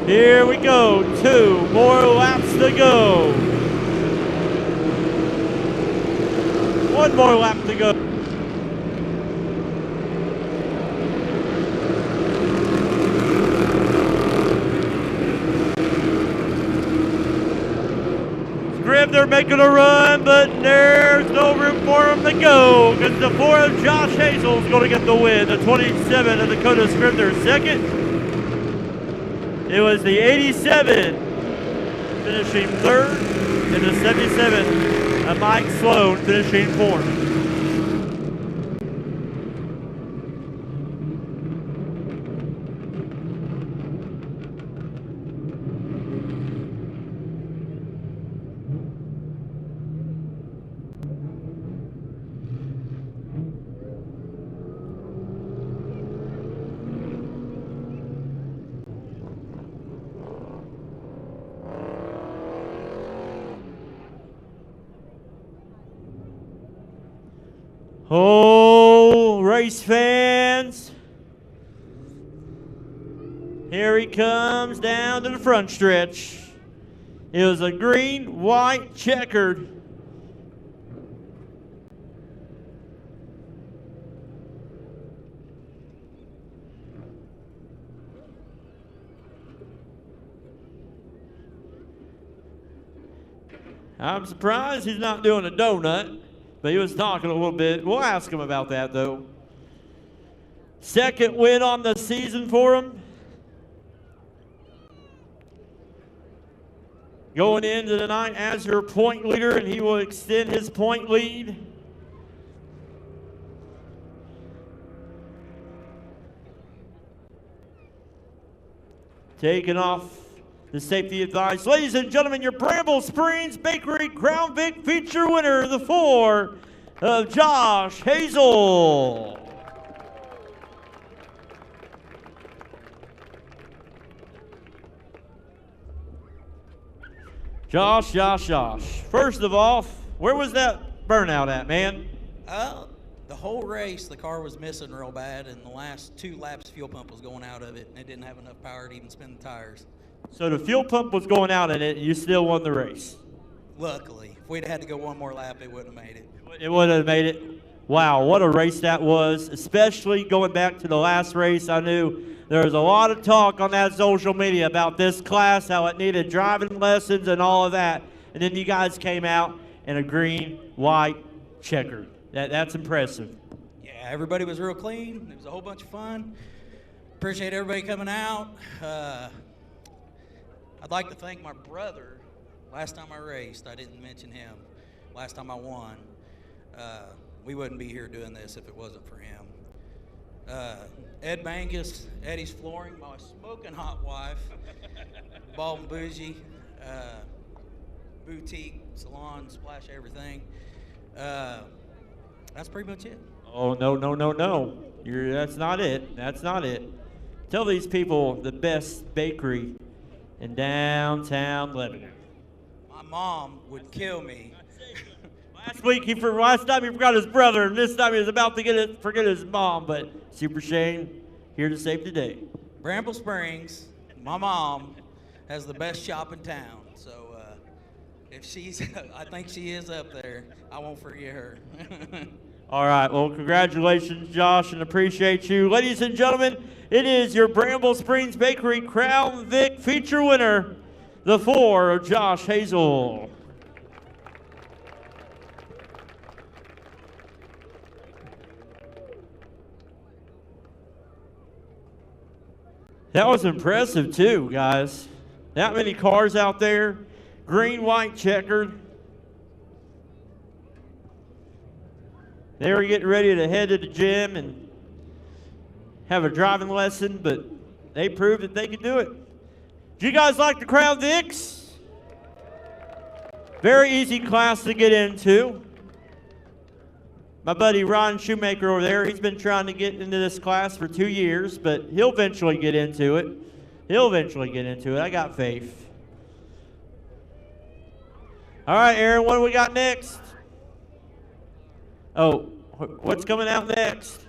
Here we go, 2 more laps to go. 1 more lap to go. Scribb, they're making a run, but there's no room for them to go because the 4 of Josh Hazel is going to get the win. The 27 of Dakota Scribb, their second. It was the 87 finishing third, and the 77 of Mike Sloan finishing fourth. Oh, race fans. Here he comes down to the front stretch. It was a green, white, checkered. I'm surprised he's not doing a donut. But he was talking a little bit. We'll ask him about that, though. Second win on the season for him. Going into the night as your point leader, and he will extend his point lead. Taking off the safety advice. Ladies and gentlemen, your Bramble Springs Bakery Crown Vic feature winner, the 4 of Josh Hazel. Josh. First of all, where was that burnout at, man? The whole race, the car was missing real bad, and the last 2 laps, fuel pump was going out of it, and it didn't have enough power to even spin the tires. So the fuel pump was going out in it, and you still won the race. Luckily. If we'd had to go 1 more lap, it wouldn't have made it. It wouldn't have made it. Wow, what a race that was, especially going back to the last race. I knew there was a lot of talk on that social media about this class, how it needed driving lessons and all of that. And then you guys came out in a green, white, checkered. That's impressive. Yeah, everybody was real clean. It was a whole bunch of fun. Appreciate everybody coming out. I'd like to thank my brother. Last time I raced, I didn't mention him. Last time I won, we wouldn't be here doing this if it wasn't for him. Ed Mangus, Eddie's Flooring, my smoking hot wife, Bald and Bougie, boutique, salon, splash everything. That's pretty much it. Oh, no. That's not it. That's not it. Tell these people the best bakery in downtown Lebanon. My mom would kill me. last week, last time he forgot his brother, and this time he was about to forget his mom. But Super Shane, here to save the day. Bramble Springs, my mom, has the best shop in town. So if she's, I think she is up there. I won't forget her. All right, well, congratulations, Josh, and appreciate you. Ladies and gentlemen, it is your Bramble Springs Bakery Crown Vic feature winner, the 4 of Josh Hazel. That was impressive, too, guys. That many cars out there, green, white, checkered. They were getting ready to head to the gym and have a driving lesson, but they proved that they could do it. Do you guys like the Crown Vics? Very easy class to get into. My buddy Ron Shoemaker over there, he's been trying to get into this class for 2 years, but he'll eventually get into it. He'll eventually get into it. I got faith. All right, Aaron, what do we got next? Oh, what's coming out next?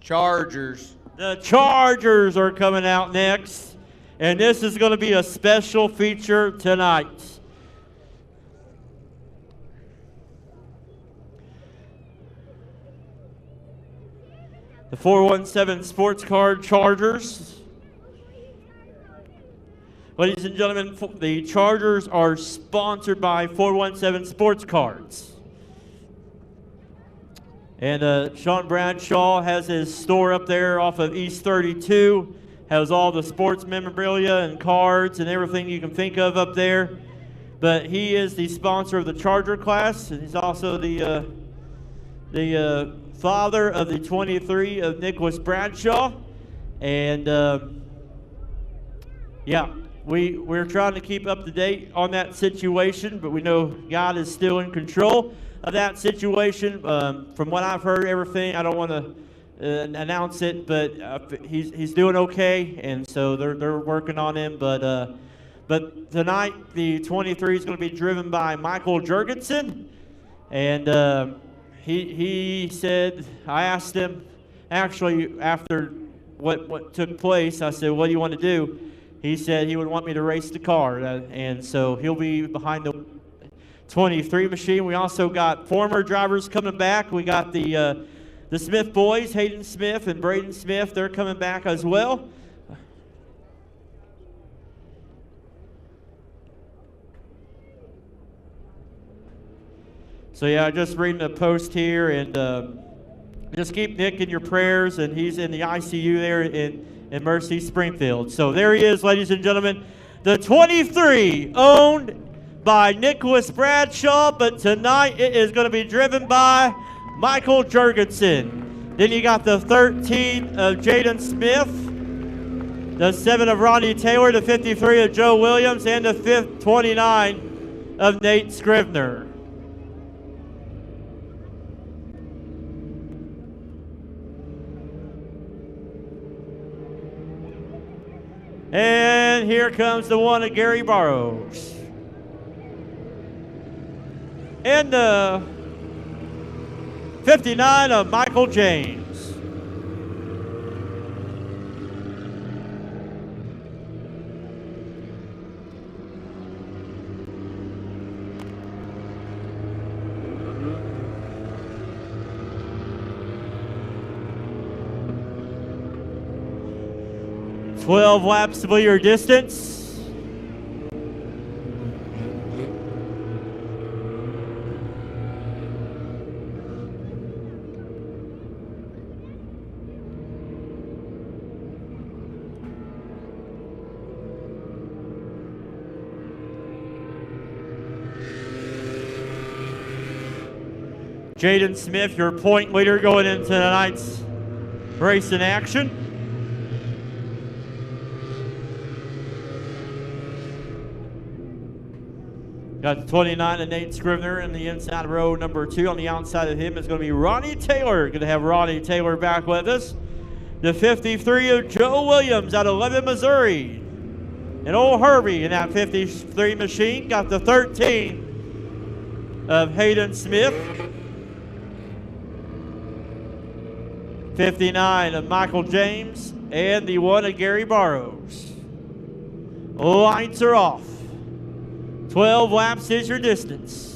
Chargers. The Chargers are coming out next, and this is going to be a special feature tonight. The 417 Sports Card Chargers. Ladies and gentlemen, the Chargers are sponsored by 417 Sports Cards. And Sean Bradshaw has his store up there off of East 32. Has all the sports memorabilia and cards and everything you can think of up there. But he is the sponsor of the Charger class, and he's also the father of the 23 of Nicholas Bradshaw. And yeah, we're trying to keep up to date on that situation, but we know God is still in control of that situation. From what I've heard, everything, I don't want to announce it, but he's doing okay, and so they're working on him. But tonight, the 23 is going to be driven by Michael Jurgensen, and he said, I asked him, actually, after what took place, I said, what do you want to do? He said he would want me to race the car, and so he'll be behind the 23 machine. We also got former drivers coming back. We got the Smith boys, Hayden Smith and Braden Smith. They're coming back as well. So yeah, just reading a post here, and just keep Nick in your prayers, and he's in the ICU there in Mercy, Springfield. So there he is, ladies and gentlemen, the 23 owned by Nicholas Bradshaw, but tonight it is going to be driven by Michael Jurgensen. Then you got the 13 of Jaden Smith, the 7 of Ronnie Taylor, the 53 of Joe Williams, and the 29 of Nate Scrivener. And here comes the 1 of Gary Burrows. And the 59 of Michael James. "12 laps to your distance." Jaden Smith, your point leader going into tonight's race in action. Got the 29 of Nate Scrivener in the inside row number 2. On the outside of him is going to be Ronnie Taylor. Going to have Ronnie Taylor back with us. The 53 of Joe Williams out of Lebanon, Missouri. And old Herbie in that 53 machine. Got the 13 of Hayden Smith. 59 of Michael James, and the 1 of Gary Burrows. Lights are off. 12 laps is your distance.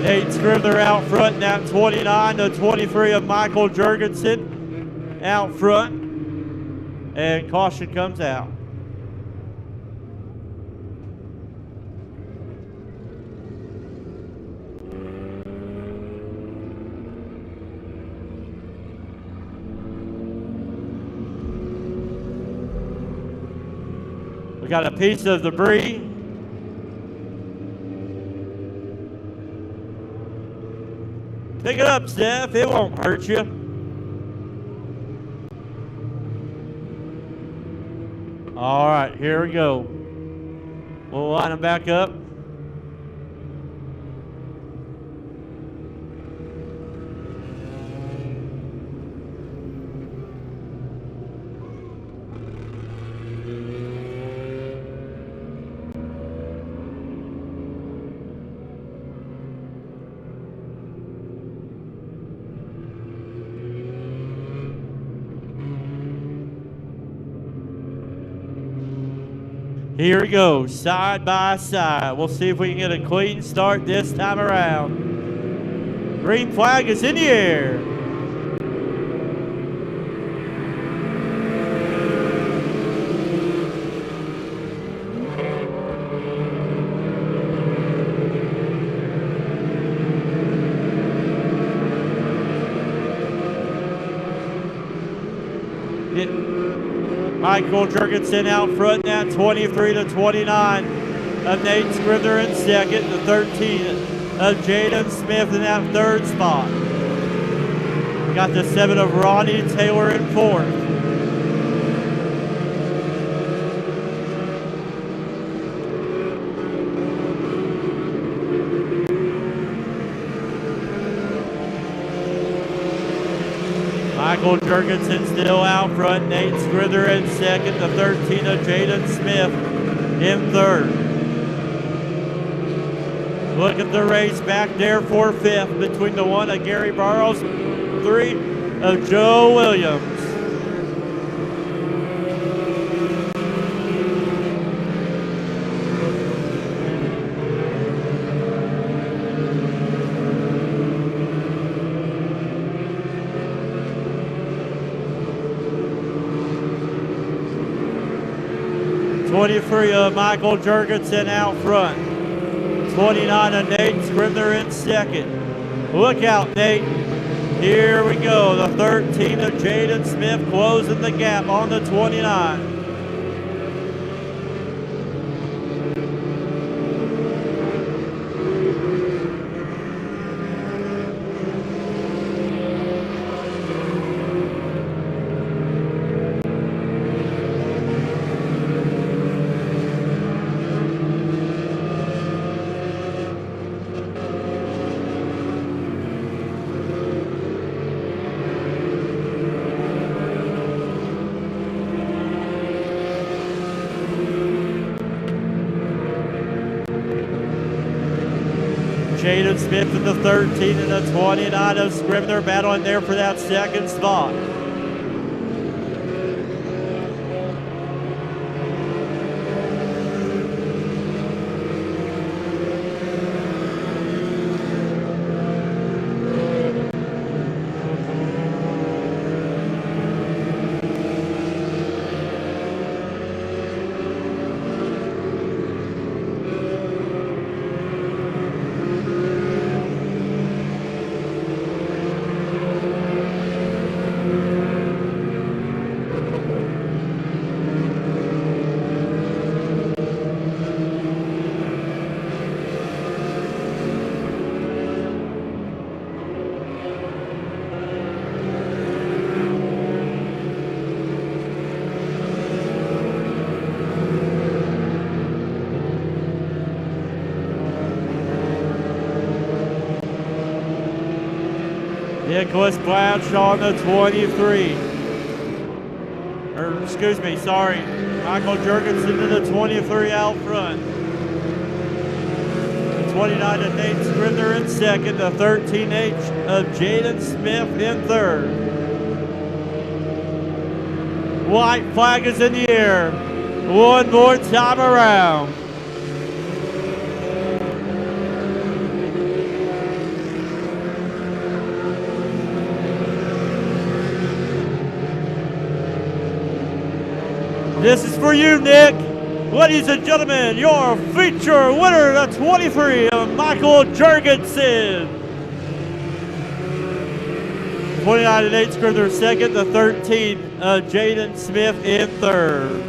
Nate Scrivener out front, now 29 to 23 of Michael Jurgensen out front. And caution comes out. We got a piece of debris. Pick it up, Steph. It won't hurt you. All right, here we go. We'll line them back up. Here we go, side by side. We'll see if we can get a clean start this time around. Green flag is in the air. Michael Jurgensen out front now, 23 to 29 of Nate Scrivener in second, the 13 of Jaden Smith in that third spot. We got the 7 of Ronnie Taylor in fourth. Michael Jurgensen still out front. Nate Scrivener in second. The 13 of Jaden Smith in third. Look at the race back there for fifth between the 1 of Gary Burrows, 3 of Joe Williams. '23 of Michael Jurgensen out front. 29 of Nate Scrivener in second. Look out, Nate. Here we go. The 13 of Jaden Smith closing the gap on the 29. Jaden Smith in the 13 and the 29 of Scrivener battling there for that second spot. Nicholas Bradshaw on the 23. Or, excuse me, sorry. Michael Jurgensen to the 23 out front. The 29 of Nate Scrivener in second. The 13H of Jaden Smith in third. White flag is in the air. One more time around. This is for you, Nick. Ladies and gentlemen, your feature winner, the 23 of Michael Jurgensen. 29 of Nate Scrivener second, the 13 of Jaden Smith in third.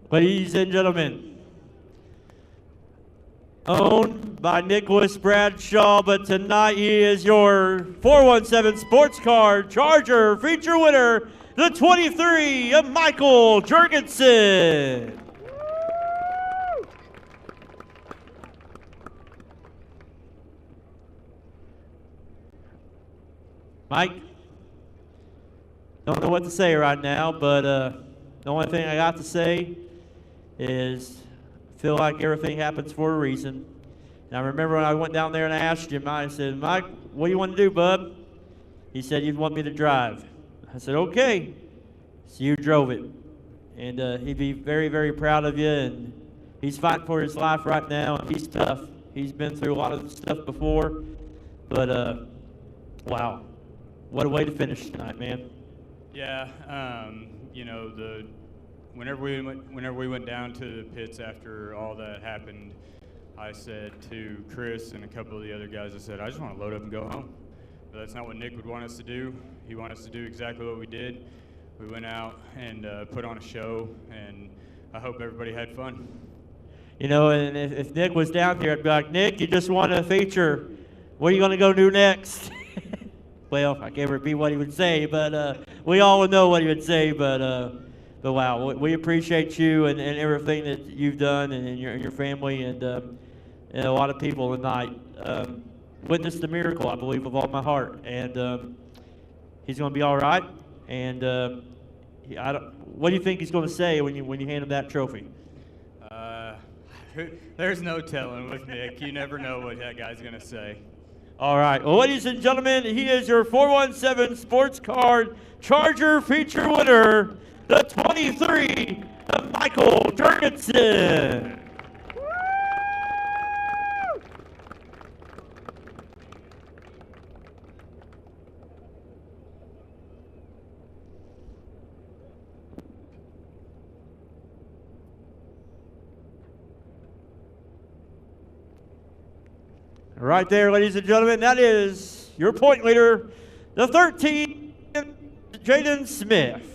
Ladies and gentlemen, owned by Nicholas Bradshaw, but tonight he is your 417 Sports Car Charger feature winner, the 23 of Michael Jurgensen. Mike, don't know what to say right now, but the only thing I got to say is I feel like everything happens for a reason. And I remember when I went down there and I asked him, I said, Mike, what do you want to do, bub? He said, you'd want me to drive. I said, okay. So you drove it. And he'd be very, very proud of you. And he's fighting for his life right now. He's tough. He's been through a lot of stuff before. But, wow. What a way to finish tonight, man. Yeah, you know, whenever we went down to the pits after all that happened, I said to Chris and a couple of the other guys, I said, I just want to load up and go home. But that's not what Nick would want us to do. He wanted us to do exactly what we did. We went out and put on a show, and I hope everybody had fun. You know, and if Nick was down here, I'd be like, Nick, you just won a feature. What are you going to go do next? Well, I can't repeat what he would say, but we all would know what he would say, but wow, we appreciate you and everything that you've done and your family and a lot of people tonight witnessed the miracle, I believe, with all my heart. And he's going to be all right. And what do you think he's going to say when you hand him that trophy? There's no telling with Nick. You never know what that guy's going to say. All right. Well, ladies and gentlemen, he is your 417 Sports Card Charger feature winner, the 23 of Michael Jurgensen. Right there, ladies and gentlemen, that is your point leader, the 13, Jaden Smith.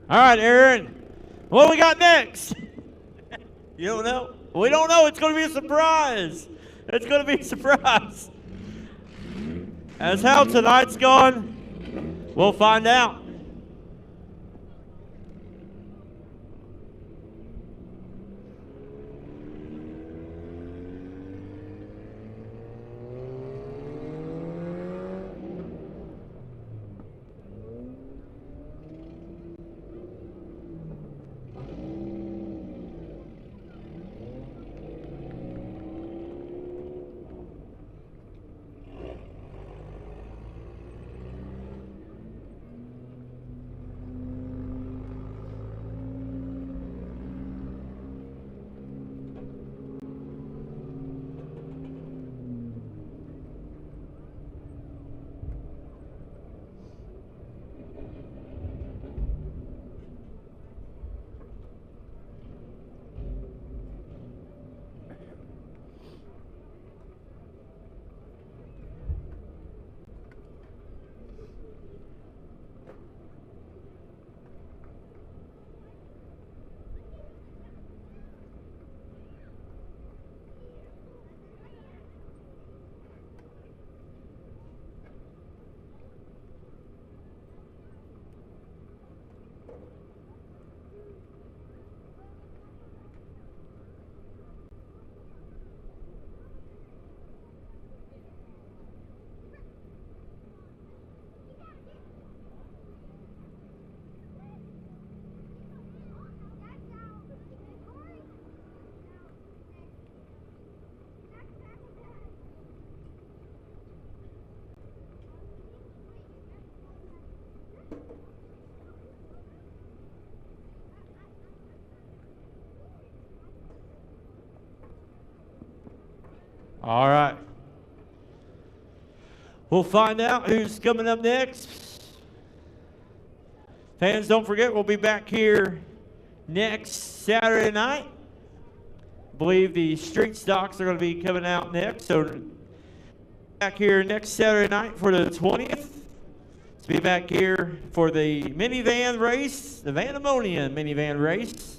All right, Aaron, what we got next? You don't know? We don't know. It's going to be a surprise. It's going to be a surprise. As how tonight's gone, we'll find out. All right. We'll find out who's coming up next. Fans, don't forget, we'll be back here next Saturday night. I believe the street stocks are going to be coming out next. So back here next Saturday night for the 20th. Let's be back here for the minivan race, the Vandemonian minivan race.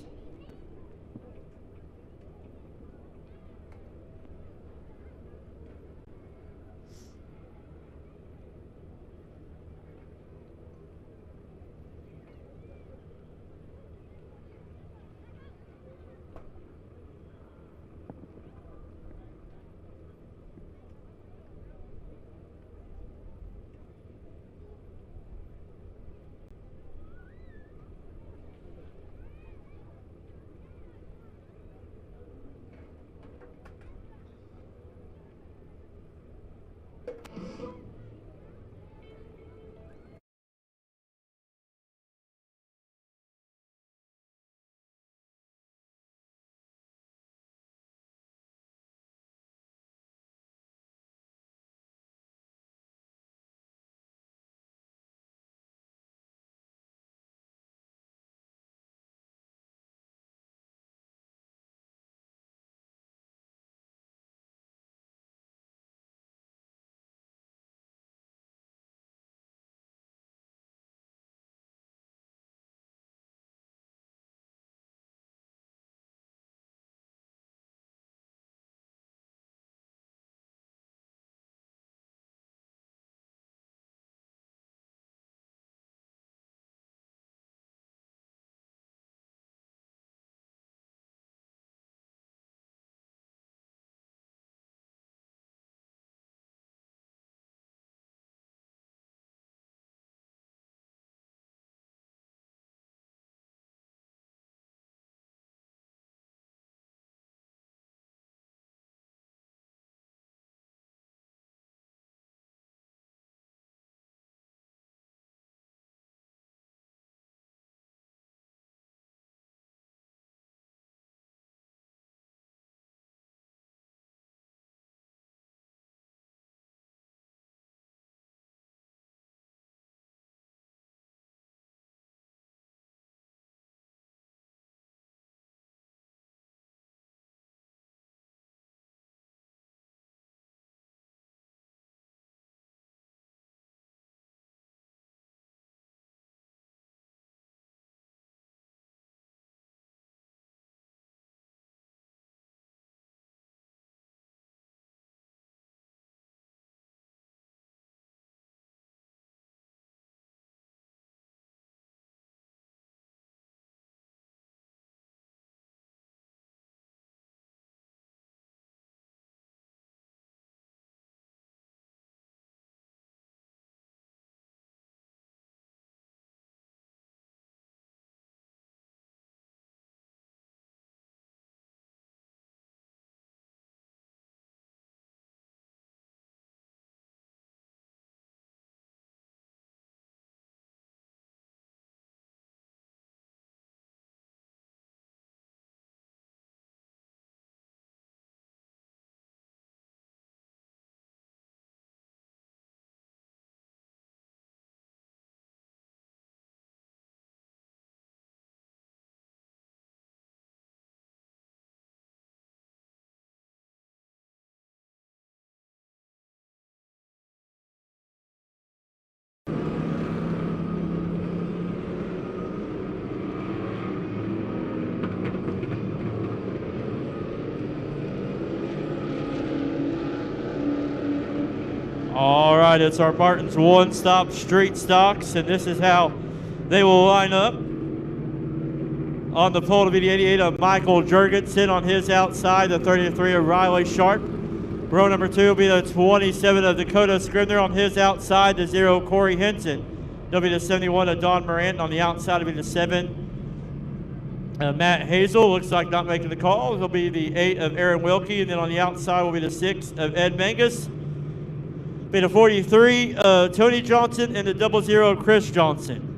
All right, it's our Martin's one-stop street stocks, and this is how they will line up. On the pole to be the 88 of Michael Jurgensen. On his outside, the 33 of Riley Sharp. Row number 2 will be the 27 of Dakota Scribner. On his outside, the 0 Corey Henson. There'll be the 71 of Don Morant. On the outside will be the 7 Matt Hazel. Looks like not making the call. It'll be the 8 of Aaron Wilkie. And then on the outside will be the 6 of Ed Mangus. Be the 43 Tony Johnson and the 00 Chris Johnson.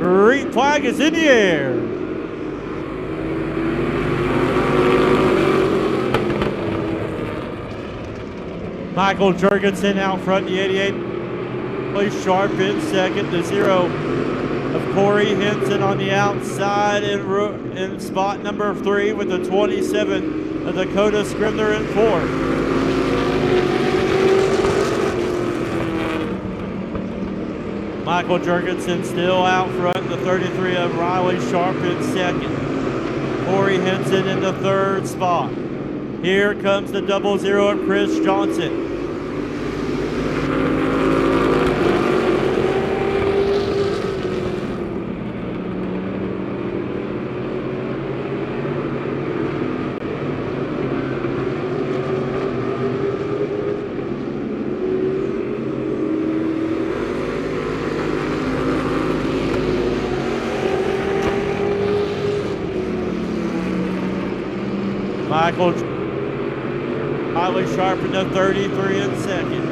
Green flag is in the air. Michael Jurgensen out front, the 88. Place Sharp in second, the 0 of Corey Henson on the outside in spot number 3 with the 27 of Dakota Scribner in 4th. Michael Jurgensen still out front, the 33 of Riley Sharp in second. Corey Henson in the 3rd spot. Here comes the 00 of Chris Johnson. Michael Riley Sharp in the 33 in second.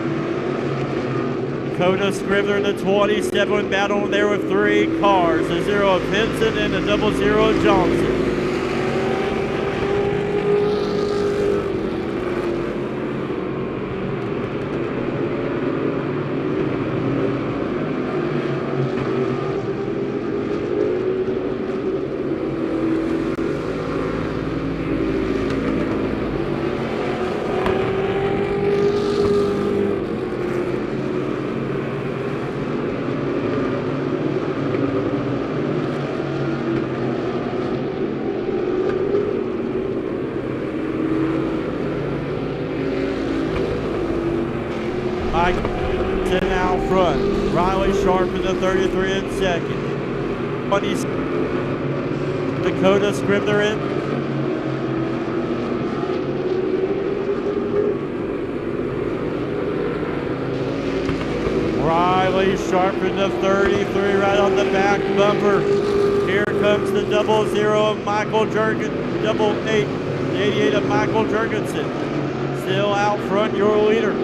Dakota Scribner in the 27 battling there with 3 cars. The 0 of Henson and the 00 of Johnson. Out front, Riley Sharp in the 33 in second. 20 Dakota Scribner in. Riley Sharp in the 33 right on the back bumper. Here comes the 00 of Michael Jurgensen, 88, the 88 of Michael Jurgensen. Still out front, your leader.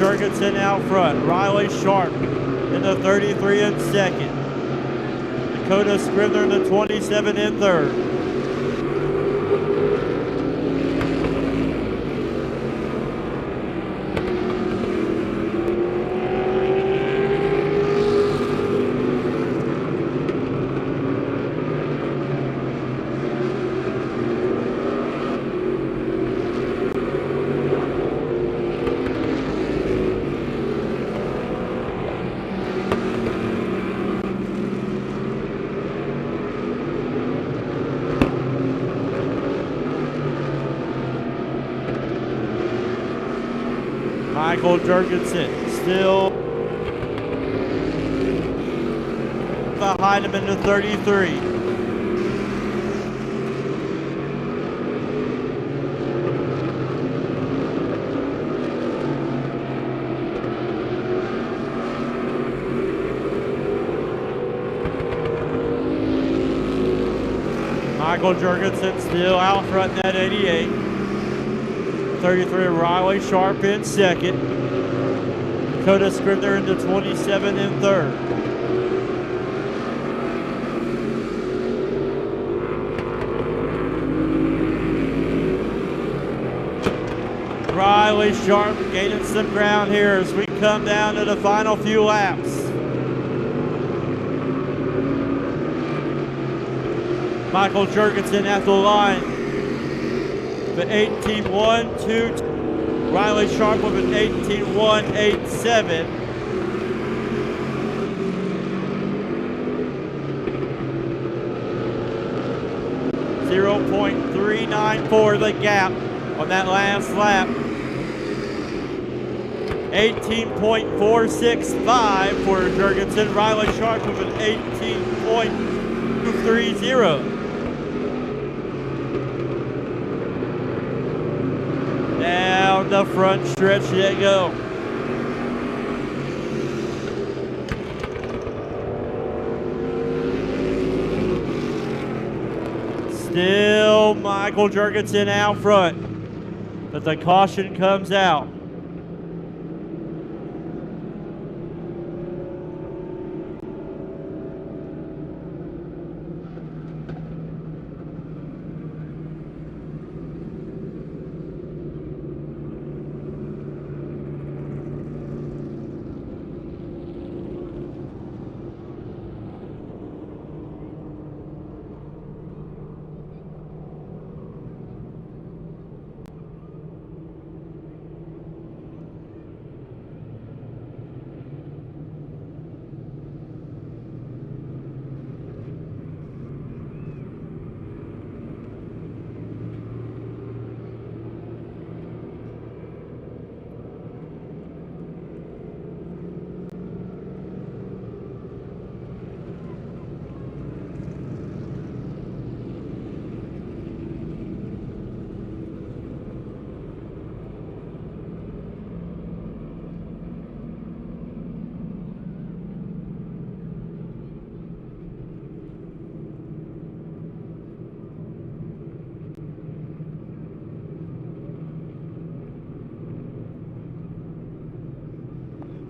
Jurgensen out front. Riley Sharp in the 33 in second. Dakota Scrivener in the 27 in third. Michael Jurgensen still behind him in the 33. Michael Jurgensen still out front in that 88. 33 Riley Sharp in second. Dakota Scrivener into 27 in third. Riley Sharp gaining some ground here as we come down to the final few laps. Michael Jurgensen at the line. The 18.122. Riley Sharp with an 18.187. .394 the gap on that last lap. 18.465 for Jurgensen. Riley Sharp with an 18.230. Down the front stretch they go. Still Michael Jurgensen out front, but the caution comes out.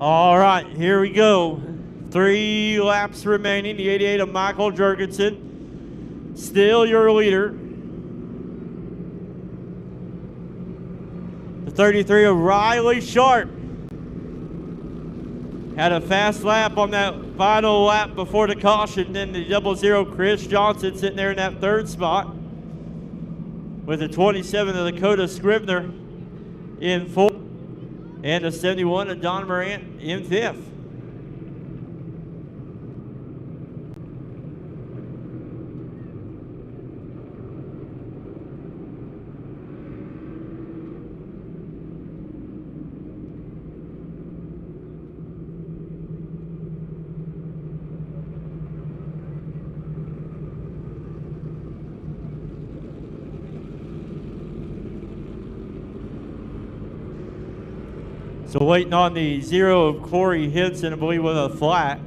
All right, here we go. 3 laps remaining. The 88 of Michael Jurgensen, still your leader. The 33 of Riley Sharp had a fast lap on that final lap before the caution. Then the 00 Chris Johnson sitting there in that 3rd spot with the 27 of Dakota Scrivener in 4th. And the 71 of Don Morant in 5th. So waiting on the 0 of Corey Henson, I believe, with a flat.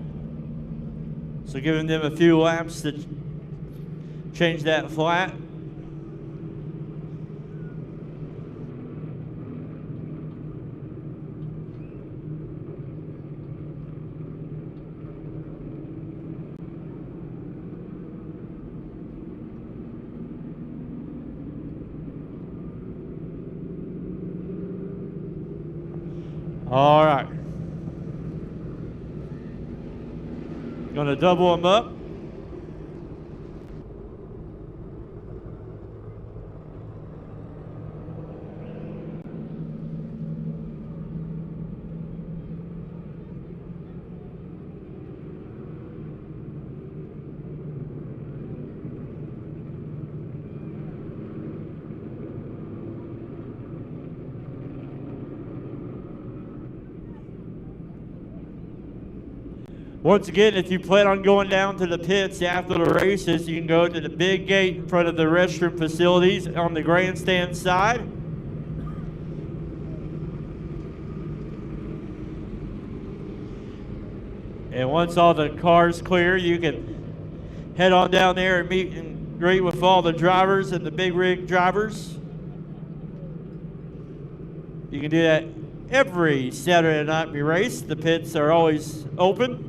So giving them a few laps to change that flat. All right. Gonna double them up. Once again, if you plan on going down to the pits after the races, you can go to the big gate in front of the restroom facilities on the grandstand side. And once all the cars clear, you can head on down there and meet and greet with all the drivers and the big rig drivers. You can do that every Saturday night we race. The pits are always open.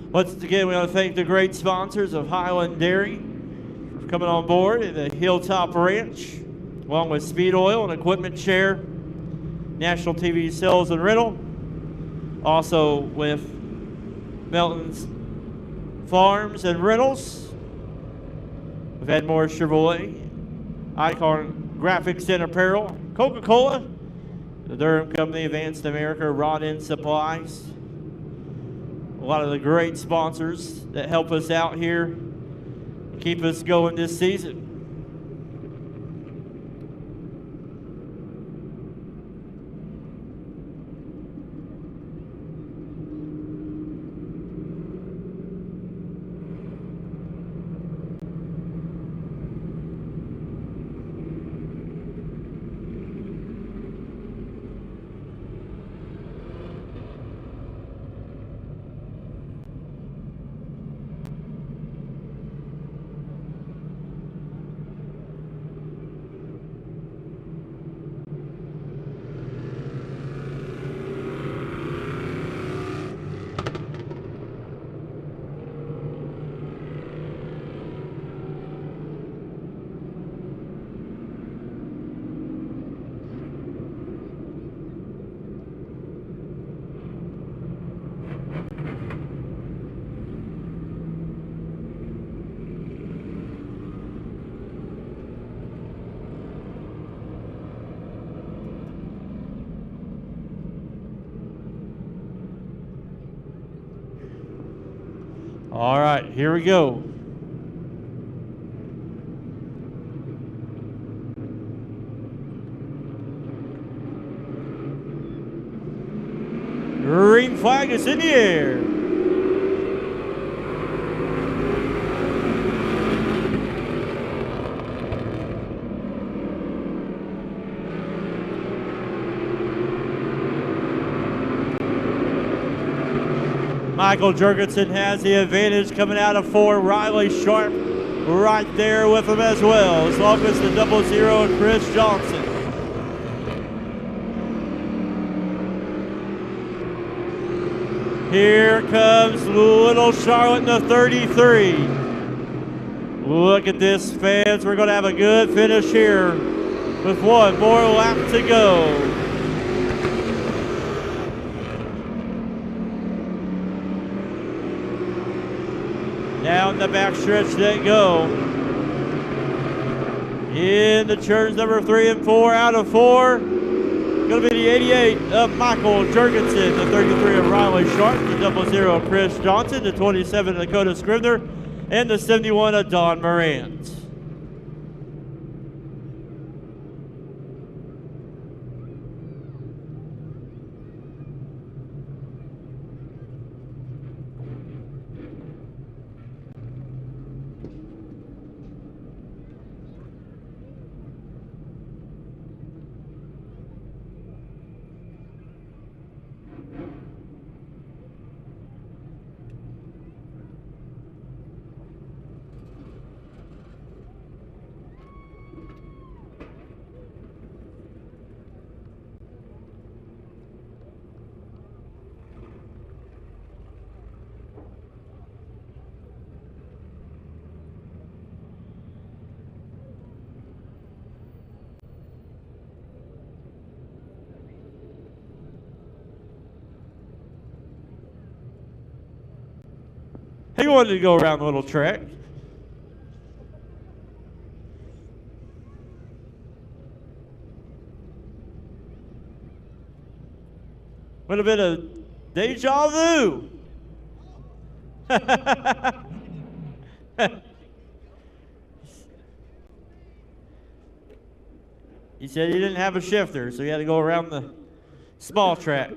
Once again, we want to thank the great sponsors of Highland Dairy for coming on board, and the Hilltop Ranch, along with Speed Oil and Equipment Share, National TV Sales and Rental, also with Melton's Farms and Rentals. We've had more Chevrolet, Icon Graphics and Apparel, Coca-Cola, the Durham Company, Advanced America, Rod End Supplies. A lot of the great sponsors that help us out here and keep us going this season. All right, here we go. Green flag is in the air. Michael Jurgensen has the advantage coming out of 4. Riley Sharp right there with him as well, as long as the 00 and Chris Johnson. Here comes Little Charlotte in the 33. Look at this, fans. We're going to have a good finish here with one more lap to go. Down the backstretch they go. In the turns number 3 and 4 out of 4. Going to be the 88 of Michael Jurgensen, the 33 of Riley Sharp, the 00 of Chris Johnson, the 27 of Dakota Scribner, and the 71 of Don Morant. He wanted to go around the little track. What a bit of deja vu. He said he didn't have a shifter, so he had to go around the small track.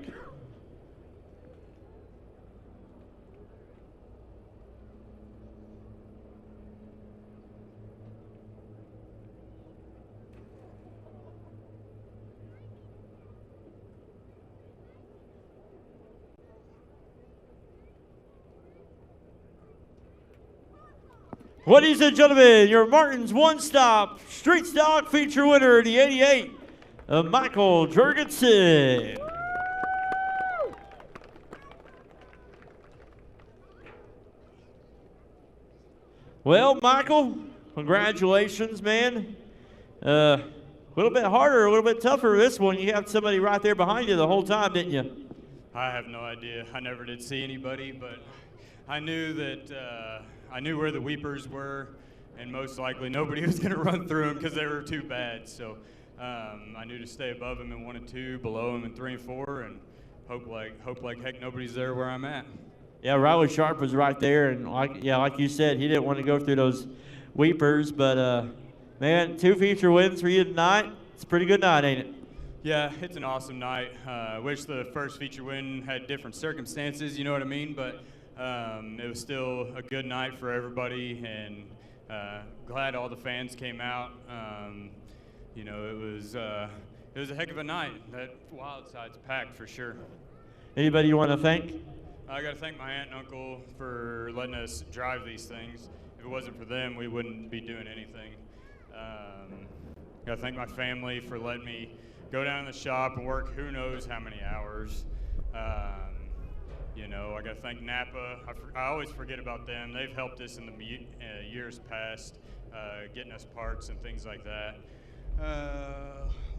Ladies and gentlemen, your Martin's one-stop street stock feature winner, the 88, Michael Jorgensen. Well, Michael, congratulations, man. A little bit harder, a little bit tougher this one. You had somebody right there behind you the whole time, didn't you? I have no idea. I never did see anybody, but I knew that I knew where the weepers were, and most likely nobody was going to run through them because they were too bad. So I knew to stay above them in 1 and 2, below them in 3 and 4, and hope like heck nobody's there where I'm at. Yeah, Riley Sharp was right there, and like you said, he didn't want to go through those weepers. But man, 2 feature wins for you tonight. It's a pretty good night, ain't it? Yeah, it's an awesome night. I wish the first feature win had different circumstances, you know what I mean? But it was still a good night for everybody, and glad all the fans came out. You know, it was a heck of a night. That wild side's packed for sure. Anybody you want to thank? I got to thank my aunt and uncle for letting us drive these things. If it wasn't for them, we wouldn't be doing anything. Got to thank my family for letting me go down in the shop and work who knows how many hours. You know, I got to thank Napa. I always forget about them. They've helped us in the years past, getting us parts and things like that.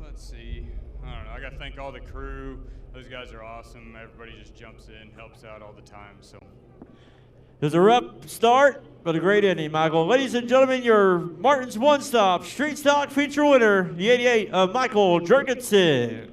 Let's see. I don't know. I got to thank all the crew. Those guys are awesome. Everybody just jumps in, helps out all the time. So It was a rough start, but a great ending, Michael. Ladies and gentlemen, your Martin's one-stop street stock feature winner, the 88 of Michael Jorgensen.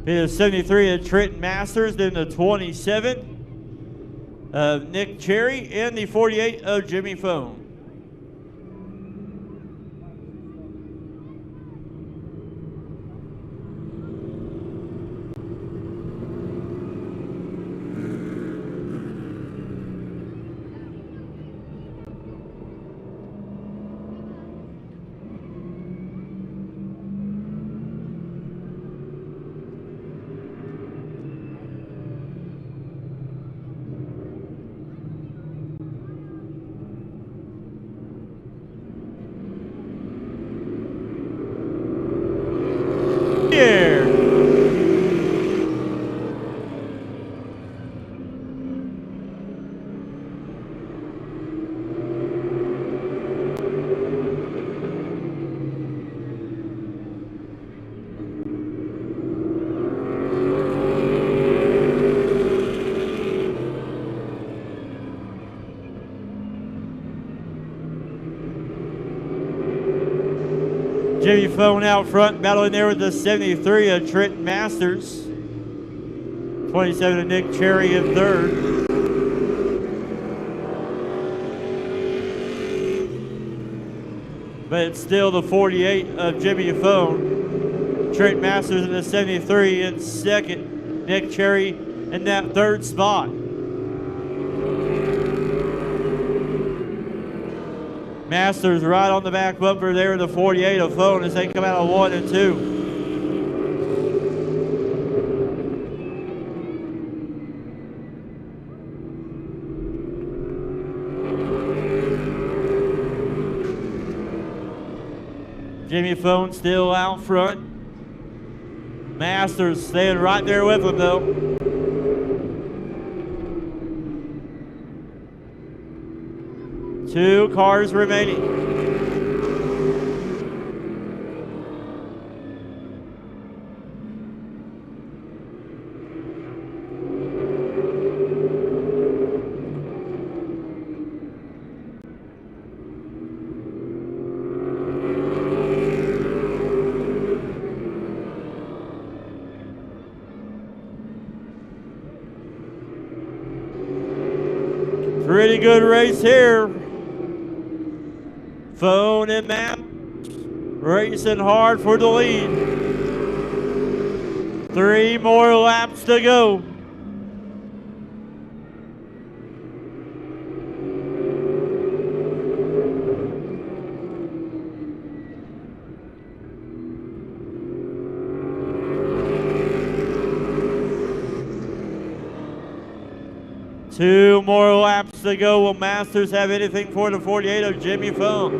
The 73 of Trenton Masters, then the 27 of Nick Cherry, and the 48 of Jimmy Foam. Jimmy Foam out front, battling there with the 73 of Trenton Masters. 27 of Nick Cherry in third. But it's still the 48 of Jimmy Foam. Trenton Masters in the 73 in second. Nick Cherry in that third spot. Masters right on the back bumper there in the 48 of Foam as they come out of 1 and 2. Jimmy Foam still out front. Masters staying right there with him though. Two cars remaining. Pretty good race here. Foam and Matt racing hard for the lead. 3 more laps to go. Two more laps to go. Will Masters have anything for the 48 of Jimmy Foam?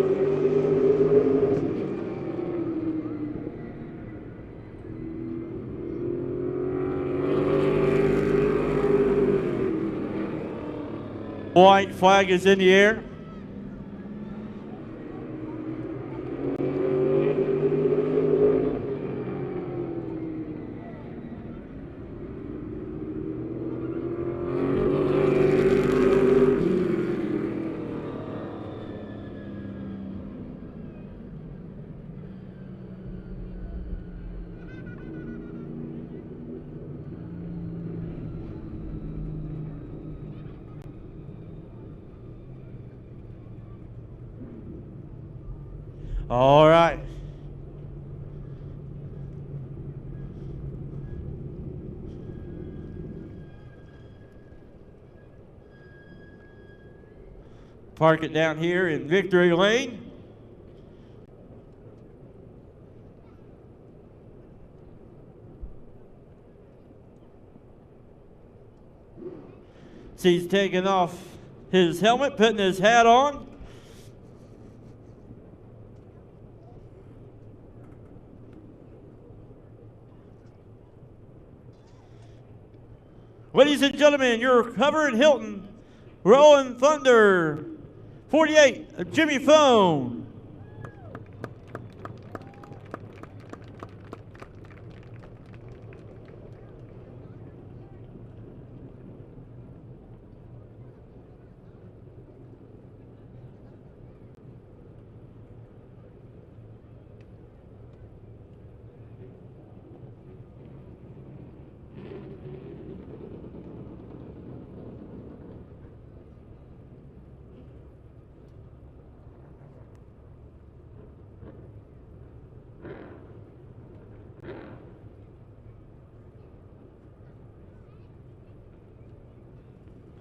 White flag is in the air. All right. Park it down here in Victory Lane. See, he's taking off his helmet, putting his hat on. Ladies and gentlemen, you're covering Hilton, Rolling Thunder, 48, Jimmy Foam.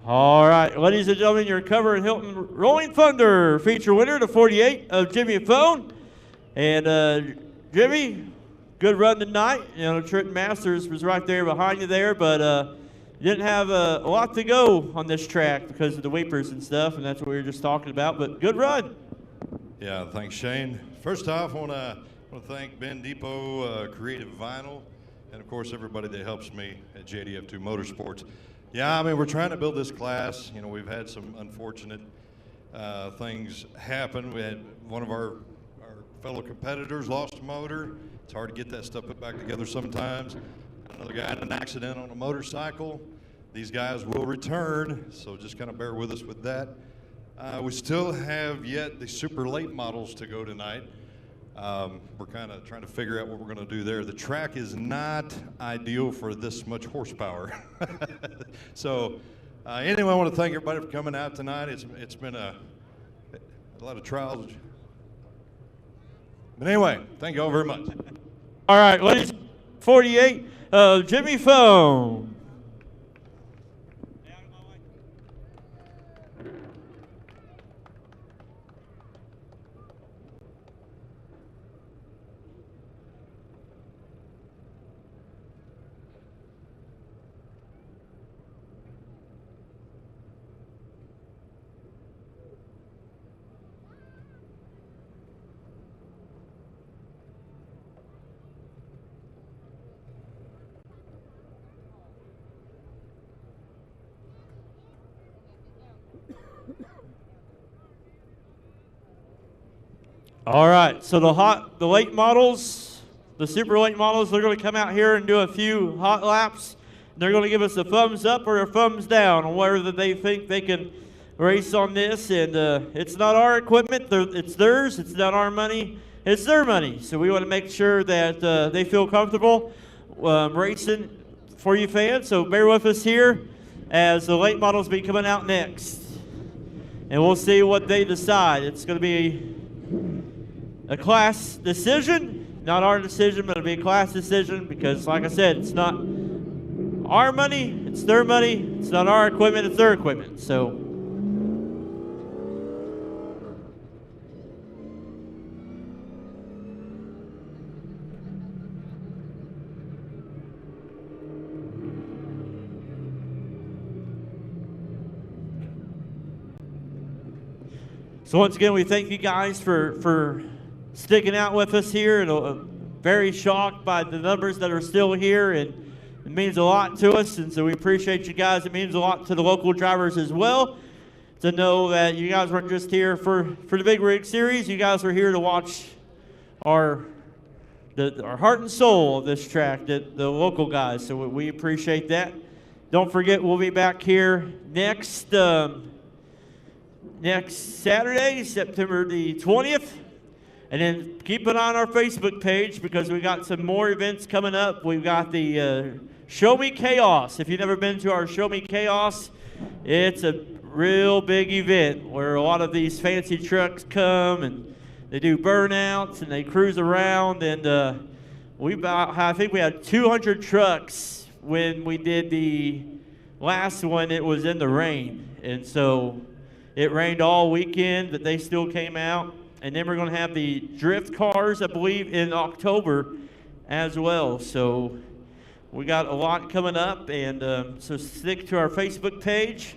All right, ladies and gentlemen, your Cover and Hilton Rolling Thunder feature winner, the 48 of Jimmy Phone. And Jimmy, good run tonight. You know, Trenton Masters was right there behind you there, but you didn't have a lot to go on this track because of the weepers and stuff, and that's what we were just talking about, but good run. Yeah, thanks, Shane. First off, I want to thank Ben Depot, Creative Vinyl, and of course everybody that helps me at JDF2 Motorsports. Yeah, I mean, we're trying to build this class. You know, we've had some unfortunate things happen. We had one of our fellow competitors lost a motor. It's hard to get that stuff put back together sometimes. Another guy had an accident on a motorcycle. These guys will return, so just kind of bear with us with that. We still have yet the super late models to go tonight. We're kind of trying to figure out what we're going to do there. The track is not ideal for this much horsepower. So anyway, I want to thank everybody for coming out tonight. It's been a lot of trials. But anyway, thank you all very much. All right, ladies, 48, Jimmy Phone. All right, so the late models, the super late models, they're going to come out here and do a few hot laps. They're going to give us a thumbs up or a thumbs down on whether they think they can race on this. And it's not our equipment, it's theirs. It's not our money, it's their money. So we want to make sure that they feel comfortable racing for you fans. So bear with us here as the late models be coming out next. And we'll see what they decide. It's going to be a class decision, not our decision, but it'll be a class decision because, like I said, it's not our money, it's their money. It's not our equipment, it's their equipment. So once again, we thank you guys for sticking out with us here, and very shocked by the numbers that are still here, and it means a lot to us, and so we appreciate you guys. It means a lot to the local drivers as well to know that you guys weren't just here for the Big Rig Series. You guys were here to watch our heart and soul of this track, the local guys, so we appreciate that. Don't forget, we'll be back here next Saturday, September the 20th. And then keep an eye on our Facebook page because we got some more events coming up. We've got the Show Me Chaos. If you've never been to our Show Me Chaos, it's a real big event where a lot of these fancy trucks come and they do burnouts and they cruise around. And I think we had 200 trucks when we did the last one. It was in the rain. And so it rained all weekend, but they still came out. And then we're going to have the drift cars, I believe, in October as well. So we got a lot coming up, and so stick to our Facebook page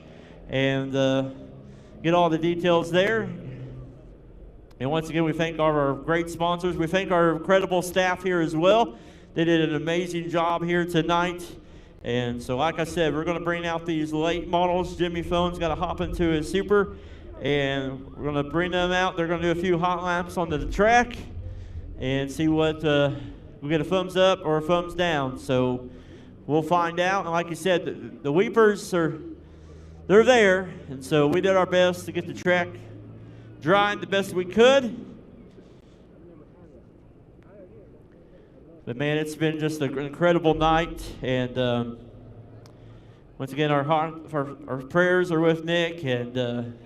and get all the details there. And once again, we thank all of our great sponsors. We thank our incredible staff here as well. They did an amazing job here tonight. And so, like I said, we're going to bring out these late models. Jimmy Phone's got to hop into his super. And we're going to bring them out. They're going to do a few hot laps onto the track and see what we get, a thumbs up or a thumbs down. So we'll find out. And like you said, the weepers they're there. And so we did our best to get the track drying the best we could. But man, it's been just an incredible night. And once again, our prayers are with Nick. And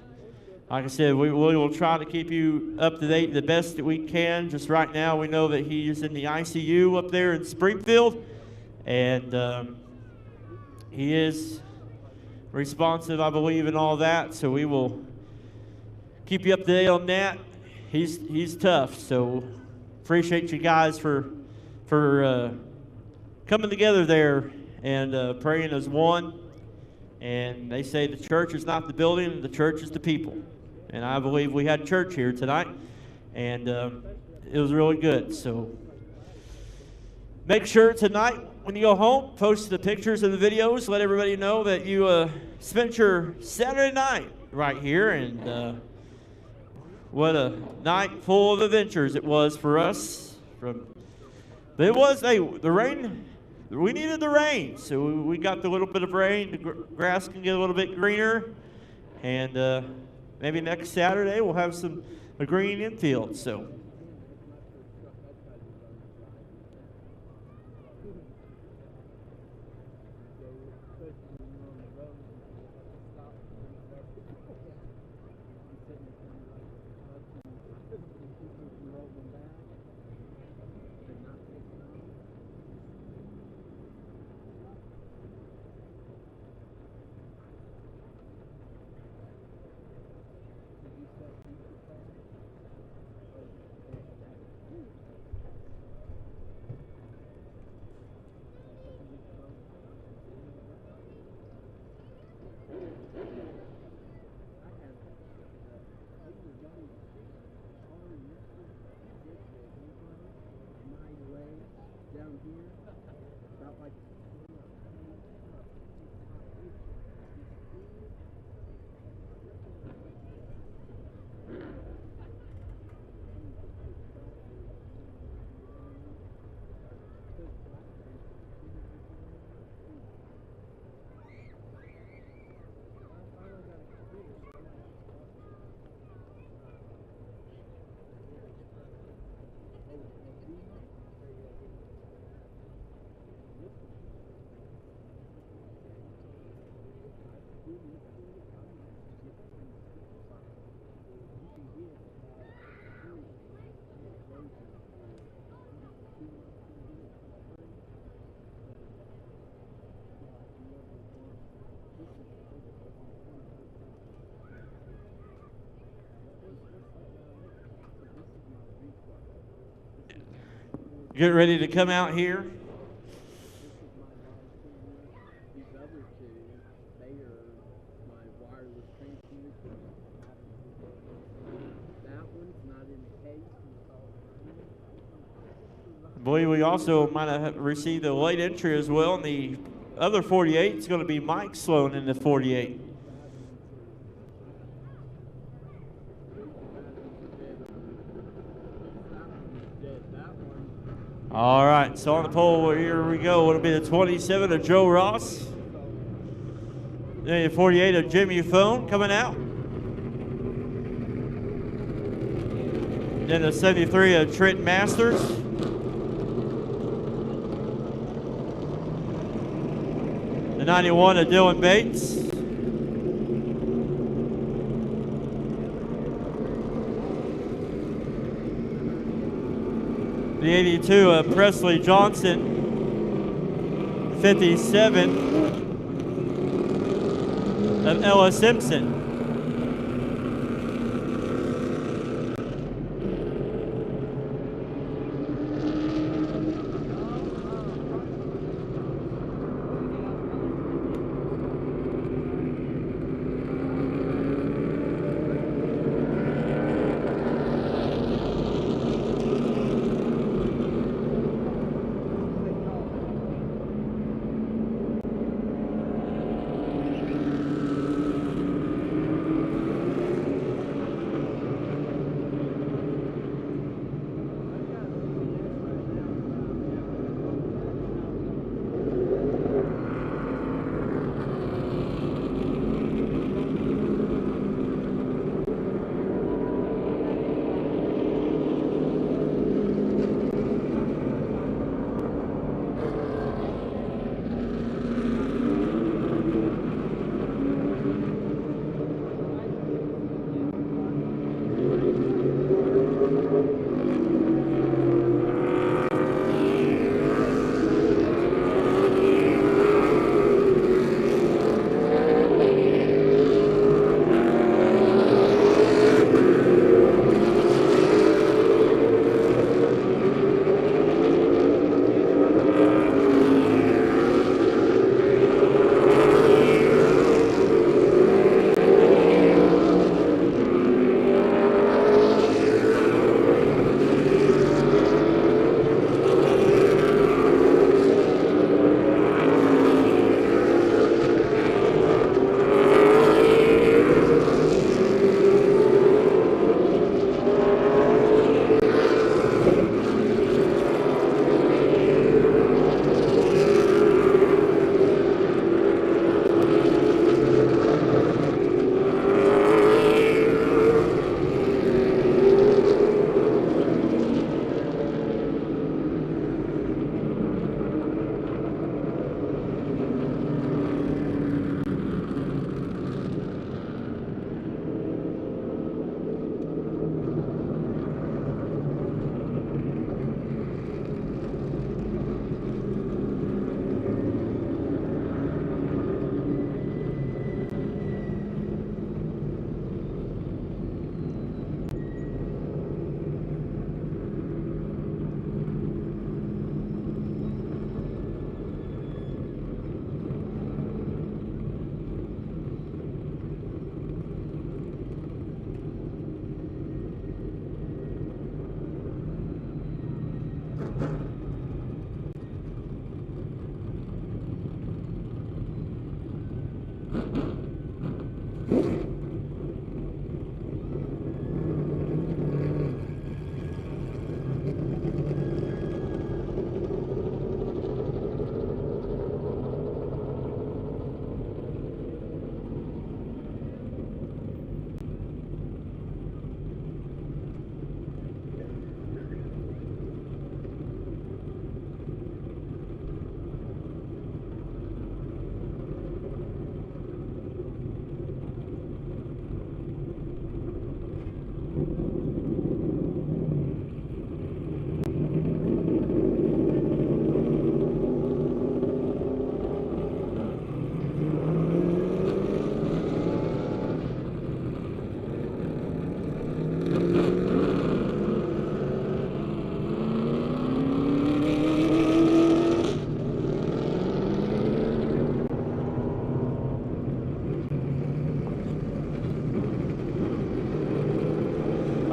like I said, we will try to keep you up to date the best that we can. Just right now, we know that he is in the ICU up there in Springfield, and he is responsive, I believe, and all that. So we will keep you up to date on that. He's tough. So appreciate you guys for coming together there and praying as one. And they say the church is not the building, the church is the people. And I believe we had church here tonight, and it was really good. So make sure tonight when you go home, post the pictures and the videos. Let everybody know that you spent your Saturday night right here, and what a night full of adventures it was for us. But it was the rain. We needed the rain, so we got the little bit of rain. The grass can get a little bit greener, and maybe next Saturday we'll have a green infield. So. Get ready to come out here. I believe we also might have received a late entry as well. And the other 48 is going to be Mike Sloan in the 48. All right, so on the pole, here we go. It'll be the 27 of Joe Ross. Then the 48 of Jimmy Phone coming out. Then the 73 of Trent Masters. The 91 of Dylan Bates. The 82 of Presley Johnson. 57 of Ella Simpson.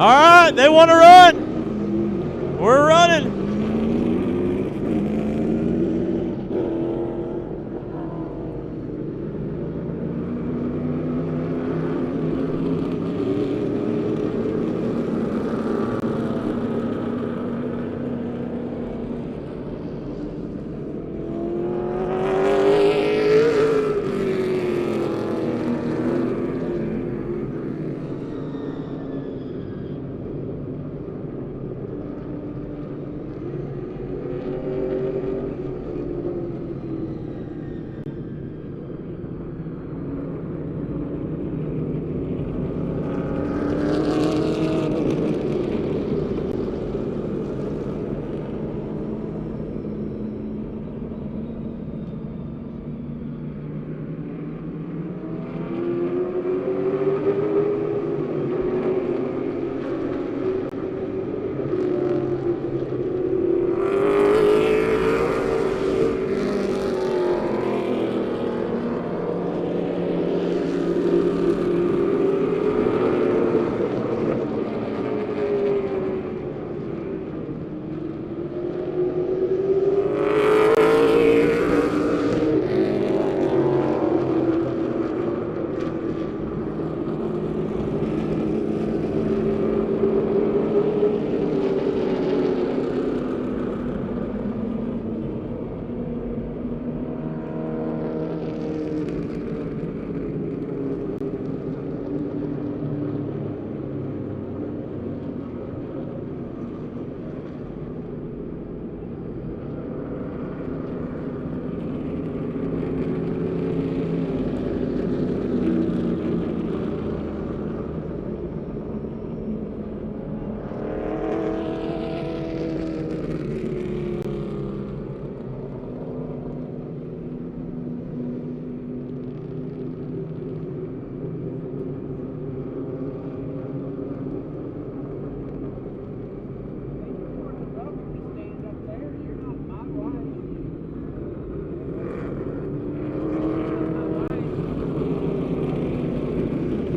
All right, they want to run. We're running.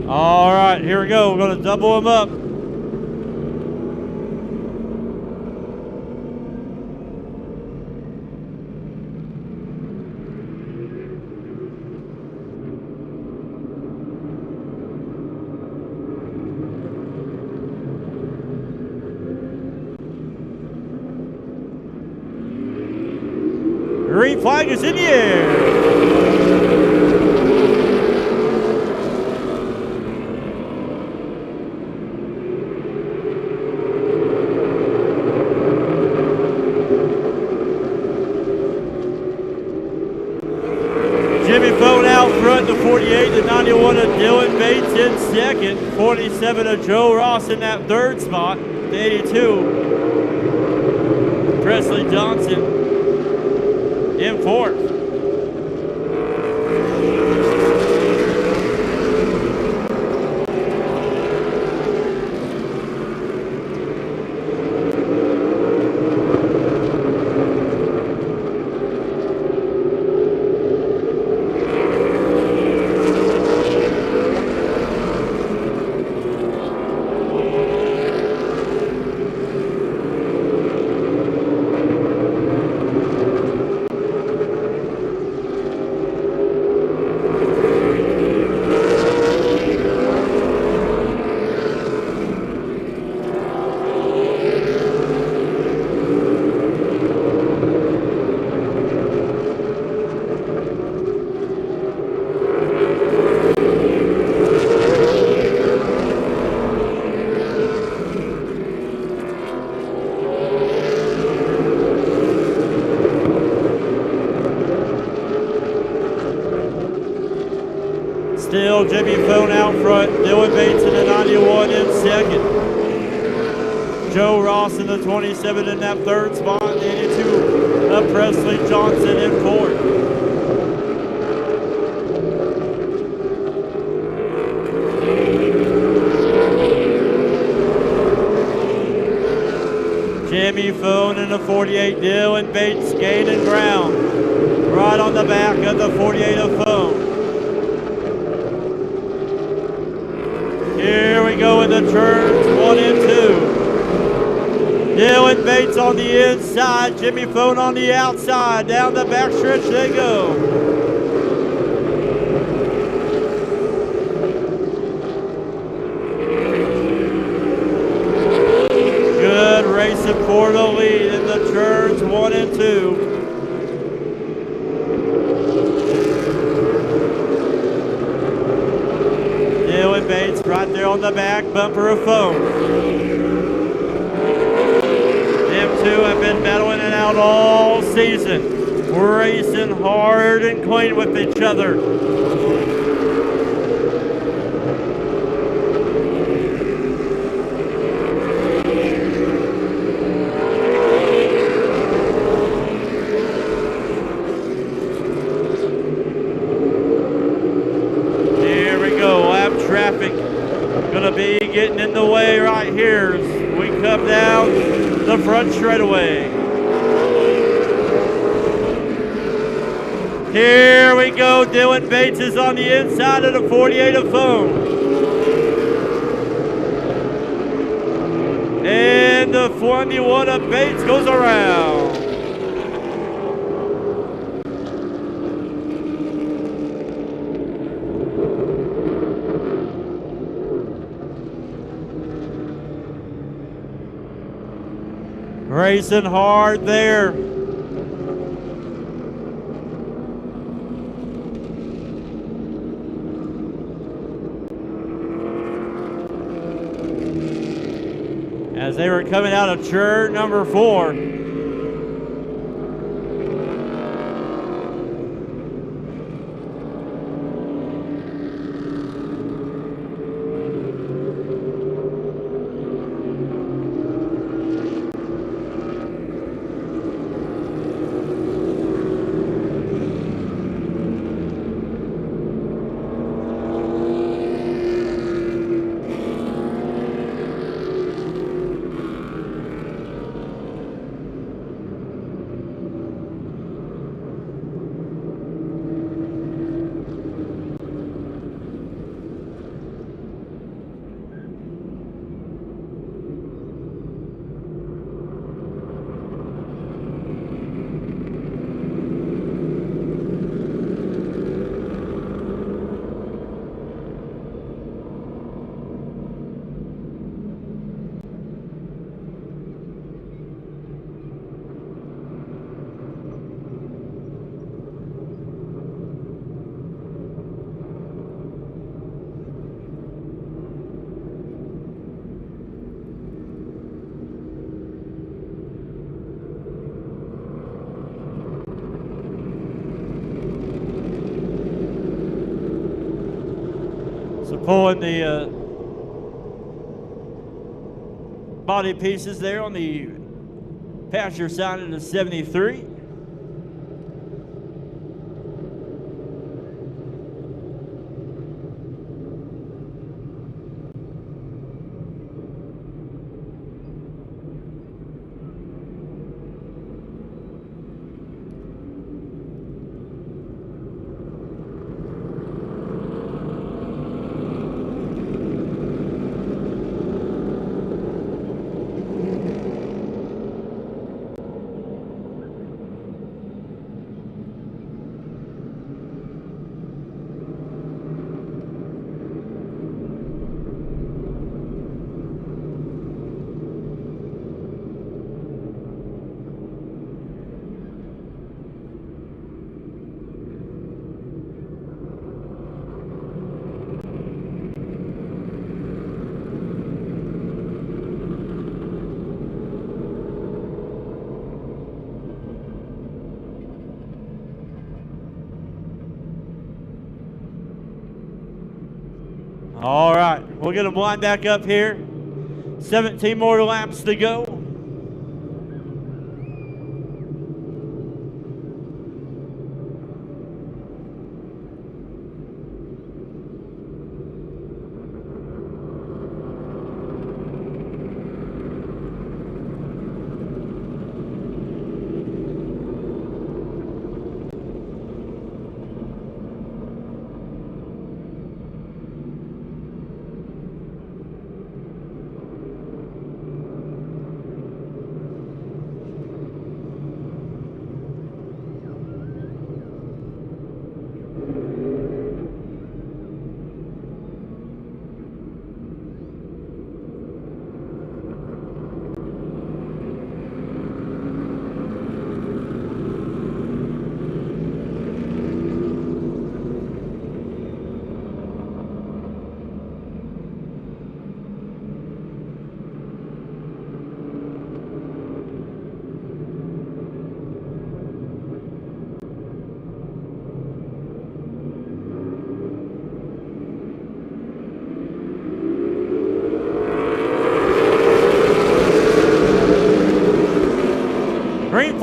All right, here we go. We're going to double them up. Green flag is in the air. Jimmy Phone out front, the 48, the 91 of Dylan Bates in second, 47 of Joe Ross in that third spot, the 82, Presley Johnson in fourth. Still Jimmy Phone out front, Dylan Bates in the 91 in second. Joe Ross in the 27 in that third spot, the 82 of Presley Johnson in fourth. Jimmy Phone in the 48, Dylan Bates gaining ground. Right on the back of the 48 of Phone. Here we go in the turns, 1 and Dylan Bates on the inside, Jimmy Phone on the outside. Down the backstretch they go. Good racing for the lead in the turns 1 and 2. Dylan Bates right there on the back bumper of Phone. Them two have been battling it out all season, racing hard and clean with each other. Here we go, lap traffic gonna be getting in the way right here as we come down the front straightaway. Here we go, Dylan Bates is on the inside of the 48 of Phone. And the 21 of Bates goes around. Racing hard there. As they were coming out of turn number 4. Pulling the body pieces there on the passenger side of the 73. All right, we'll get them lined back up here. 17 more laps to go.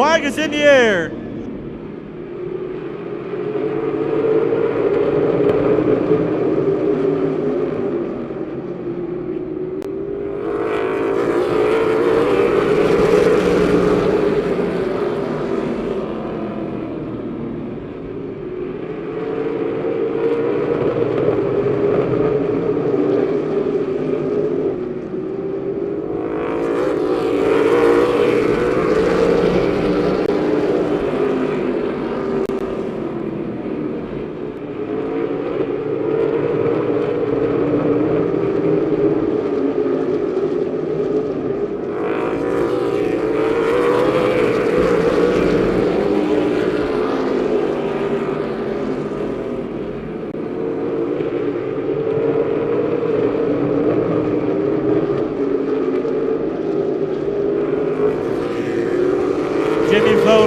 flag is in the air.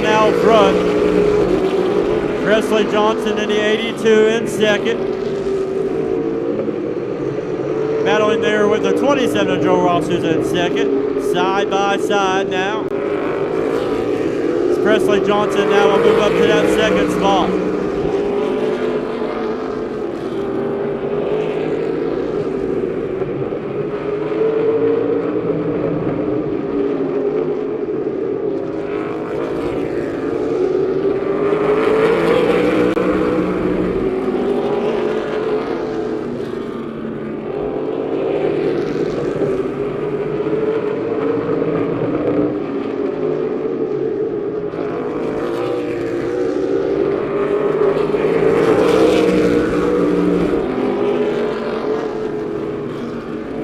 Now front. Presley Johnson in the 82 in second. Battling there with the 27 of Joe Ross, who's in second. Side by side now. It's Presley Johnson now will move up to that second spot.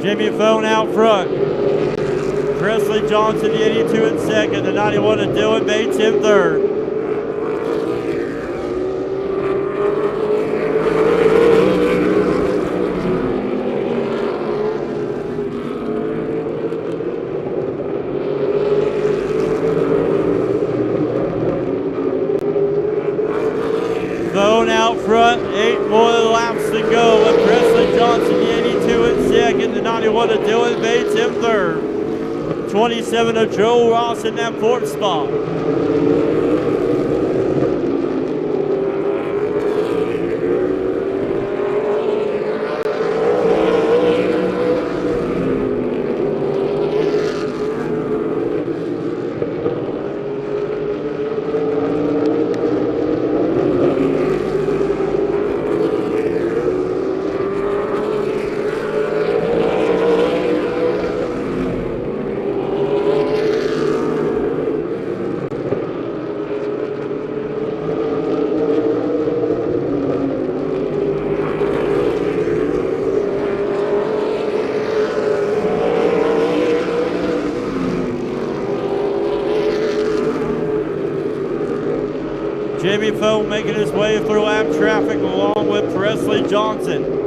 Jimmy Phone out front. Presley Johnson, the 82 in second. The 91 of Dylan Bates in third. Phone out front. 8 more laps to go with Presley Johnson, the 82 in second. The 91 of Dylan Bates in third. 27 of Joe Ross in that fourth spot. Jimmy Foe making his way through lap traffic along with Presley Johnson.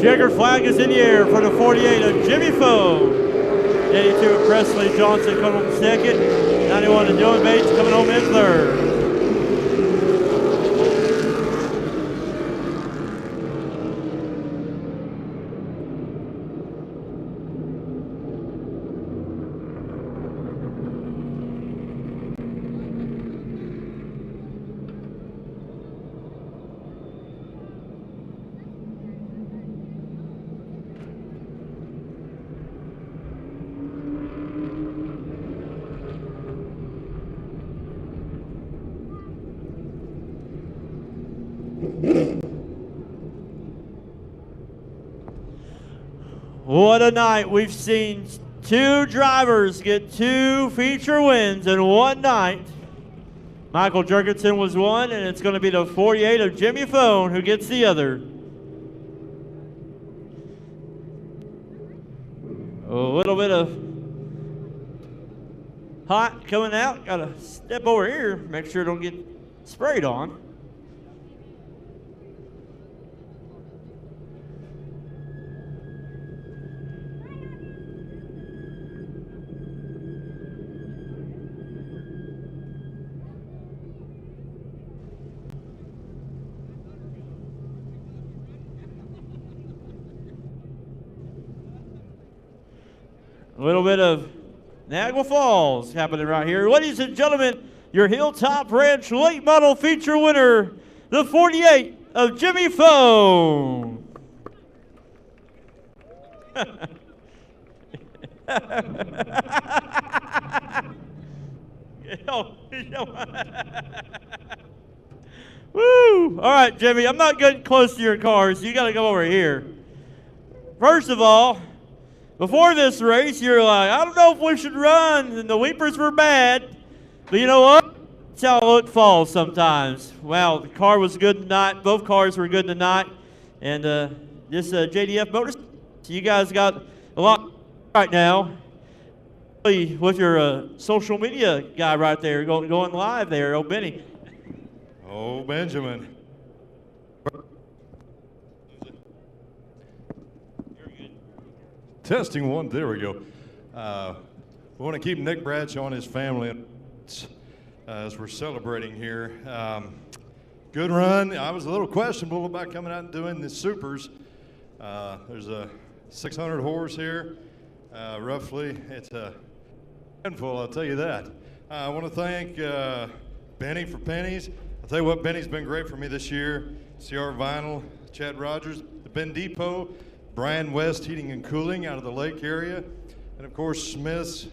Checkered flag is in the air for the 48 of Jimmy Foe. 82 of Presley Johnson coming home second. 91 of Dylan Bates coming home in third. What a night. We've seen two drivers get 2 feature wins in one night. Michael Jurgensen was one, and it's going to be the 48 of Jimmy Phone who gets the other. A little bit of hot coming out. Got to step over here, make sure it don't get sprayed on. A little bit of Niagara Falls happening right here. Ladies and gentlemen, your Hilltop Ranch late model feature winner, the 48 of Jimmy Phone. Woo! All right, Jimmy, I'm not getting close to your car, so you got to come over here. First of all, before this race, you're like, I don't know if we should run, and the weepers were bad. But you know what? That's how it falls sometimes. Wow, the car was good tonight. Both cars were good tonight. And this JDF Motors, you guys got a lot right now with your social media guy right there going live there, old Benny. Oh, Benjamin. Testing one, there we go. We want to keep Nick Bradshaw and his family as we're celebrating here. Good run. I was a little questionable about coming out and doing the supers. There's a 600 horse here, roughly. It's a handful, I'll tell you that. I want to thank Benny for pennies. I'll tell you what, Benny's been great for me this year. CR Vinyl, Chad Rogers, the Ben Depot, Brian West Heating and Cooling out of the lake area, and of course Smith's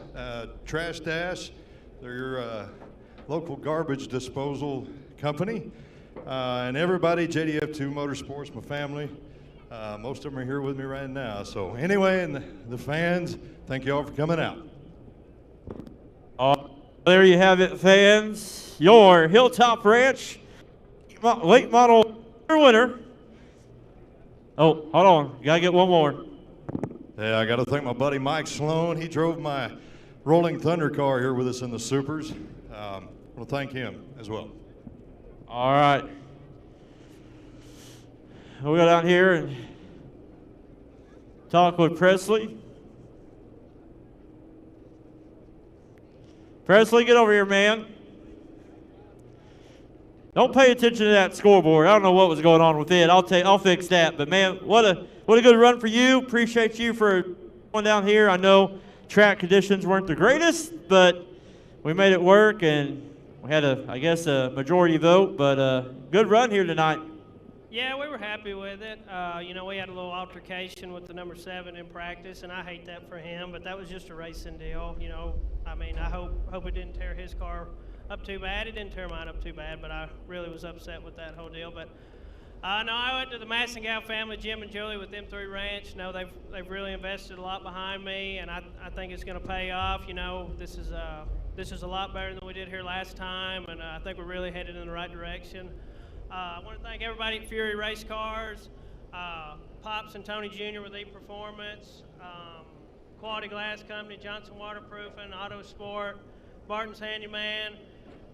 Trash Dash. They're your local garbage disposal company. And everybody, JDF2 Motorsports, my family. Most of them are here with me right now. So anyway, and the fans, thank you all for coming out. There you have it, fans. Your Hilltop Ranch late model winner. Oh, hold on. You got to get one more. Yeah, I got to thank my buddy Mike Sloan. He drove my Rolling Thunder car here with us in the Supers. I want to thank him as well. All right. We'll go down here and talk with Presley. Presley, get over here, man. Don't pay attention to that scoreboard. I don't know what was going on with it. I'll fix that. But man, what a good run for you. Appreciate you for going down here. I know track conditions weren't the greatest, but we made it work, and we had a majority vote. But good run here tonight. Yeah, we were happy with it. We had a little altercation with the number 7 in practice, and I hate that for him. But that was just a racing deal. I hope it didn't tear his car up too bad. It didn't tear mine up too bad, but I really was upset with that whole deal. But no, I went to the Massengow family, Jim and Julie with M3 Ranch. They've really invested a lot behind me, and I think it's going to pay off. This is a lot better than we did here last time, and I think we're really headed in the right direction. I want to thank everybody at Fury Race Cars, Pops and Tony Jr. with E-Performance, Quality Glass Company, Johnson Waterproofing, Auto Sport, Martin's Handyman,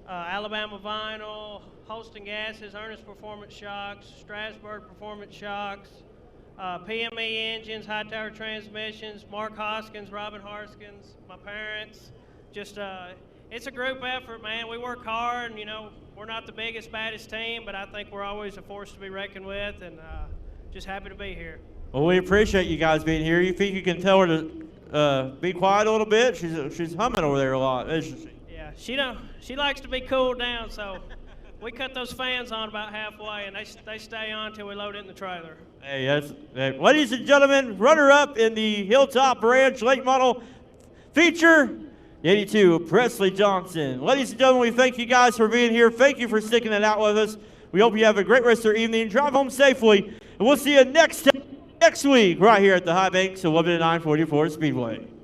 Alabama Vinyl, Holston Gases, Ernest Performance Shocks, Strasburg Performance Shocks, PME Engines, High Tower Transmissions, Mark Hoskins, Robin Harskins, my parents. Just, it's a group effort, man. We work hard, and, we're not the biggest, baddest team, but I think we're always a force to be reckoned with, and just happy to be here. Well, we appreciate you guys being here. You think you can tell her to be quiet a little bit? She's humming over there a lot, isn't she? Yeah, she likes to be cooled down, so we cut those fans on about halfway, and they stay on until we load it in the trailer. Hey, ladies and gentlemen, runner-up in the Hilltop Ranch late model feature, 82, Presley Johnson. Ladies and gentlemen, we thank you guys for being here. Thank you for sticking it out with us. We hope you have a great rest of your evening. Drive home safely, and we'll see you next time next week right here at the High Banks of Lebanon I-44 Speedway.